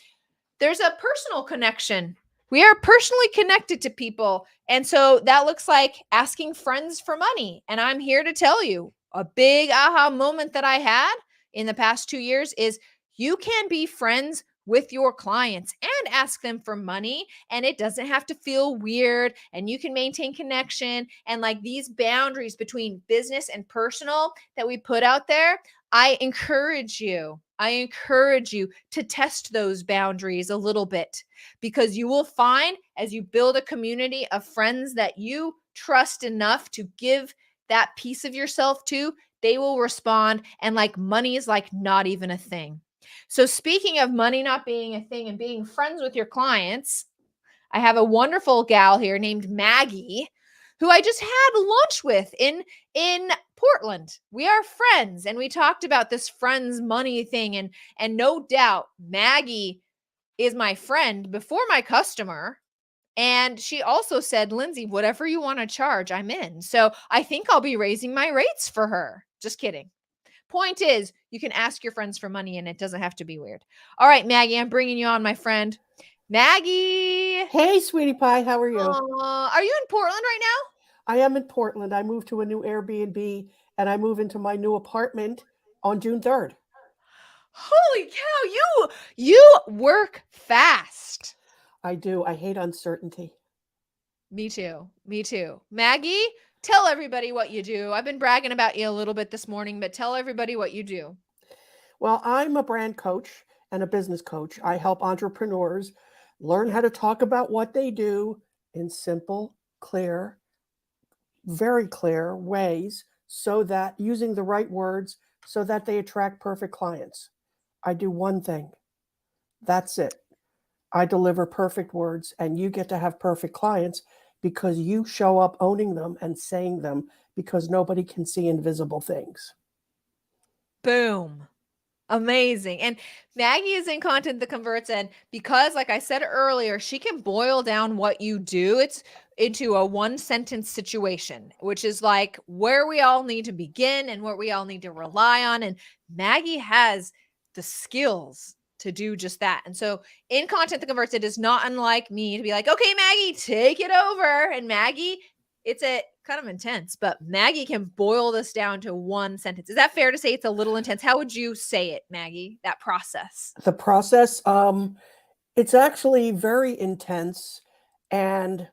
there's a personal connection. We are personally connected to people. And so that looks like asking friends for money. And I'm here to tell you, a big aha moment that I had in the past 2 years is you can be friends with your clients and ask them for money, and it doesn't have to feel weird, and you can maintain connection. And like, these boundaries between business and personal that we put out there, I encourage you to test those boundaries a little bit, because you will find as you build a community of friends that you trust enough to give that piece of yourself to, they will respond. And like, money is like not even a thing. So speaking of money not being a thing and being friends with your clients, I have a wonderful gal here named Maggie, who I just had lunch with in Portland. We are friends, and we talked about this friends money thing, and no doubt Maggie is my friend before my customer. And she also said, Lindsay, whatever you want to charge, I'm in. So I think I'll be raising my rates for her. Just kidding. Point is, you can ask your friends for money and it doesn't have to be weird. All right, Maggie, I'm bringing you on, my friend. Maggie. Hey, sweetie pie, how are you? Are you in Portland right now? I am in Portland. I moved to a new Airbnb and I move into my new apartment on June 3rd. Holy cow, you work fast. I do. I hate uncertainty. Me too. Maggie, tell everybody what you do. I've been bragging about you a little bit this morning, but tell everybody what you do. Well, I'm a brand coach and a business coach. I help entrepreneurs learn how to talk about what they do in simple, clear, very clear ways, so that using the right words so that they attract perfect clients. I do one thing. That's it. I deliver perfect words, and you get to have perfect clients because you show up owning them and saying them, because nobody can see invisible things. Boom. Amazing. And Maggie is in Content That Converts. And because, like I said earlier, she can boil down what you do, it's into a one sentence situation, which is like where we all need to begin and what we all need to rely on. And Maggie has the skills to do just that. And so in Content That Converts, it is not unlike me to be like, okay, Maggie, take it over. And Maggie, it's a kind of intense, but Maggie can boil this down to one sentence. Is that fair to say it's a little intense? How would you say it, Maggie, that process? The process, it's actually very intense. And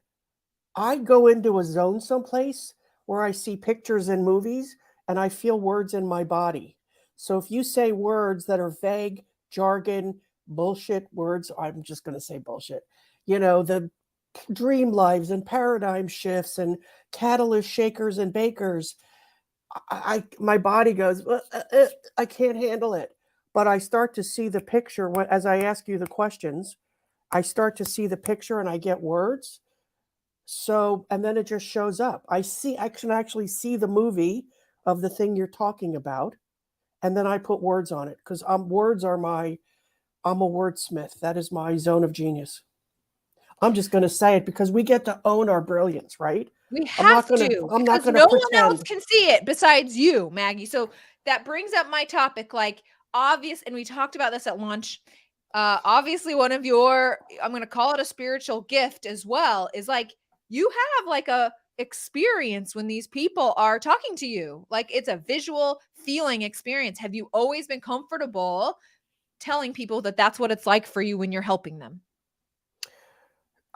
I go into a zone someplace where I see pictures in movies and I feel words in my body. So if you say words that are vague, jargon, bullshit words, I'm just going to say bullshit, the dream lives and paradigm shifts and catalyst shakers and bakers, my body goes, I can't handle it. But I start to see the picture as I ask you the questions. I start to see the picture and I get words. So, and then it just shows up. I can actually see the movie of the thing you're talking about. And then I put words on it, because I'm a wordsmith. That is my zone of genius. I'm just going to say it because we get to own our brilliance, right? We have to. I'm not going to no pretend. one else can see it besides you, Maggie. So that brings up my topic, like obvious, and we talked about this at lunch. Obviously, one of your, I'm going to call it a spiritual gift as well, is like you have like a experience when these people are talking to you. Like, it's a visual feeling experience. Have you always been comfortable telling people that that's what it's like for you when you're helping them?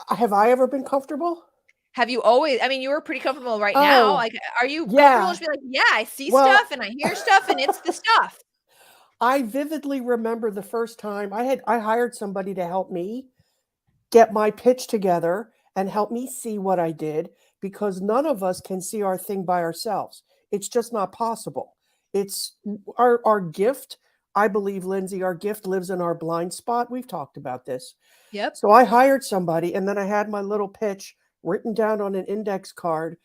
Have I ever been comfortable? Have you always, I mean, you were pretty comfortable right now. Oh, Like, are you comfortable yeah. to be like, yeah, I see Well, stuff and I hear stuff and it's the stuff? I vividly remember the first time I hired somebody to help me get my pitch together and help me see what I did, because none of us can see our thing by ourselves. It's just not possible. It's our gift. I believe, Lindsay, our gift lives in our blind spot. We've talked about this. Yep. So I hired somebody, and then I had my little pitch written down on an index card.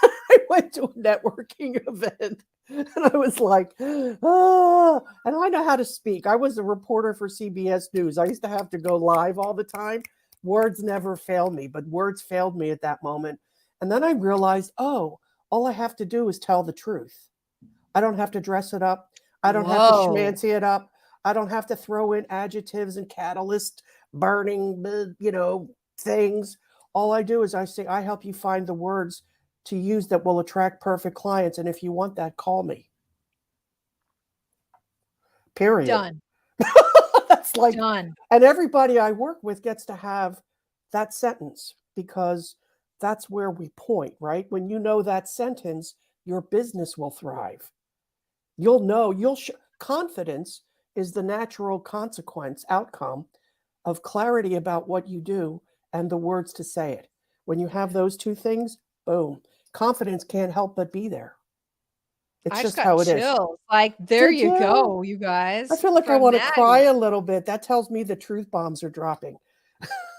I went to a networking event, and I was like, oh, and I know how to speak. I was a reporter for CBS News. I used to have to go live all the time. Words never failed me, but words failed me at that moment. And then I realized, oh, all I have to do is tell the truth. I don't have to dress it up. I don't have to Whoa. schmancy it up. I don't have to throw in adjectives and catalyst burning, things. All I do is I say, I help you find the words to use that will attract perfect clients. And if you want that, call me. Period. Done. That's like, Done. and everybody I work with gets to have that sentence, because that's where we point, right? When you know that sentence, your business will thrive. You'll know, confidence is the natural consequence, outcome of clarity about what you do and the words to say it. When you have those two things, boom, confidence can't help but be there. It's I just got how it is. chills. Like, there Did you you? go, you guys. I feel like I From want to Maggie. cry a little bit. That tells me the truth bombs are dropping.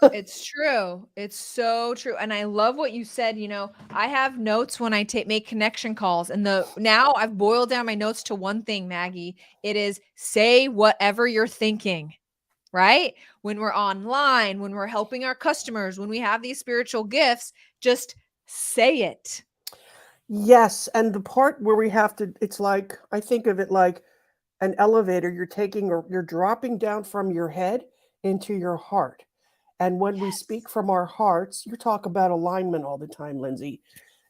It's true. It's so true. And I love what you said. I have notes when I make connection calls, and now I've boiled down my notes to one thing, Maggie. It is say whatever you're thinking, right? When we're online, when we're helping our customers, when we have these spiritual gifts, just say it. Yes. And the part where we have to, it's like, I think of it like an elevator. You're dropping down from your head into your heart. And when we speak from our hearts, you talk about alignment all the time, Lindsay.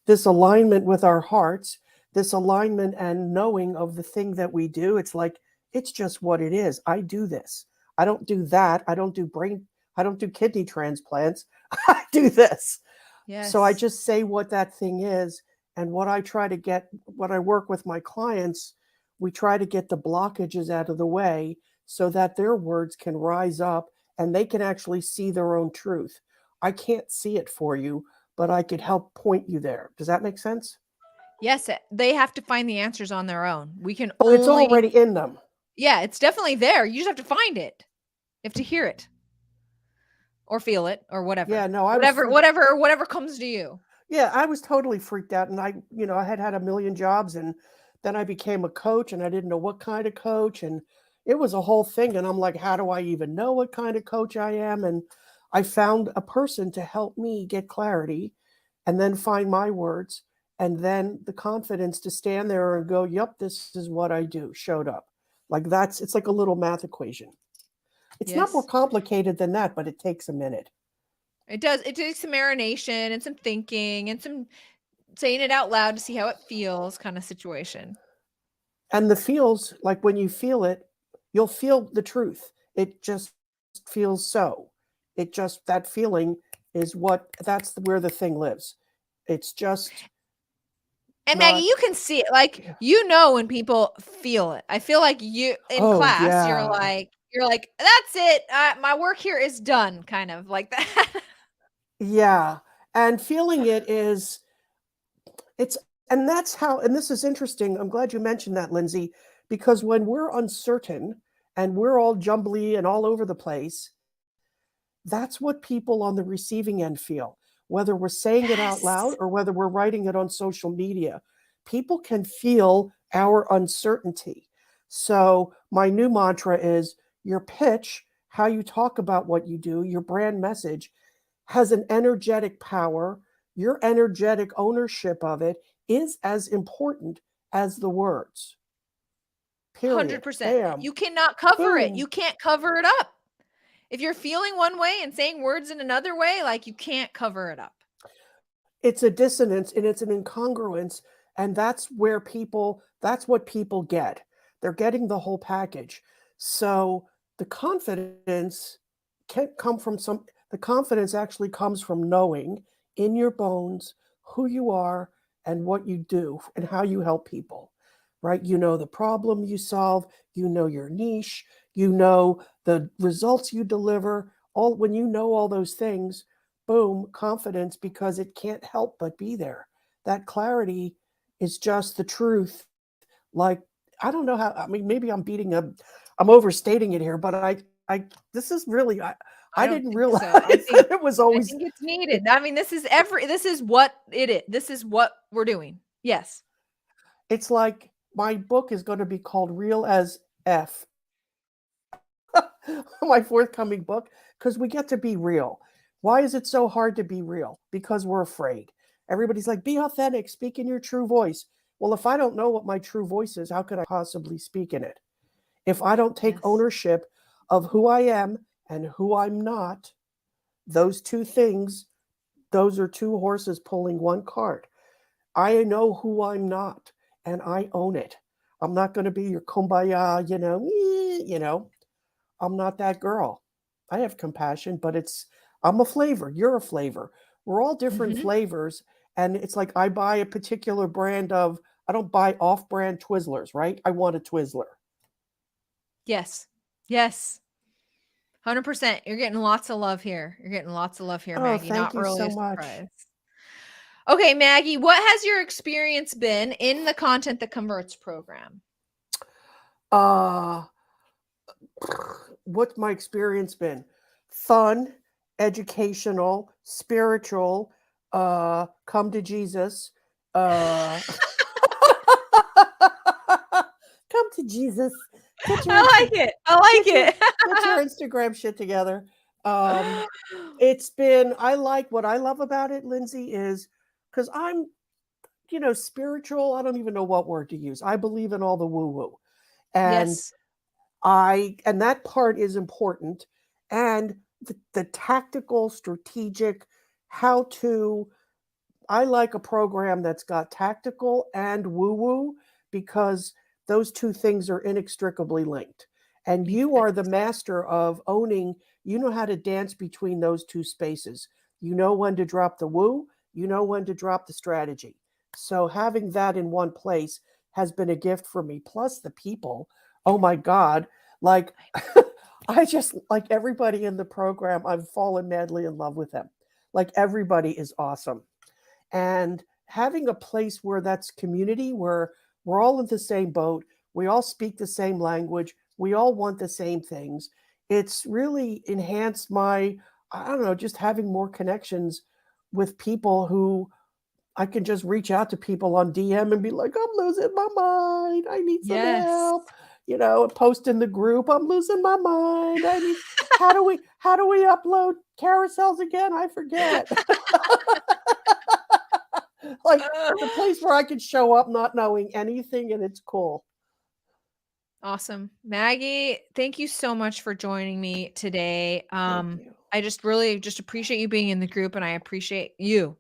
This alignment with our hearts, this alignment and knowing of the thing that we do, it's like, it's just what it is. I do this. I don't do that. I don't do kidney transplants. I do this. Yes. So I just say what that thing is. And what I work with my clients, we try to get the blockages out of the way so that their words can rise up and they can actually see their own truth. I can't see it for you, but I could help point you there. Does that make sense? Yes, they have to find the answers on their own. We can Oh, it's already in them. Yeah, it's definitely there. You just have to find it. You have to hear it or feel it or whatever. Yeah, no, whatever comes to you. Yeah, I was totally freaked out, and I had a million jobs, and then I became a coach, and I didn't know what kind of coach, and it was a whole thing. And I'm like, how do I even know what kind of coach I am? And I found a person to help me get clarity and then find my words, and then the confidence to stand there and go, yep, this is what I do, showed up. Like it's like a little math equation. It's not more complicated than that, but it takes a minute. It does. It takes some marination and some thinking and some saying it out loud to see how it feels kind of situation. And the feels, like when you feel it, you'll feel the truth. It just feels so. That feeling is that's where the thing lives. It's just. And Maggie, you can see it. Like, when people feel it. I feel like you in class, yeah. you're like, that's it. My work here is done, kind of like that. Yeah. And feeling it and that's how, and this is interesting. I'm glad you mentioned that, Lindsay, because when we're uncertain and we're all jumbly and all over the place, that's what people on the receiving end feel, whether we're saying it out loud or whether we're writing it on social media. People can feel our uncertainty. So my new mantra is your pitch, how you talk about what you do, your brand message has an energetic power. Your energetic ownership of it is as important as the words. Period. 100%. Bam. You cannot cover it. Boom. You can't cover it up. If you're feeling one way and saying words in another way, like, you can't cover it up. It's a dissonance and it's an incongruence. And that's what people get. They're getting the whole package. So the confidence can't come from the confidence actually comes from knowing in your bones who you are and what you do and how you help people, right? You know the problem you solve, you know your niche, you know the results you deliver. All when you know all those things, boom, confidence, because it can't help but be there. That clarity is just the truth. Like, I don't know how, I mean, maybe I'm overstating it here, but this is really, I don't didn't think realize so. that it was I always, think it's needed. I mean, this is what it is. This is what we're doing. Yes. it's like my book is going to be called Real as F, my forthcoming book, because we get to be real. Why is it so hard to be real? Because we're afraid. Everybody's like, be authentic, speak in your true voice. Well, if I don't know what my true voice is, how could I possibly speak in it? If I don't take Yes. ownership of who I am and who I'm not, those two things, those are two horses pulling one cart. I know who I'm not and I own it. I'm not going to be your kumbaya, I'm not that girl. I have compassion, but I'm a flavor. You're a flavor. We're all different Mhm. flavors. And it's like I buy a particular brand I don't buy off brand Twizzlers, right? I want a Twizzler. Yes. Yes. 100%. You're getting lots of love here. You're getting lots of love here, Oh, Maggie. thank Not you really so a much. surprise. Okay, Maggie, what has your experience been in the Content That Converts program? What's my experience been? Fun, educational, spiritual, come to Jesus. Come to Jesus. Get your I like it. I like get your it. Instagram shit together. It's been, I like what I love about it, Lindsay, is because I'm, spiritual. I don't even know what word to use. I believe in all the woo-woo. And Yes. and that part is important. And the tactical, strategic, how to, I like a program that's got tactical and woo-woo because those two things are inextricably linked. And you are the master of owning, you know how to dance between those two spaces. You know when to drop the woo, you know when to drop the strategy. So having that in one place has been a gift for me. Plus the people, oh my God, like I just like everybody in the program, I've fallen madly in love with them. Like everybody is awesome. And having a place where that's community, where we're all in the same boat, we all speak the same language, we all want the same things. It's really enhanced my, I don't know, just having more connections with people who I can just reach out to people on DM and be like, I'm losing my mind. I need some Yes. help. Post in the group, I'm losing my mind. I need how do we upload carousels again? I forget. Like the place where I can show up not knowing anything and it's cool. Awesome. Maggie, thank you so much for joining me today. Thank you. I just really just appreciate you being in the group and I appreciate you.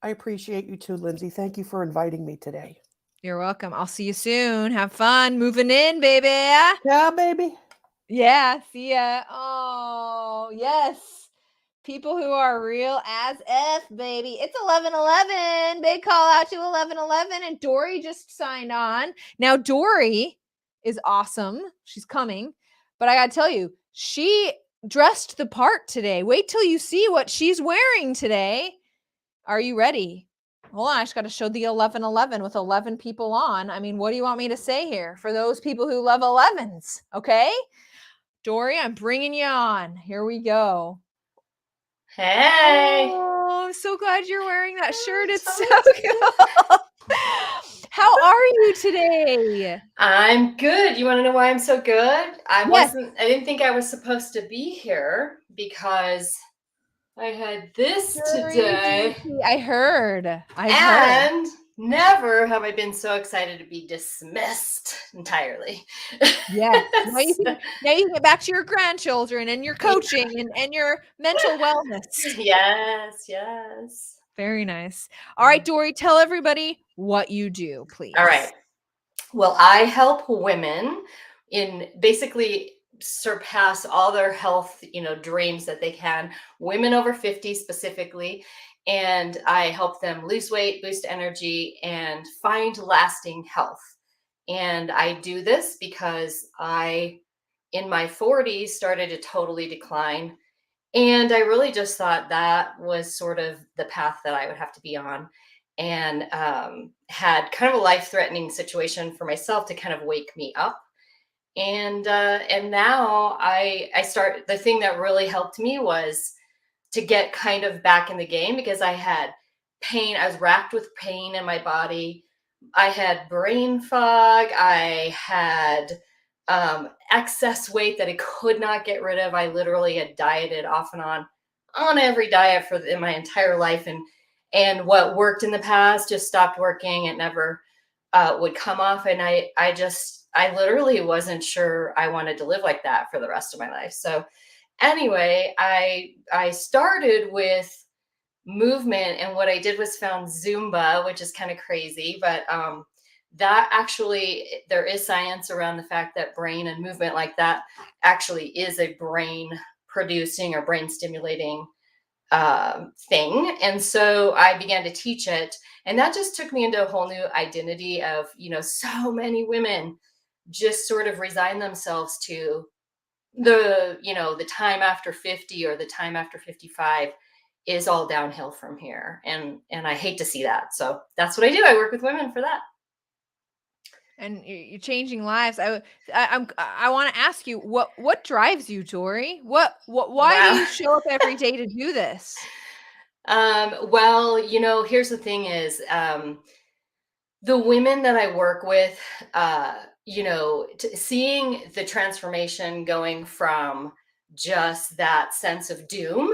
I appreciate you too, Lindsay. Thank you for inviting me today. You're welcome. I'll see you soon. Have fun moving in, baby. Yeah, baby. Yeah, see ya. Oh, yes. People who are real as F, baby. It's 11/11. Big call out to 11/11. And Dory just signed on. Now, Dory is awesome. She's coming. But I got to tell you, she dressed the part today. Wait till you see what she's wearing today. Are you ready? Hold on. I just got to show the 11/11 with 11 people on. I mean, what do you want me to say here for those people who love 11s? Okay. Dory, I'm bringing you on. Here we go. Hey. Oh, I'm so glad you're wearing that shirt. It's so so cool. How are you today? I'm good. You want to know why I'm so good? Yes. I didn't think I was supposed to be here because I had this today. I heard. And never have I been so excited to be dismissed entirely. Yes. Now you can get back to your grandchildren and your coaching and your mental wellness. Yes. Very nice. All right, Dory, tell everybody what you do, please. All right. Well, I help women in basically surpass all their health, dreams that they can, women over 50 specifically. And I help them lose weight, boost energy, and find lasting health. And I do this because I, in my 40s, started to totally decline. And I really just thought that was sort of the path that I would have to be on. And had kind of a life-threatening situation for myself to kind of wake me up. And now I start, the thing that really helped me was to get kind of back in the game, because I had pain. I was racked with pain in my body. I had brain fog. I had excess weight that I could not get rid of. I literally had dieted off and on every diet in my entire life. And what worked in the past just stopped working. It never would come off. And I literally wasn't sure I wanted to live like that for the rest of my life. So anyway, I started with movement, and what I did was found Zumba, which is kind of crazy, but that actually, there is science around the fact that brain and movement like that actually is a brain producing or brain stimulating thing. And so I began to teach it, and that just took me into a whole new identity of, so many women just sort of resign themselves to the time after 50 or the time after 55 is all downhill from here. And I hate to see that. So that's what I do. I work with women for that. And you're changing lives. I want to ask you, what drives you, Tori? Why Wow. do you show up every day to do this? Well, here's the thing is, the women that I work with, seeing the transformation going from just that sense of doom,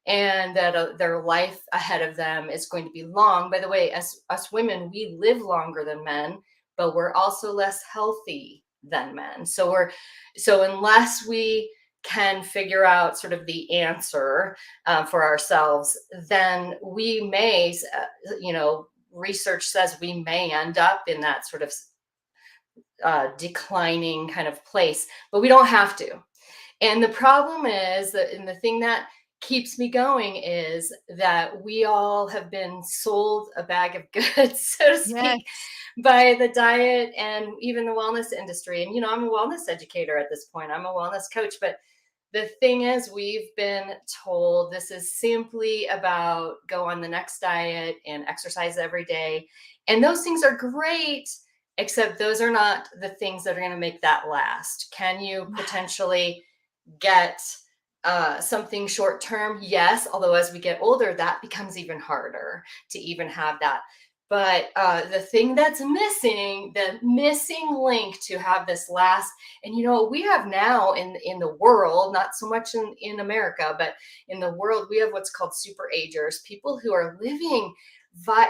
and that their life ahead of them is going to be long. By the way, as us women, we live longer than men, but we're also less healthy than men. So unless we can figure out sort of the answer for ourselves, then we may, research says we may end up in that sort of declining kind of place, but we don't have to. And the problem is that, and the thing that keeps me going is that we all have been sold a bag of goods, so to speak, Yes. by the diet and even the wellness industry. And, I'm a wellness educator at this point. I'm a wellness coach, but the thing is, we've been told this is simply about go on the next diet and exercise every day. And those things are great, except those are not the things that are going to make that last. Can you potentially get something short term? Yes. Although as we get older, that becomes even harder to even have that. But the thing that's missing, the missing link to have this last, and we have now in the world, not so much in America, but in the world, we have what's called super agers, people who are living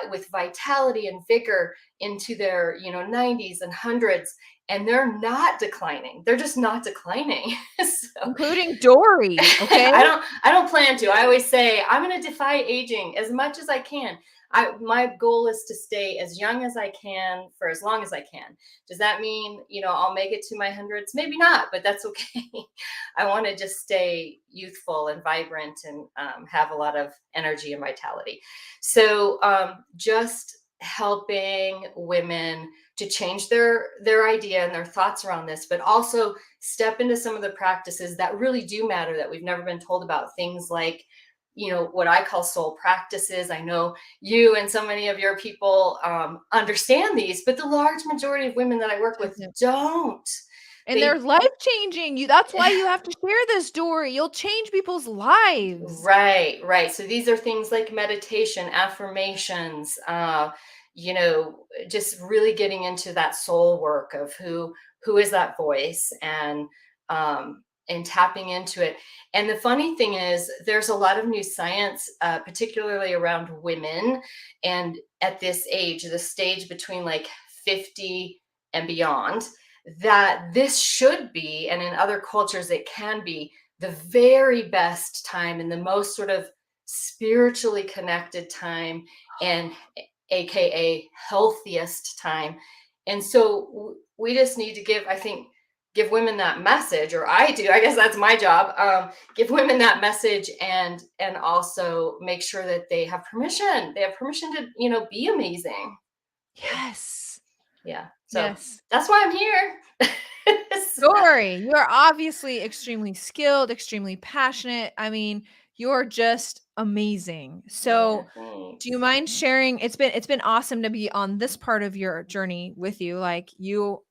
with vitality and vigor into their 90s and 100s, and they're not declining. They're just not declining. So, including Dory. Okay. I don't plan to. I always say I'm going to defy aging as much as I can. My goal is to stay as young as I can for as long as I can. Does that mean, I'll make it to my hundreds? Maybe not, but that's okay. I want to just stay youthful and vibrant and have a lot of energy and vitality. So just helping women to change their idea and their thoughts around this, but also step into some of the practices that really do matter that we've never been told about. Things like, what I call soul practices. I know you and so many of your people understand these, but the large majority of women that I work with don't. And they're life-changing. That's why you have to share this, Dory. You'll change people's lives. Right. So these are things like meditation, affirmations, just really getting into that soul work of who is that voice, and tapping into it. And the funny thing is, there's a lot of new science, particularly around women, and at this age, the stage between like 50 and beyond, that this should be, and in other cultures it can be, the very best time and the most sort of spiritually connected time, and AKA healthiest time. And so we just need to give give women that message, or I do, I guess that's my job, give women that message, and also make sure that they have permission to, you know, be amazing. Yes. Yeah. So Yes. that's why I'm here. Dory, you are obviously extremely skilled, extremely passionate. I mean, you're just amazing. So, Yeah, thanks. do you mind sharing? It's been awesome to be on this part of your journey with you. Like you're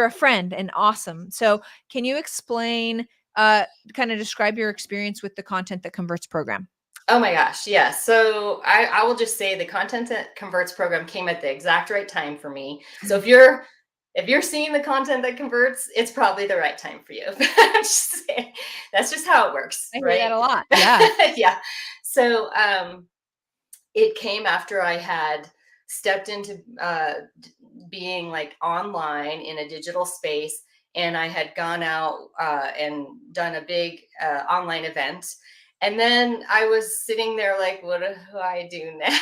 a friend and awesome. So, can you explain kind of describe your experience with the Content That Converts program? Oh my gosh, yeah. So I will just say the Content That Converts program came at the exact right time for me. So if you're seeing the content that converts, it's probably the right time for you. I'm just saying, that's just how it works, I hear right? that a lot. Yeah. Yeah. So it came after I had stepped into being like online in a digital space, and I had gone out and done a big online event. And then I was sitting there like, what do I do now?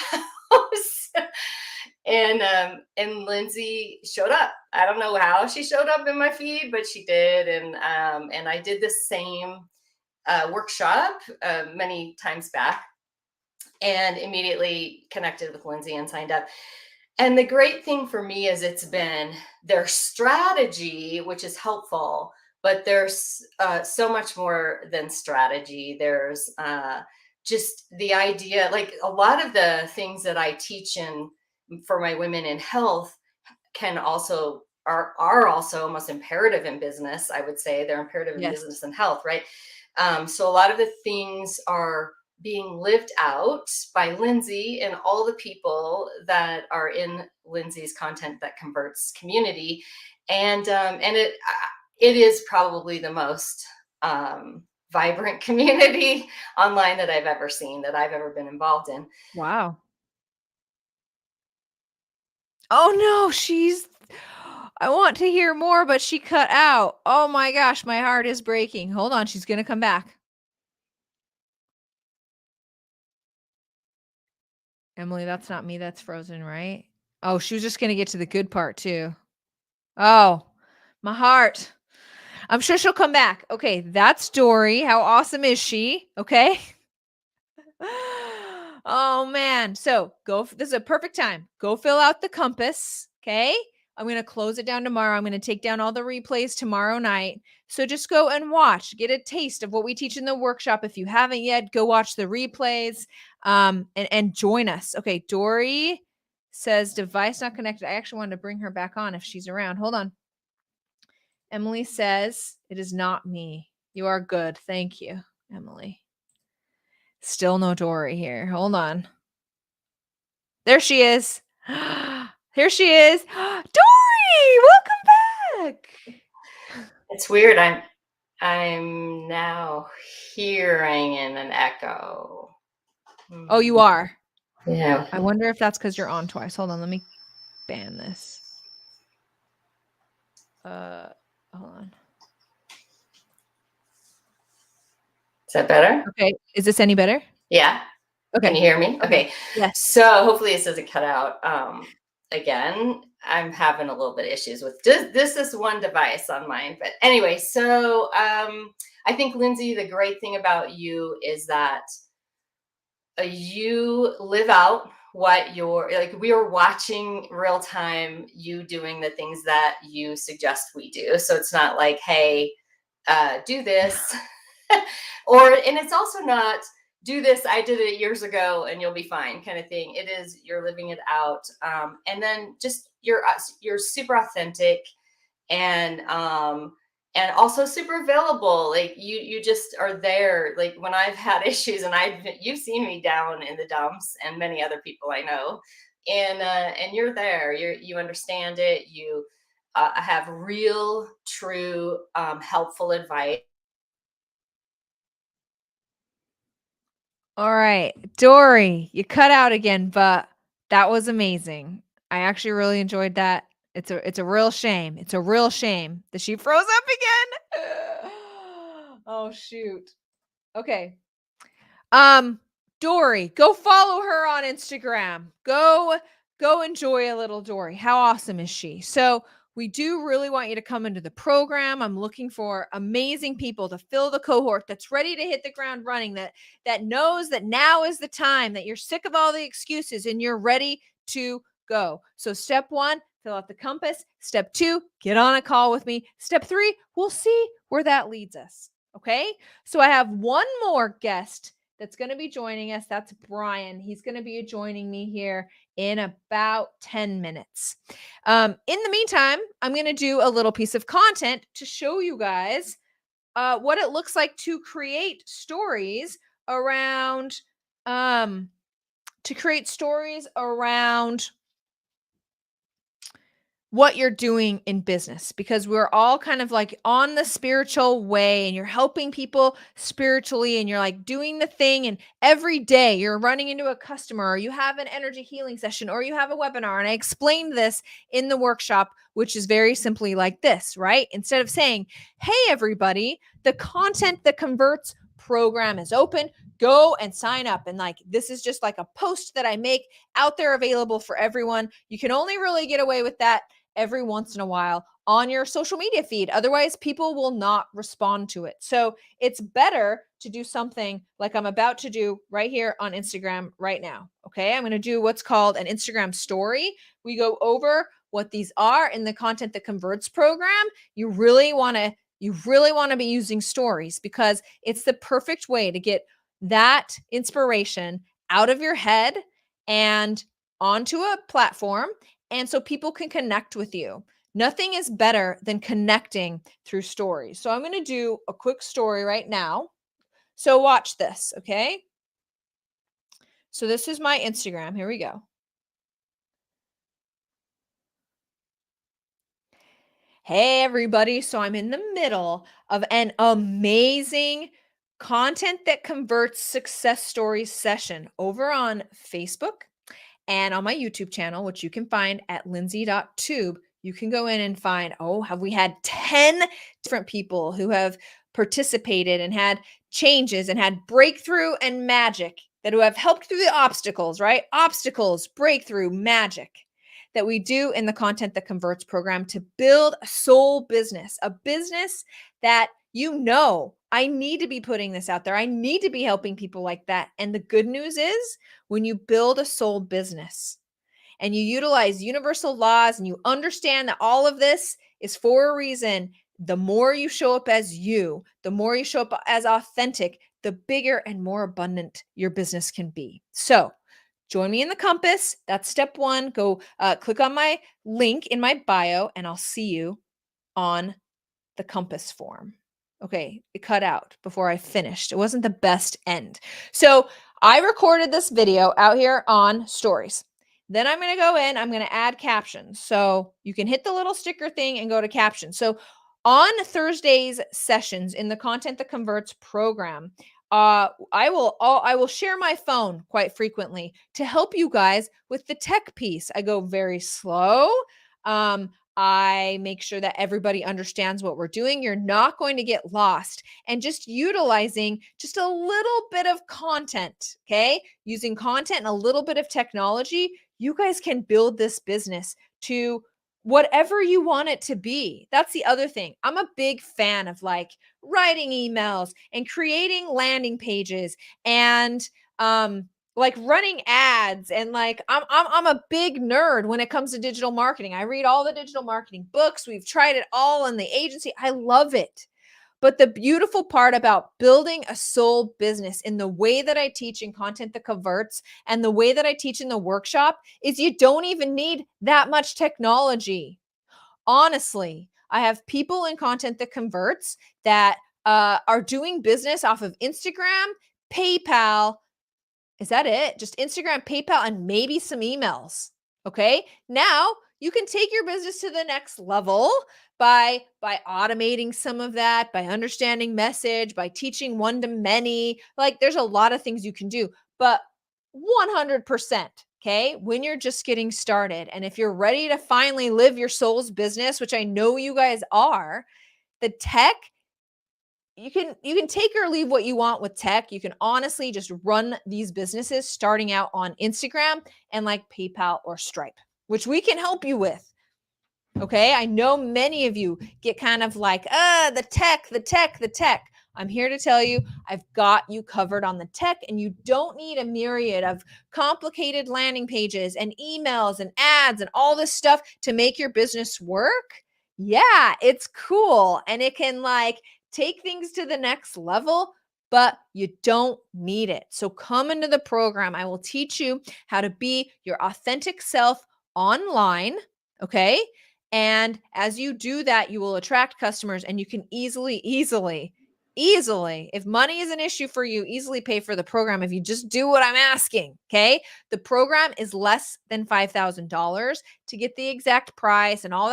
And Lindsay showed up. I don't know how she showed up in my feed, but she did. And I did the same workshop many times back, and immediately connected with Lindsay and signed up. And the great thing for me is it's been their strategy, which is helpful, but there's so much more than strategy. There's just the idea, like a lot of the things that I teach for my women in health can also are also almost imperative in business. I would say they're imperative in Yes. business and health, right? So a lot of the things are being lived out by Lindsay and all the people that are in Lindsay's Content That Converts community, and it is probably the most vibrant community online that I've ever seen, that I've ever been involved in. Wow. Oh no, I want to hear more, but she cut out. Oh my gosh, my heart is breaking. Hold on, she's gonna come back. Emily, that's not me. That's Frozen, right? Oh, she was just gonna get to the good part too. Oh, my heart. I'm sure she'll come back. Okay, that's Dory. How awesome is she? Okay. Oh man. So this is a perfect time. Go fill out the compass. Okay. I'm going to close it down tomorrow. I'm going to take down all the replays tomorrow night. So just go and watch, get a taste of what we teach in the workshop. If you haven't yet, go watch the replays and join us. Okay. Dory says device not connected. I actually wanted to bring her back on if she's around. Hold on. Emily says it is not me. You are good. Thank you, Emily. Still no Dory here. Hold on. There she is. Here she is. Dory, welcome back. It's weird. I'm now hearing in an echo. Oh, you are? Yeah. I wonder if that's because you're on twice. Hold on. Let me ban this. Hold on. Is that better? Okay. Is this any better? Yeah. Okay. Can you hear me? Okay. Yes. So hopefully this doesn't cut out. Again, I'm having a little bit of issues with this is one device on mine. But anyway, so I think, Lindsay, the great thing about you is that you live out what you're like. We are watching real time you doing the things that you suggest we do. So it's not like, hey, do this. And it's also not do this, I did it years ago and you'll be fine kind of thing. It is, you're living it out. And then just you're super authentic and also super available. Like you just are there. Like when I've had issues and you've seen me down in the dumps, and many other people I know, and you're there, you understand it. You have real, true, helpful advice. All right, Dory, you cut out again, but that was amazing. I actually really enjoyed that. It's a real shame. It's a real shame that she froze up again. Oh shoot. Okay. Dory, go follow her on Instagram. Go enjoy a little Dory. How awesome is she? So we do really want you to come into the program. I'm looking for amazing people to fill the cohort that's ready to hit the ground running, that knows that now is the time, that you're sick of all the excuses and you're ready to go. So step 1, fill out the compass. Step 2, get on a call with me. Step 3, we'll see where that leads us. Okay. So I have one more guest that's going to be joining us. That's Brian. He's going to be joining me here in about 10 minutes. In the meantime, I'm going to do a little piece of content to show you guys what it looks like to create stories around what you're doing in business, because we're all kind of like on the spiritual way, and you're helping people spiritually, and you're like doing the thing, and every day you're running into a customer, or you have an energy healing session, or you have a webinar. And I explained this in the workshop, which is very simply like this, right? Instead of saying, hey, everybody, the Content That Converts program is open, go and sign up. And like, this is just like a post that I make out there available for everyone. You can only really get away with that every once in a while on your social media feed. Otherwise, people will not respond to it. So it's better to do something like I'm about to do right here on Instagram right now. Okay. I'm going to do what's called an Instagram story. We go over what these are in the Content That Converts program. You really want to be using stories, because it's the perfect way to get that inspiration out of your head and onto a platform, and so people can connect with you. Nothing is better than connecting through stories. So I'm going to do a quick story right now. So watch this, okay? So this is my Instagram. Here we go. Hey, everybody. So I'm in the middle of an amazing Content That Converts success stories session over on Facebook and on my YouTube channel, which you can find at lindsay.tube. You can go in and find, have we had 10 different people who have participated and had changes and had breakthrough and magic, that who have helped through the obstacles, right? Obstacles, breakthrough, magic, that we do in the Content That Converts program to build a soul business, a business that I need to be putting this out there. I need to be helping people like that. And the good news is, when you build a soul business and you utilize universal laws and you understand that all of this is for a reason, the more you show up as you, the more you show up as authentic, the bigger and more abundant your business can be. So join me in the compass. That's step 1. Go click on my link in my bio, and I'll see you on the compass form. Okay, it cut out before I finished. It wasn't the best end. So I recorded this video out here on stories. Then I'm going to go in, I'm going to add captions. So you can hit the little sticker thing and go to captions. So on Thursday's sessions in the Content That Converts program, I will share my phone quite frequently to help you guys with the tech piece. I go very slow. I make sure that everybody understands what we're doing. You're not going to get lost, and just utilizing just a little bit of content, okay? Using content and a little bit of technology, you guys can build this business to whatever you want it to be. That's the other thing. I'm a big fan of like writing emails and creating landing pages and like running ads, and like I'm a big nerd when it comes to digital marketing. I read all the digital marketing books. We've tried it all in the agency. I love it. But the beautiful part about building a soul business in the way that I teach in Content That Converts and the way that I teach in the workshop is you don't even need that much technology. Honestly, I have people in Content That Converts that are doing business off of Instagram, PayPal. Is that it? Just Instagram, PayPal, and maybe some emails. Okay. Now you can take your business to the next level by automating some of that, by understanding message, by teaching one-to-many. Like, there's a lot of things you can do, but 100%. Okay. When you're just getting started, and if you're ready to finally live your soul's business, which I know you guys are, the tech, you can take or leave what you want with tech. You can honestly just run these businesses starting out on Instagram and like PayPal or Stripe, which we can help you with. Okay. I know many of you get kind of like, the tech. I'm here to tell you, I've got you covered on the tech, and you don't need a myriad of complicated landing pages and emails and ads and all this stuff to make your business work. Yeah, it's cool. And it can like take things to the next level, but you don't need it. So come into the program. I will teach you how to be your authentic self online. Okay. And as you do that, you will attract customers, and you can easily, if money is an issue for you, easily pay for the program if you just do what I'm asking. Okay. The program is less than $5,000. To get the exact price and all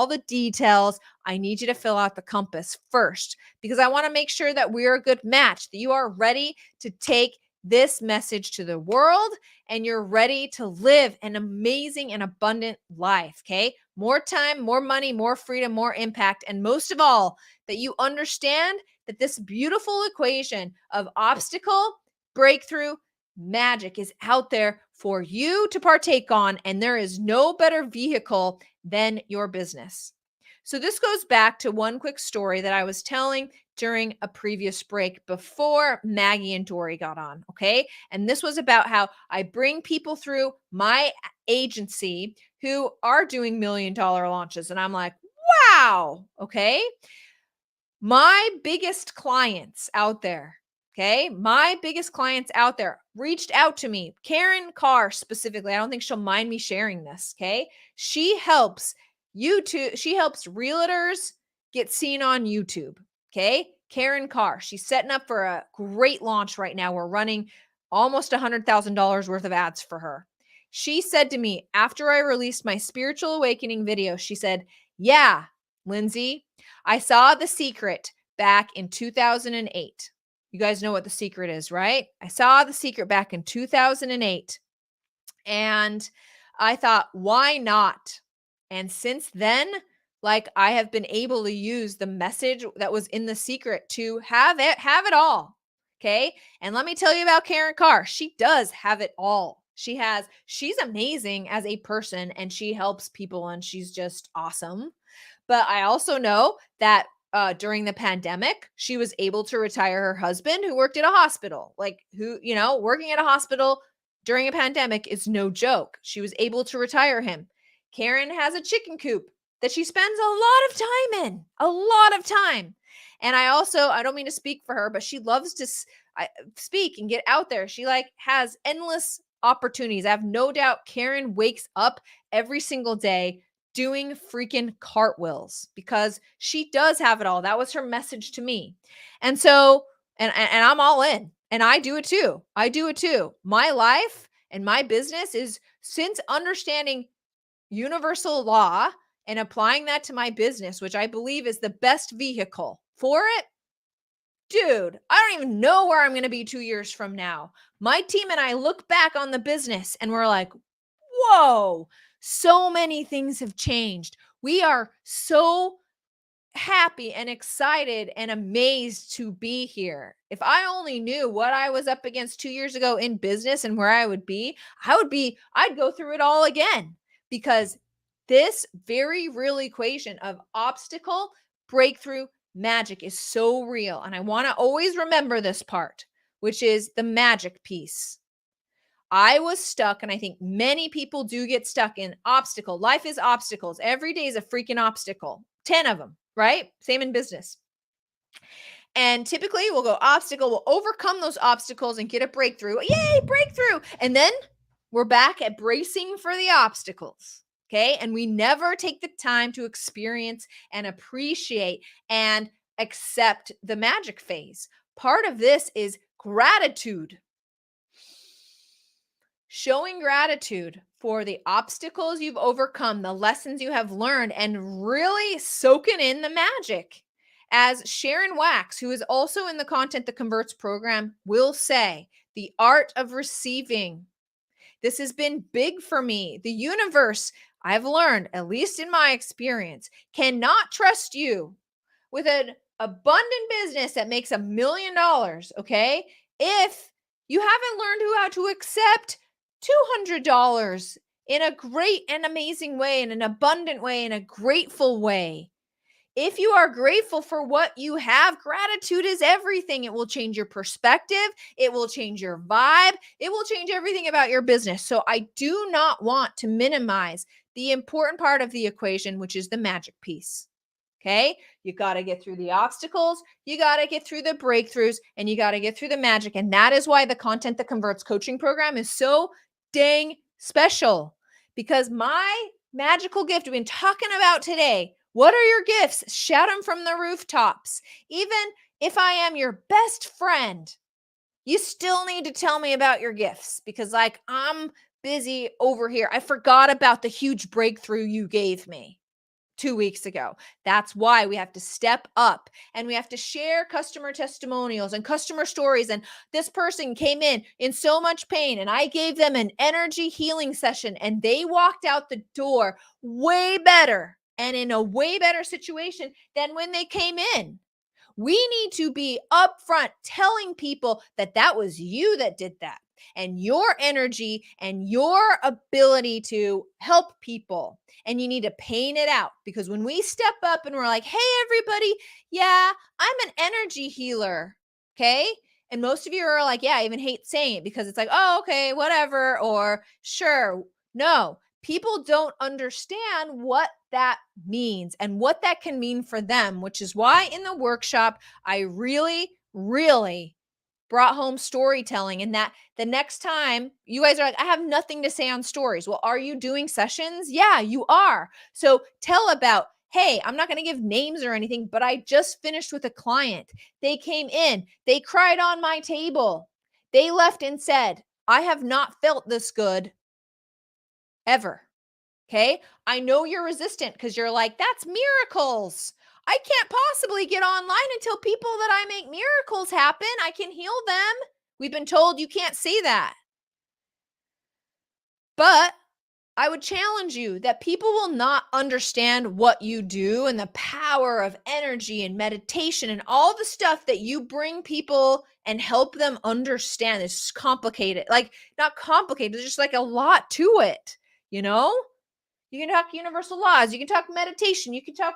the details, I need you to fill out the compass first, because I want to make sure that we're a good match, that you are ready to take this message to the world and you're ready to live an amazing and abundant life. Okay. More time, more money, more freedom, more impact. And most of all, that you understand that this beautiful equation of obstacle, breakthrough, magic is out there for you to partake on. And there is no better vehicle than your business. So this goes back to one quick story that I was telling during a previous break before Maggie and Dory got on. Okay. And this was about how I bring people through my agency who are doing $1 million launches. And I'm like, wow. Okay. My biggest clients out there, reached out to me. Karen Carr specifically. I don't think she'll mind me sharing this. Okay. She helps realtors get seen on YouTube. Okay. Karen Carr. She's setting up for a great launch right now. We're running almost $100,000 worth of ads for her. She said to me after I released my spiritual awakening video, she said, yeah, Lindsay, I saw The Secret back in 2008. You guys know what The Secret is, right? I saw The Secret back in 2008. And I thought, why not? And since then, like, I have been able to use the message that was in The Secret to have it all. Okay. And let me tell you about Karen Carr. She does have it all. She's amazing as a person, and she helps people, and she's just awesome. But I also know that during the pandemic, she was able to retire her husband, who worked at a hospital. Working at a hospital during a pandemic is no joke. She was able to retire him. Karen has a chicken coop that she spends a lot of time. And I don't mean to speak for her, but she loves to speak and get out there. She has endless opportunities. I have no doubt Karen wakes up every single day doing freaking cartwheels because she does have it all. That was her message to me. And so, and I'm all in, and I do it too. My life and my business is, since understanding universal law and applying that to my business, which I believe is the best vehicle for it. Dude, I don't even know where I'm going to be 2 years from now. My team and I look back on the business and we're like, whoa, so many things have changed. We are so happy and excited and amazed to be here. If I only knew what I was up against 2 years ago in business and where I'd go through it all again, because this very real equation of obstacle, breakthrough, magic is so real. And I want to always remember this part, which is the magic piece. I was stuck, and I think many people do get stuck in obstacle. Life is obstacles. Every day is a freaking obstacle. 10 of them, right? Same in business. And typically we'll go obstacle, we'll overcome those obstacles and get a breakthrough. Yay, breakthrough. And then we're back at bracing for the obstacles. Okay. And we never take the time to experience and appreciate and accept the magic phase. Part of this is gratitude. Showing gratitude for the obstacles you've overcome, the lessons you have learned, and really soaking in the magic. As Sharon Wax, who is also in the Content That Converts program, will say, the art of receiving. This has been big for me. The universe, I've learned, at least in my experience, cannot trust you with an abundant business that makes $1 million, okay? If you haven't learned how to accept $200 in a great and amazing way, in an abundant way, in a grateful way. If you are grateful for what you have, gratitude is everything. It will change your perspective. It will change your vibe. It will change everything about your business. So I do not want to minimize the important part of the equation, which is the magic piece. Okay. You got to get through the obstacles. You got to get through the breakthroughs, and you got to get through the magic. And that is why the Content That Converts coaching program is so dang special, because my magical gift we've been talking about today. What are your gifts? Shout them from the rooftops. Even if I am your best friend, you still need to tell me about your gifts, because like I'm busy over here. I forgot about the huge breakthrough you gave me 2 weeks ago. That's why we have to step up, and we have to share customer testimonials and customer stories. And this person came in so much pain, and I gave them an energy healing session, and they walked out the door way better and in a way better situation than when they came in. We need to be upfront telling people that that was you that did that, and your energy and your ability to help people. And you need to paint it out, because when we step up and we're like, hey, everybody, yeah, I'm an energy healer. Okay. And most of you are like, yeah, I even hate saying it, because it's like, oh, okay, whatever. Or sure. No, people don't understand what that means and what that can mean for them, which is why in the workshop, I really, really brought home storytelling. And that the next time you guys are like, I have nothing to say on stories. Well, are you doing sessions? Yeah, you are. So tell about, hey, I'm not going to give names or anything, but I just finished with a client. They came in, they cried on my table. They left and said, I have not felt this good ever. Okay. I know you're resistant because you're like, that's miracles. I can't possibly get online until people that I make miracles happen. I can heal them. We've been told you can't say that. But I would challenge you that people will not understand what you do and the power of energy and meditation and all the stuff that you bring people and help them understand. It's complicated, like not complicated. There's just like a lot to it, you know? You can talk universal laws. You can talk meditation. You can talk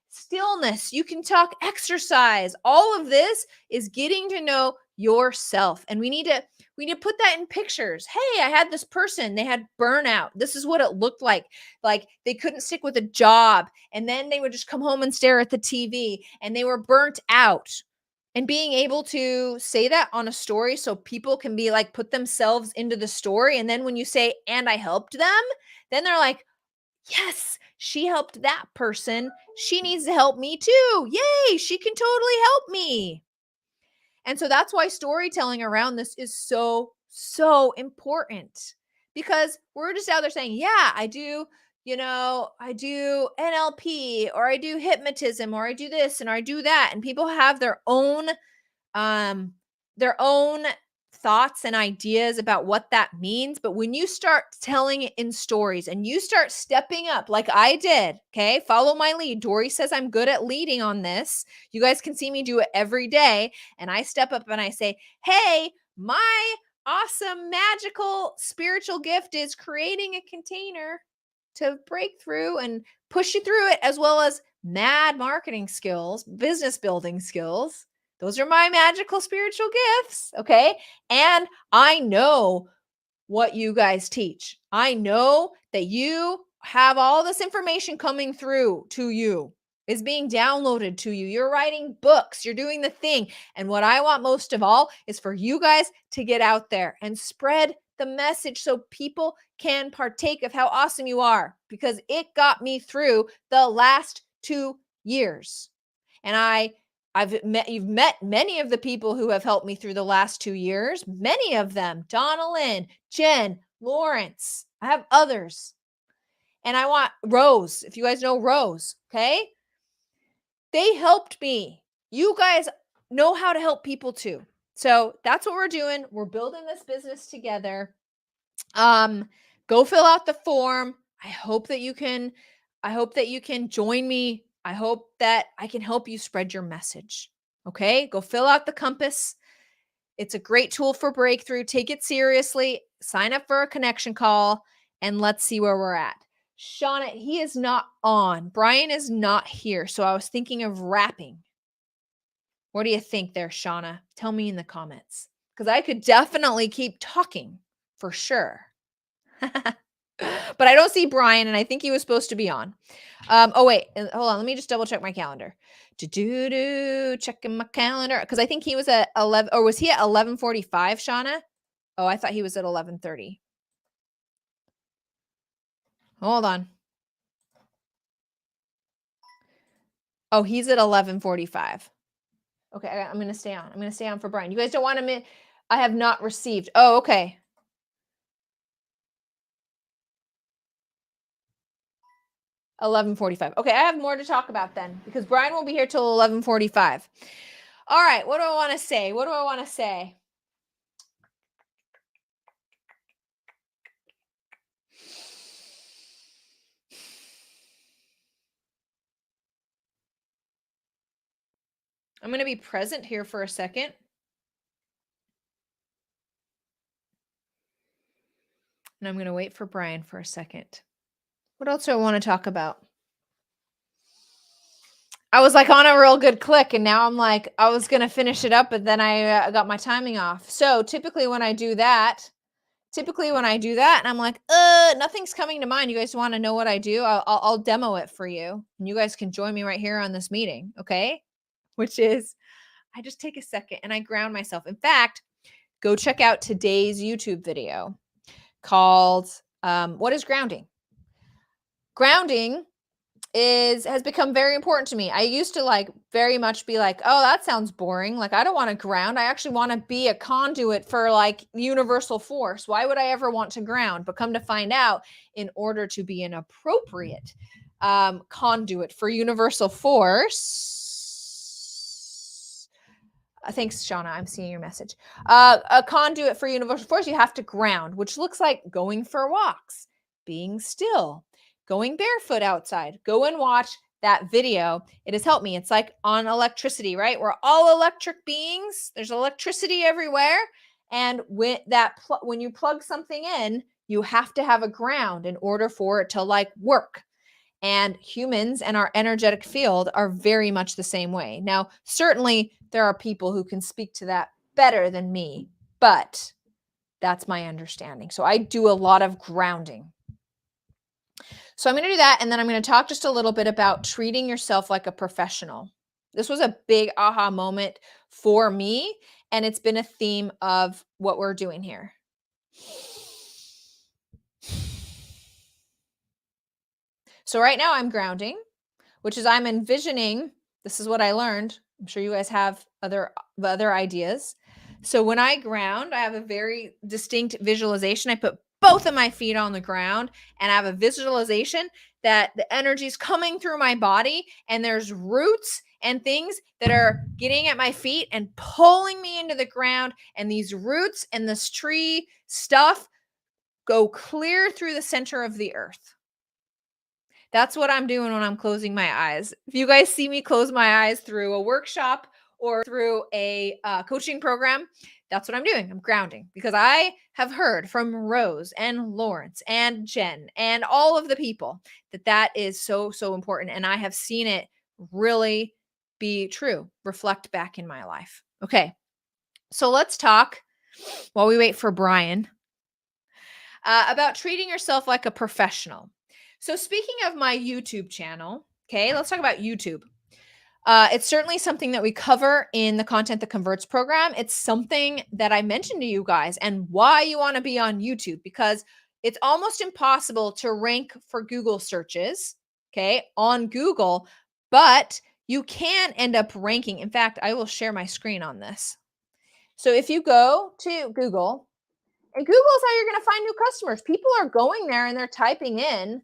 stillness. You can talk exercise. All of this is getting to know yourself. And we need to put that in pictures. Hey, I had this person, they had burnout. This is what it looked like. Like they couldn't stick with a job. And then they would just come home and stare at the TV, and they were burnt out. And being able to say that on a story so people can be like, put themselves into the story. And then when you say, and I helped them, then they're like, yes, she helped that person. She needs to help me too. Yay, she can totally help me. And so that's why storytelling around this is so, so important, because we're just out there saying, yeah, I do, I do NLP, or I do hypnotism, or I do this and I do that. And people have their own thoughts and ideas about what that means. But when you start telling it in stories and you start stepping up like I did, okay, follow my lead. Dory says I'm good at leading on this. You guys can see me do it every day. And I step up and I say, hey, my awesome, magical, spiritual gift is creating a container to break through and push you through it, as well as mad marketing skills, business building skills. Those are my magical spiritual gifts, okay? And I know what you guys teach. I know that you have all this information coming through to you, is being downloaded to you. You're writing books, you're doing the thing. And what I want most of all is for you guys to get out there and spread the message so people can partake of how awesome you are, because it got me through the last 2 years. And you've met many of the people who have helped me through the last 2 years. Many of them, Donna Lynn, Jen, Lawrence. I have others. And I want Rose, if you guys know Rose, okay? They helped me. You guys know how to help people too. So that's what we're doing. We're building this business together. Go fill out the form. I hope that you can join me. I hope that I can help you spread your message. Okay? Go fill out the compass. It's a great tool for breakthrough. Take it seriously. Sign up for a connection call. and let's see where we're at. Shauna, he is not on. Brian is not here. So I was thinking of wrapping. What do you think there, Shauna? Tell me in the comments, because I could definitely keep talking for sure. But I don't see Brian, and I think he was supposed to be on. Oh, wait. Hold on. Let me just double check my calendar. Checking my calendar. Because I think he was at 11, or was he at 11:45, Shauna? Oh, I thought he was at 11:30. Hold on. Oh, he's at 11:45. Okay, I'm going to stay on. I'm going to stay on for Brian. You guys don't want to I have not received. Oh, okay. $11:45. Okay, I have more to talk about then, because Brian will be here till 11:45. All right, what do I want to say? What do I want to say? I'm going to be present here for a second. And I'm going to wait for Brian for a second. What else do I want to talk about? I was like on a real good click, and now I'm like, I was going to finish it up, but then I got my timing off. So typically when I do that, and I'm like, nothing's coming to mind. You guys want to know what I do? I'll demo it for you, and you guys can join me right here on this meeting. Okay. Which is, I just take a second and I ground myself. In fact, go check out today's YouTube video called, what is grounding? Grounding has become very important to me. I used to like very much be like, oh, that sounds boring. Like, I don't want to ground. I actually want to be a conduit for like universal force. Why would I ever want to ground? But come to find out, in order to be an appropriate conduit for universal force. Thanks, Shauna. I'm seeing your message. A conduit for universal force, you have to ground, which looks like going for walks, being still, going barefoot outside. Go and watch that video. It has helped me. It's like on electricity, right? We're all electric beings. There's electricity everywhere. And when you plug something in, you have to have a ground in order for it to like work. And humans and our energetic field are very much the same way. Now, certainly there are people who can speak to that better than me, but that's my understanding. So I do a lot of grounding. So I'm going to do that. And then I'm going to talk just a little bit about treating yourself like a professional. This was a big aha moment for me, and it's been a theme of what we're doing here. So right now I'm grounding, which is I'm envisioning, this is what I learned. I'm sure you guys have other ideas. So when I ground, I have a very distinct visualization. I put both of my feet on the ground, and I have a visualization that the energy is coming through my body, and there's roots and things that are getting at my feet and pulling me into the ground. And these roots and this tree stuff go clear through the center of the earth. That's what I'm doing when I'm closing my eyes. If you guys see me close my eyes through a workshop or through a coaching program, that's what I'm doing. I'm grounding, because I have heard from Rose and Lawrence and Jen and all of the people that is so, so important. And I have seen it really be true, reflect back in my life. Okay. So let's talk, while we wait for Brian, about treating yourself like a professional. So speaking of my YouTube channel, okay, let's talk about YouTube. It's certainly something that we cover in the Content That Converts program. It's something that I mentioned to you guys, and why you want to be on YouTube, because it's almost impossible to rank for Google searches, okay, on Google, but you can end up ranking. In fact, I will share my screen on this. So if you go to Google, and Google is how you're going to find new customers. People are going there and they're typing in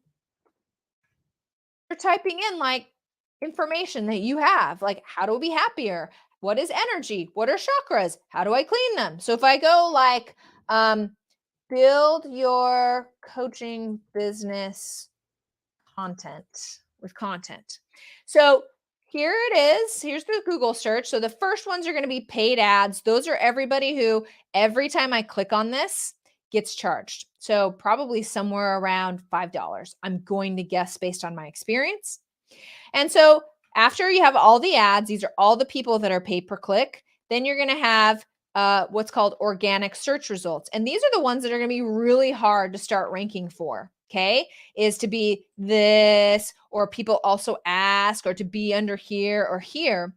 like information that you have, like how to be happier, what is energy, what are chakras, how do I clean them. So if I go like build your coaching business content with content. So here it is. Here's the Google search. So the first ones are going to be paid ads. Those are everybody who, every time I click on this, gets charged. So probably somewhere around $5. I'm going to guess based on my experience. And so after you have all the ads, these are all the people that are pay-per-click, then you're going to have what's called organic search results. And these are the ones that are going to be really hard to start ranking for, okay? Is to be this, or people also ask, or to be under here or here.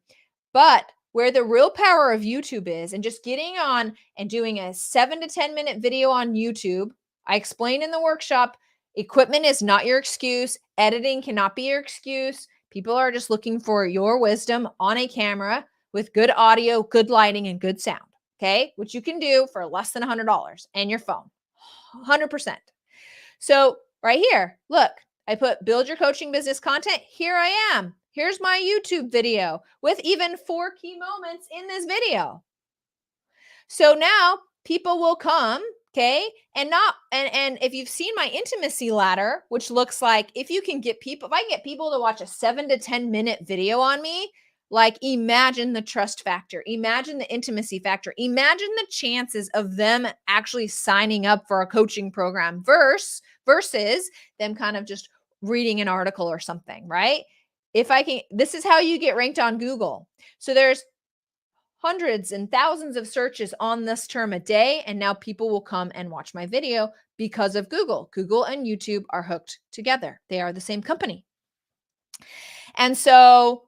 But where the real power of YouTube is, and just getting on and doing a 7 to 10 minute video on YouTube, I explain in the workshop, equipment is not your excuse. Editing cannot be your excuse. People are just looking for your wisdom on a camera with good audio, good lighting, and good sound, okay? Which you can do for less than $100 and your phone, 100%. So right here, look, I put build your coaching business content. Here I am. Here's my YouTube video with even 4 key moments in this video. So now people will come, okay? And if you've seen my intimacy ladder, which looks like if you can get people, if I get people to watch a 7 to 10 minute video on me, like imagine the trust factor, imagine the intimacy factor, imagine the chances of them actually signing up for a coaching program versus them kind of just reading an article or something, right? If I can, this is how you get ranked on Google. So there's hundreds and thousands of searches on this term a day. And now people will come and watch my video because of Google. Google and YouTube are hooked together. They are the same company. And so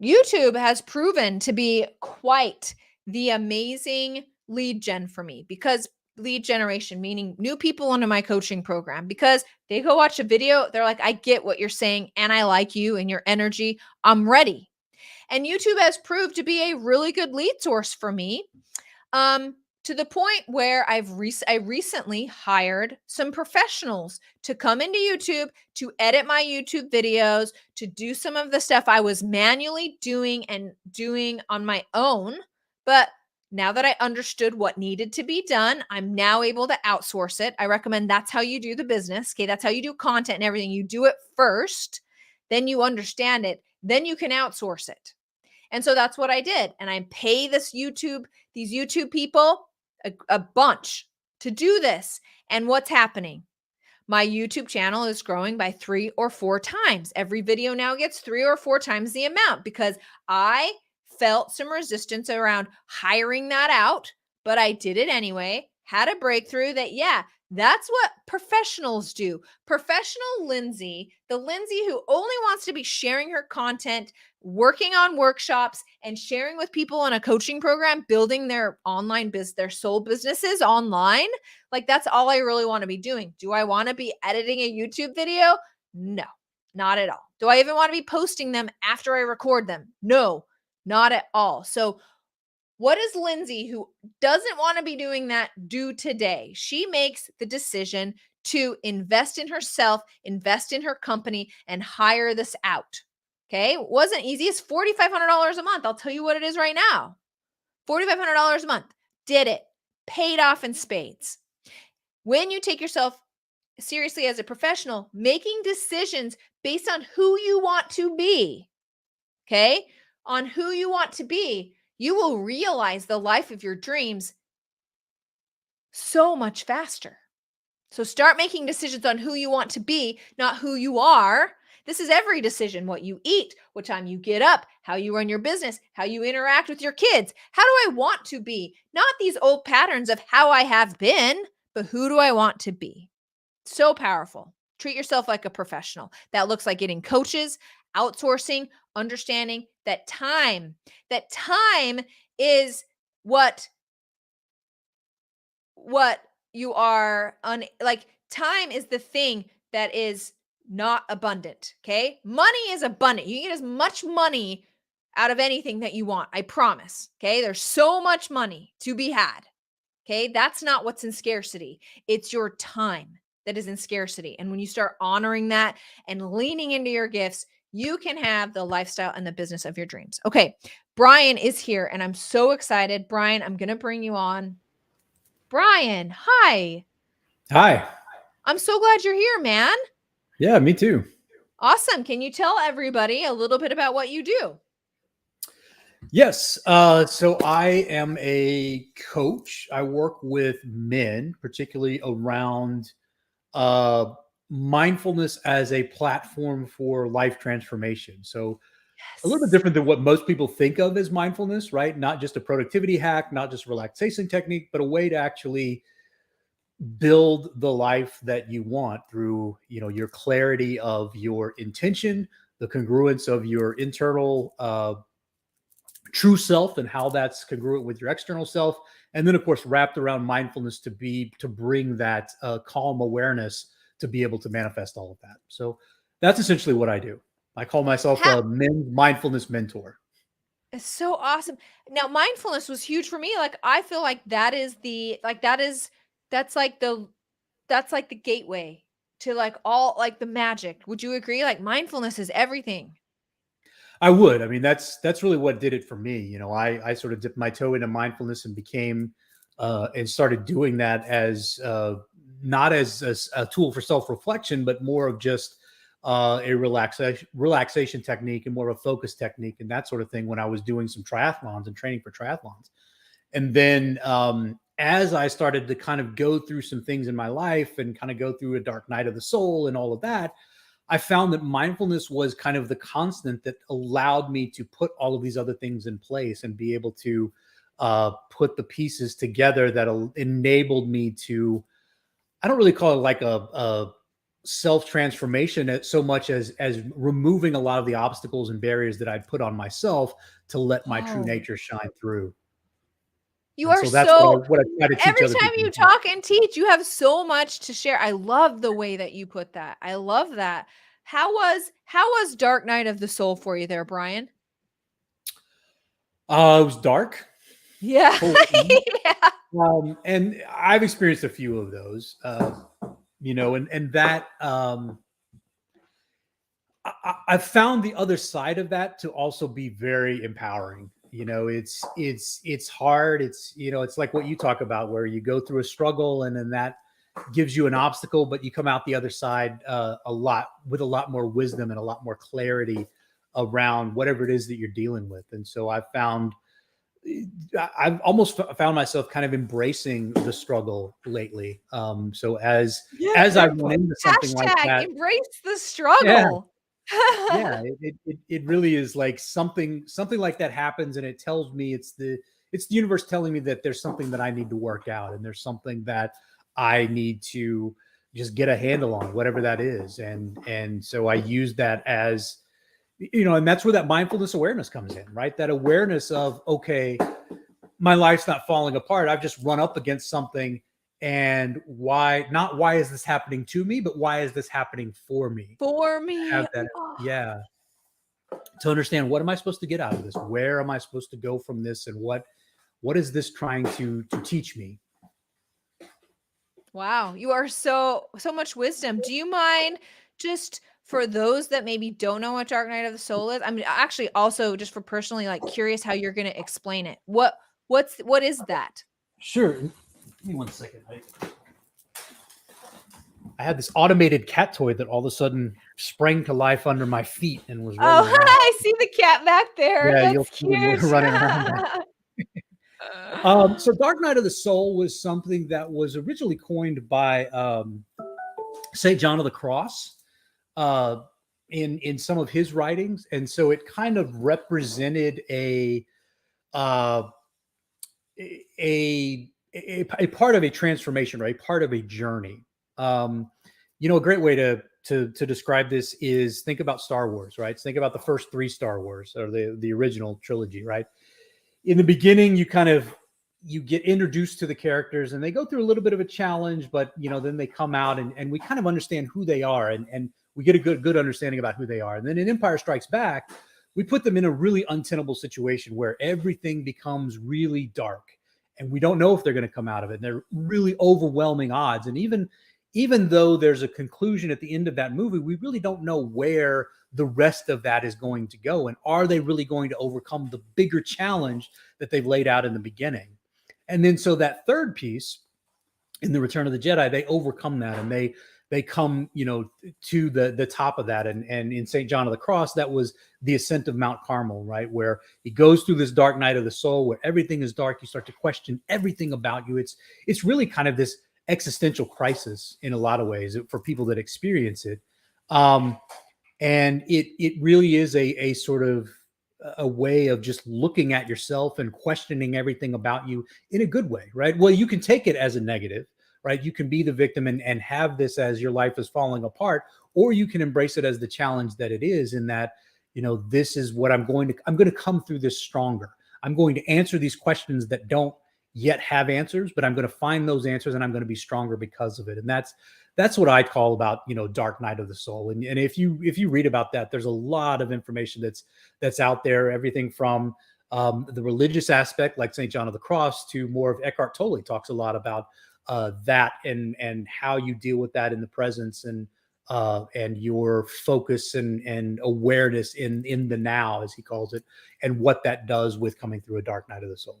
YouTube has proven to be quite the amazing lead gen for me, because lead generation, meaning new people into my coaching program, because they go watch a video. They're like, I get what you're saying and I like you and your energy. I'm ready. And YouTube has proved to be a really good lead source for me, to the point where I recently hired some professionals to come into YouTube to edit my YouTube videos, to do some of the stuff I was manually doing on my own. But now that I understood what needed to be done, I'm now able to outsource it. I recommend that's how you do the business. Okay, that's how you do content and everything. You do it first, then you understand it, then you can outsource it. And so that's what I did. And I pay these YouTube people a bunch to do this. And what's happening? My YouTube channel is growing by 3 or 4 times. Every video now gets 3 or 4 times the amount, because I felt some resistance around hiring that out, but I did it anyway, had a breakthrough that, yeah, that's what professionals do. Professional Lindsay, the Lindsay who only wants to be sharing her content, working on workshops, and sharing with people in a coaching program, building their online business, their soul businesses online. Like, that's all I really want to be doing. Do I want to be editing a YouTube video? No, not at all. Do I even want to be posting them after I record them? No, not at all. So what does Lindsay, who doesn't want to be doing that, do today? She makes the decision to invest in herself, invest in her company, and hire this out. Okay. It wasn't easy. It's $4,500 a month. I'll tell you what it is right now. $4,500 a month. Did it. Paid off in spades. When you take yourself seriously as a professional, making decisions based on who you want to be, okay, on who you want to be, you will realize the life of your dreams so much faster. So start making decisions on who you want to be, not who you are. This is every decision: what you eat, what time you get up, how you run your business, how you interact with your kids. How do I want to be? Not these old patterns of how I have been, but who do I want to be? So powerful. Treat yourself like a professional. That looks like getting coaches, outsourcing, understanding that time is what you are time is the thing that is not abundant. Okay. Money is abundant. You can get as much money out of anything that you want. I promise. Okay. There's so much money to be had. Okay. That's not what's in scarcity. It's your time that is in scarcity. And when you start honoring that and leaning into your gifts, you can have the lifestyle and the business of your dreams. Okay. Brian is here and I'm so excited. Brian, I'm going to bring you on. Brian, hi. Hi. I'm so glad you're here, man. Yeah, me too. Awesome. Can you tell everybody a little bit about what you do? Yes. So I am a coach. I work with men, particularly around uh, mindfulness as a platform for life transformation. So a little bit Yes. different than what most people think of as mindfulness, right? Not just a productivity hack, not just a relaxation technique, but a way to actually build the life that you want through, your clarity of your intention, the congruence of your internal true self and how that's congruent with your external self, and then of course wrapped around mindfulness to bring that calm awareness to be able to manifest all of that. So that's essentially what I do. I call myself How a mindfulness mentor. it's so awesome. Now, mindfulness was huge for me. Like, I feel like that is the like that is that's like the that's like the gateway to like all like the magic. Would you agree? Like mindfulness is everything. I would. I mean, that's really what did it for me. I sort of dipped my toe into mindfulness and became and started doing that as not as a tool for self reflection, but more of just a relaxation technique and more of a focus technique and that sort of thing when I was doing some triathlons and training for triathlons. And then as I started to kind of go through some things in my life and kind of go through a dark night of the soul and all of that, I found that mindfulness was kind of the constant that allowed me to put all of these other things in place and be able to put the pieces together that enabled me to, I don't really call it like a self-transformation so much as removing a lot of the obstacles and barriers that I'd put on myself to let my true Oh, nature shine through. you And are so that's so what I try to teach every other time people. you talk and teach, you have so much to share. I love the way that you put that. I love that. How was Dark Night of the Soul for you there, Brian? It was dark. Yeah. Cold. Yeah. And I've experienced a few of those, and that I've found the other side of that to also be very empowering. It's hard. It's like what you talk about, where you go through a struggle and then that gives you an obstacle, but you come out the other side with a lot more wisdom and a lot more clarity around whatever it is that you're dealing with. And so I've almost found myself kind of embracing the struggle lately. So as I run into something like Hashtag that, embrace the yeah, struggle. yeah, it really is like something like that happens, and it tells me it's the universe telling me that there's something that I need to work out, and there's something that I need to just get a handle on, whatever that is, and so I use that as and that's where that mindfulness awareness comes in, right? That awareness of, okay, my life's not falling apart. I've just run up against something. And why is this happening to me, but why is this happening for me? For me. Have that, Oh, yeah. To understand, what am I supposed to get out of this? Where am I supposed to go from this? And what is this trying to teach me? wow. You are so much wisdom. Do you mind, just for those that maybe don't know what Dark Night of the Soul is? I mean, actually also just for personally like curious how you're going to explain it. What is that? Sure. Give me 1 second. I had this automated cat toy that all of a sudden sprang to life under my feet and was running Oh, around. I see the cat back there. Yeah, That's you'll see him cute. running around. So Dark Night of the Soul was something that was originally coined by St. John of the Cross in some of his writings. And so it kind of represented a part of a transformation, right? Part of a journey. A great way to describe this is think about Star Wars, right? Think about the first 3 Star Wars, or the original trilogy, right? In the beginning, you get introduced to the characters and they go through a little bit of a challenge, but then they come out and we kind of understand who they are and we get a good understanding about who they are. And then in Empire Strikes Back, we put them in a really untenable situation where everything becomes really dark and we don't know if they're going to come out of it. And they're really overwhelming odds. And even though there's a conclusion at the end of that movie, we really don't know where the rest of that is going to go. And are they really going to overcome the bigger challenge that they've laid out in the beginning? And then so that third piece in the Return of the Jedi, they overcome that and they come, to the top of that. And in St. John of the Cross, that was the ascent of Mount Carmel, right? Where he goes through this dark night of the soul, where everything is dark. You start to question everything about you. It's really kind of this existential crisis in a lot of ways for people that experience it. And it really is a sort of a way of just looking at yourself and questioning everything about you in a good way, right? Well, you can take it as a negative, right? You can be the victim and have this as your life is falling apart, or you can embrace it as the challenge that it is, in that, this is what I'm going to come through this stronger. I'm going to answer these questions that don't yet have answers, but I'm going to find those answers, and I'm going to be stronger because of it. And that's what I call about, dark night of the soul. And if you read about that, there's a lot of information that's out there, everything from the religious aspect, like St. John of the Cross, to more of Eckhart Tolle talks a lot about that and how you deal with that in the presence, and your focus and awareness in the now, as he calls it, and what that does with coming through a dark night of the soul.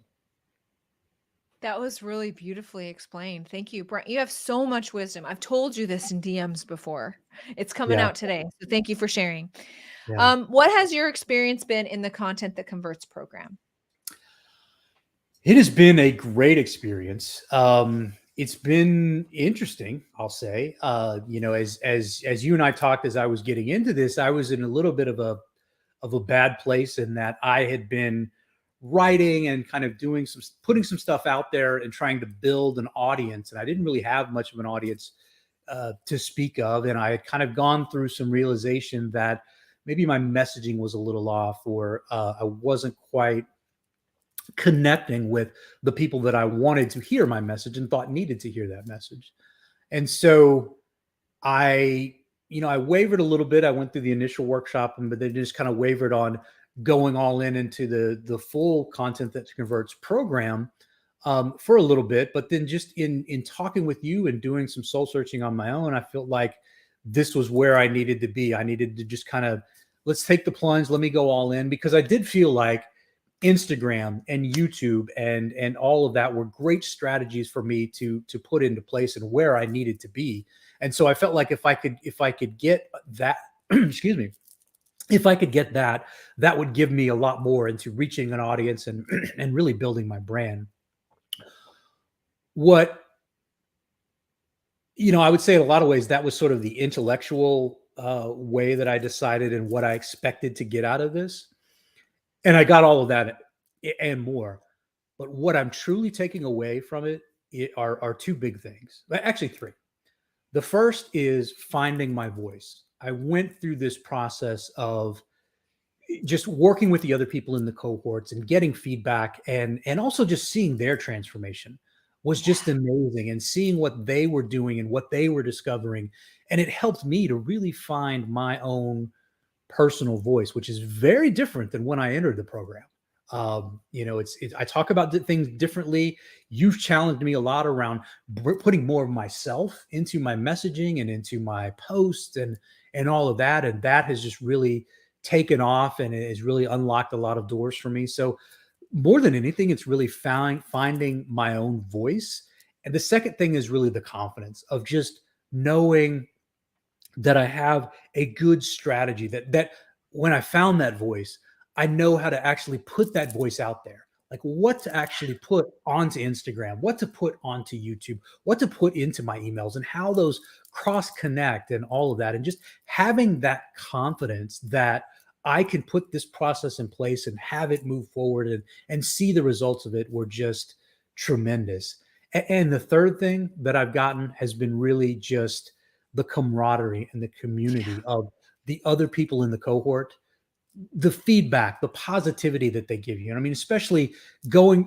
That was really beautifully explained. Thank you, Brent. You have so much wisdom. I've told you this in DMs before. It's coming out today. So thank you for sharing. Yeah. What has your experience been in the Content That Converts program? It has been a great experience. It's been interesting, I'll say. As you and I talked, as I was getting into this, I was in a little bit of a bad place, in that I had been writing and kind of putting some stuff out there and trying to build an audience. And I didn't really have much of an audience to speak of. And I had kind of gone through some realization that maybe my messaging was a little off, or I wasn't quite connecting with the people that I wanted to hear my message and thought needed to hear that message. And so I wavered a little bit. I went through the initial workshop, but then just kind of wavered on going all into the full Content That Converts program for a little bit. But then just in talking with you and doing some soul searching on my own, I felt like this was where I needed to be. I needed to just kind of, let's take the plunge. Let me go all in, because I did feel like Instagram and YouTube and all of that were great strategies for me to put into place and where I needed to be. And so I felt like if I could get that, excuse me, if I could get that would give me a lot more into reaching an audience and really building my brand. What, I would say in a lot of ways, that was sort of the intellectual way that I decided and what I expected to get out of this. And I got all of that and more. But what I'm truly taking away from it are two big things. Actually, three. The first is finding my voice. I went through this process of just working with the other people in the cohorts and getting feedback, and also just seeing their transformation was just amazing, and seeing what they were doing and what they were discovering. And it helped me to really find my own personal voice, which is very different than when I entered the program. I talk about things differently. You've challenged me a lot around putting more of myself into my messaging and into my posts and all of that. And that has just really taken off, and it has really unlocked a lot of doors for me. So more than anything, it's really finding my own voice. And the second thing is really the confidence of just knowing that I have a good strategy, that when I found that voice, I know how to actually put that voice out there, like what to actually put onto Instagram, what to put onto YouTube, what to put into my emails, and how those cross connect and all of that. And just having that confidence that I can put this process in place and have it move forward and see the results of it were just tremendous. And the third thing that I've gotten has been really just the camaraderie and the community of the other people in the cohort, the feedback, the positivity that they give you. And I mean, especially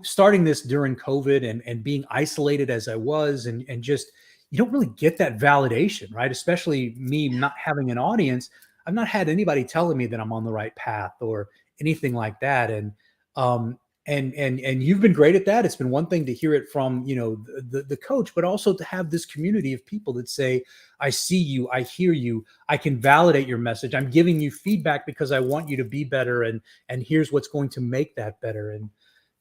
starting this during COVID and being isolated as I was, and just, you don't really get that validation, right? Especially me not having an audience. I've not had anybody telling me that I'm on the right path or anything like that. And you've been great at that. It's been one thing to hear it from, the coach, but also to have this community of people that say, I see you, I hear you, I can validate your message. I'm giving you feedback because I want you to be better. And here's what's going to make that better. And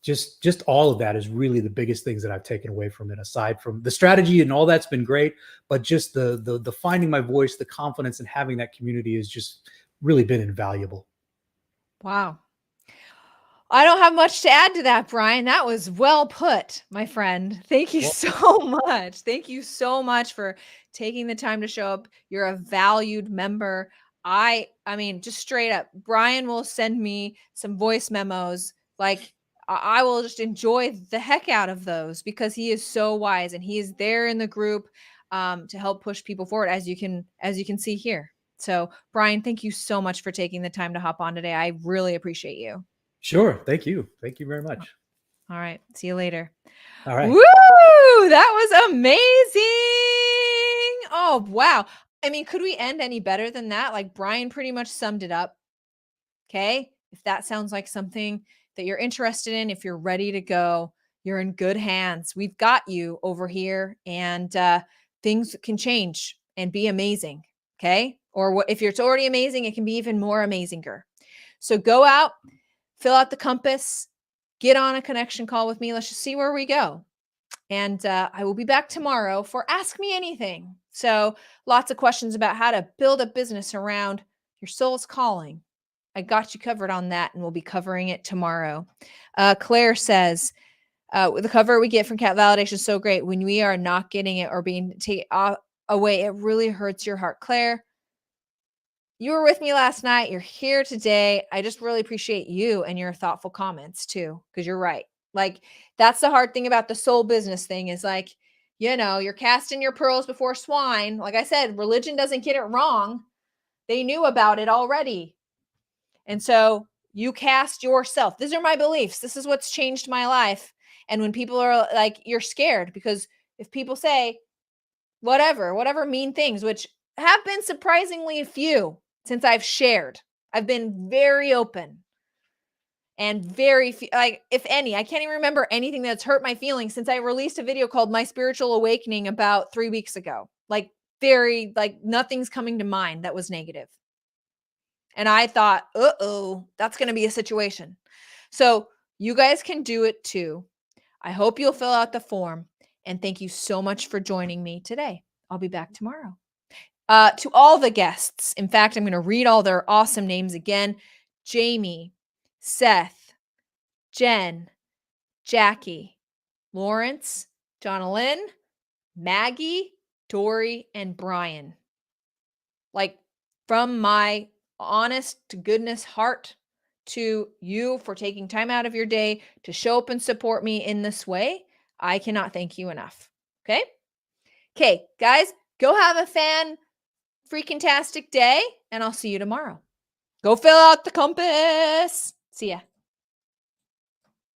just all of that is really the biggest things that I've taken away from it, aside from the strategy and all that's been great, but just the finding my voice, the confidence, and having that community has just really been invaluable. Wow. I don't have much to add to that, Brian. That was well put, my friend. Thank you so much. Thank you so much for taking the time to show up. You're a valued member. I mean, just straight up, Brian will send me some voice memos. Like, I will just enjoy the heck out of those because he is so wise and he is there in the group to help push people forward, as you can see here. So, Brian, thank you so much for taking the time to hop on today. I really appreciate you. Sure. Thank you. Thank you very much. All right. See you later. All right. Woo! That was amazing. Oh, wow. I mean, could we end any better than that? Like, Brian pretty much summed it up. Okay. If that sounds like something that you're interested in, if you're ready to go, you're in good hands. We've got you over here, and things can change and be amazing. Okay. Or if it's already amazing, it can be even more amazinger. So go out, fill out the compass, get on a connection call with me. Let's just see where we go. And I will be back tomorrow for Ask Me Anything. So lots of questions about how to build a business around your soul's calling. I got you covered on that, and we'll be covering it tomorrow. Claire says, the cover we get from Cat Validation is so great. When we are not getting it or being taken away, it really hurts your heart. Claire, you were with me last night. You're here today. I just really appreciate you and your thoughtful comments too, because you're right. Like, that's the hard thing about the soul business thing is, like, you know, you're casting your pearls before swine. Like I said, religion doesn't get it wrong. They knew about it already. And so you cast yourself. These are my beliefs. This is what's changed my life. And when people are like, you're scared because if people say whatever mean things, which have been surprisingly few since I've shared, I've been very open and very few, like, if any, I can't even remember anything that's hurt my feelings since I released a video called My Spiritual Awakening about 3 weeks ago. Like, nothing's coming to mind that was negative. And I thought, that's going to be a situation. So you guys can do it too. I hope you'll fill out the form. And thank you so much for joining me today. I'll be back tomorrow. To all the guests, in fact, I'm going to read all their awesome names again. Jamie, Seth, Jen, Jackie, Lawrence, Jonalyn, Maggie, Dory, and Brian. Like, from my honest to goodness heart to you for taking time out of your day to show up and support me in this way, I cannot thank you enough. Okay, guys, go have a freaking-tastic day, and I'll see you tomorrow. Go fill out the compass. See ya.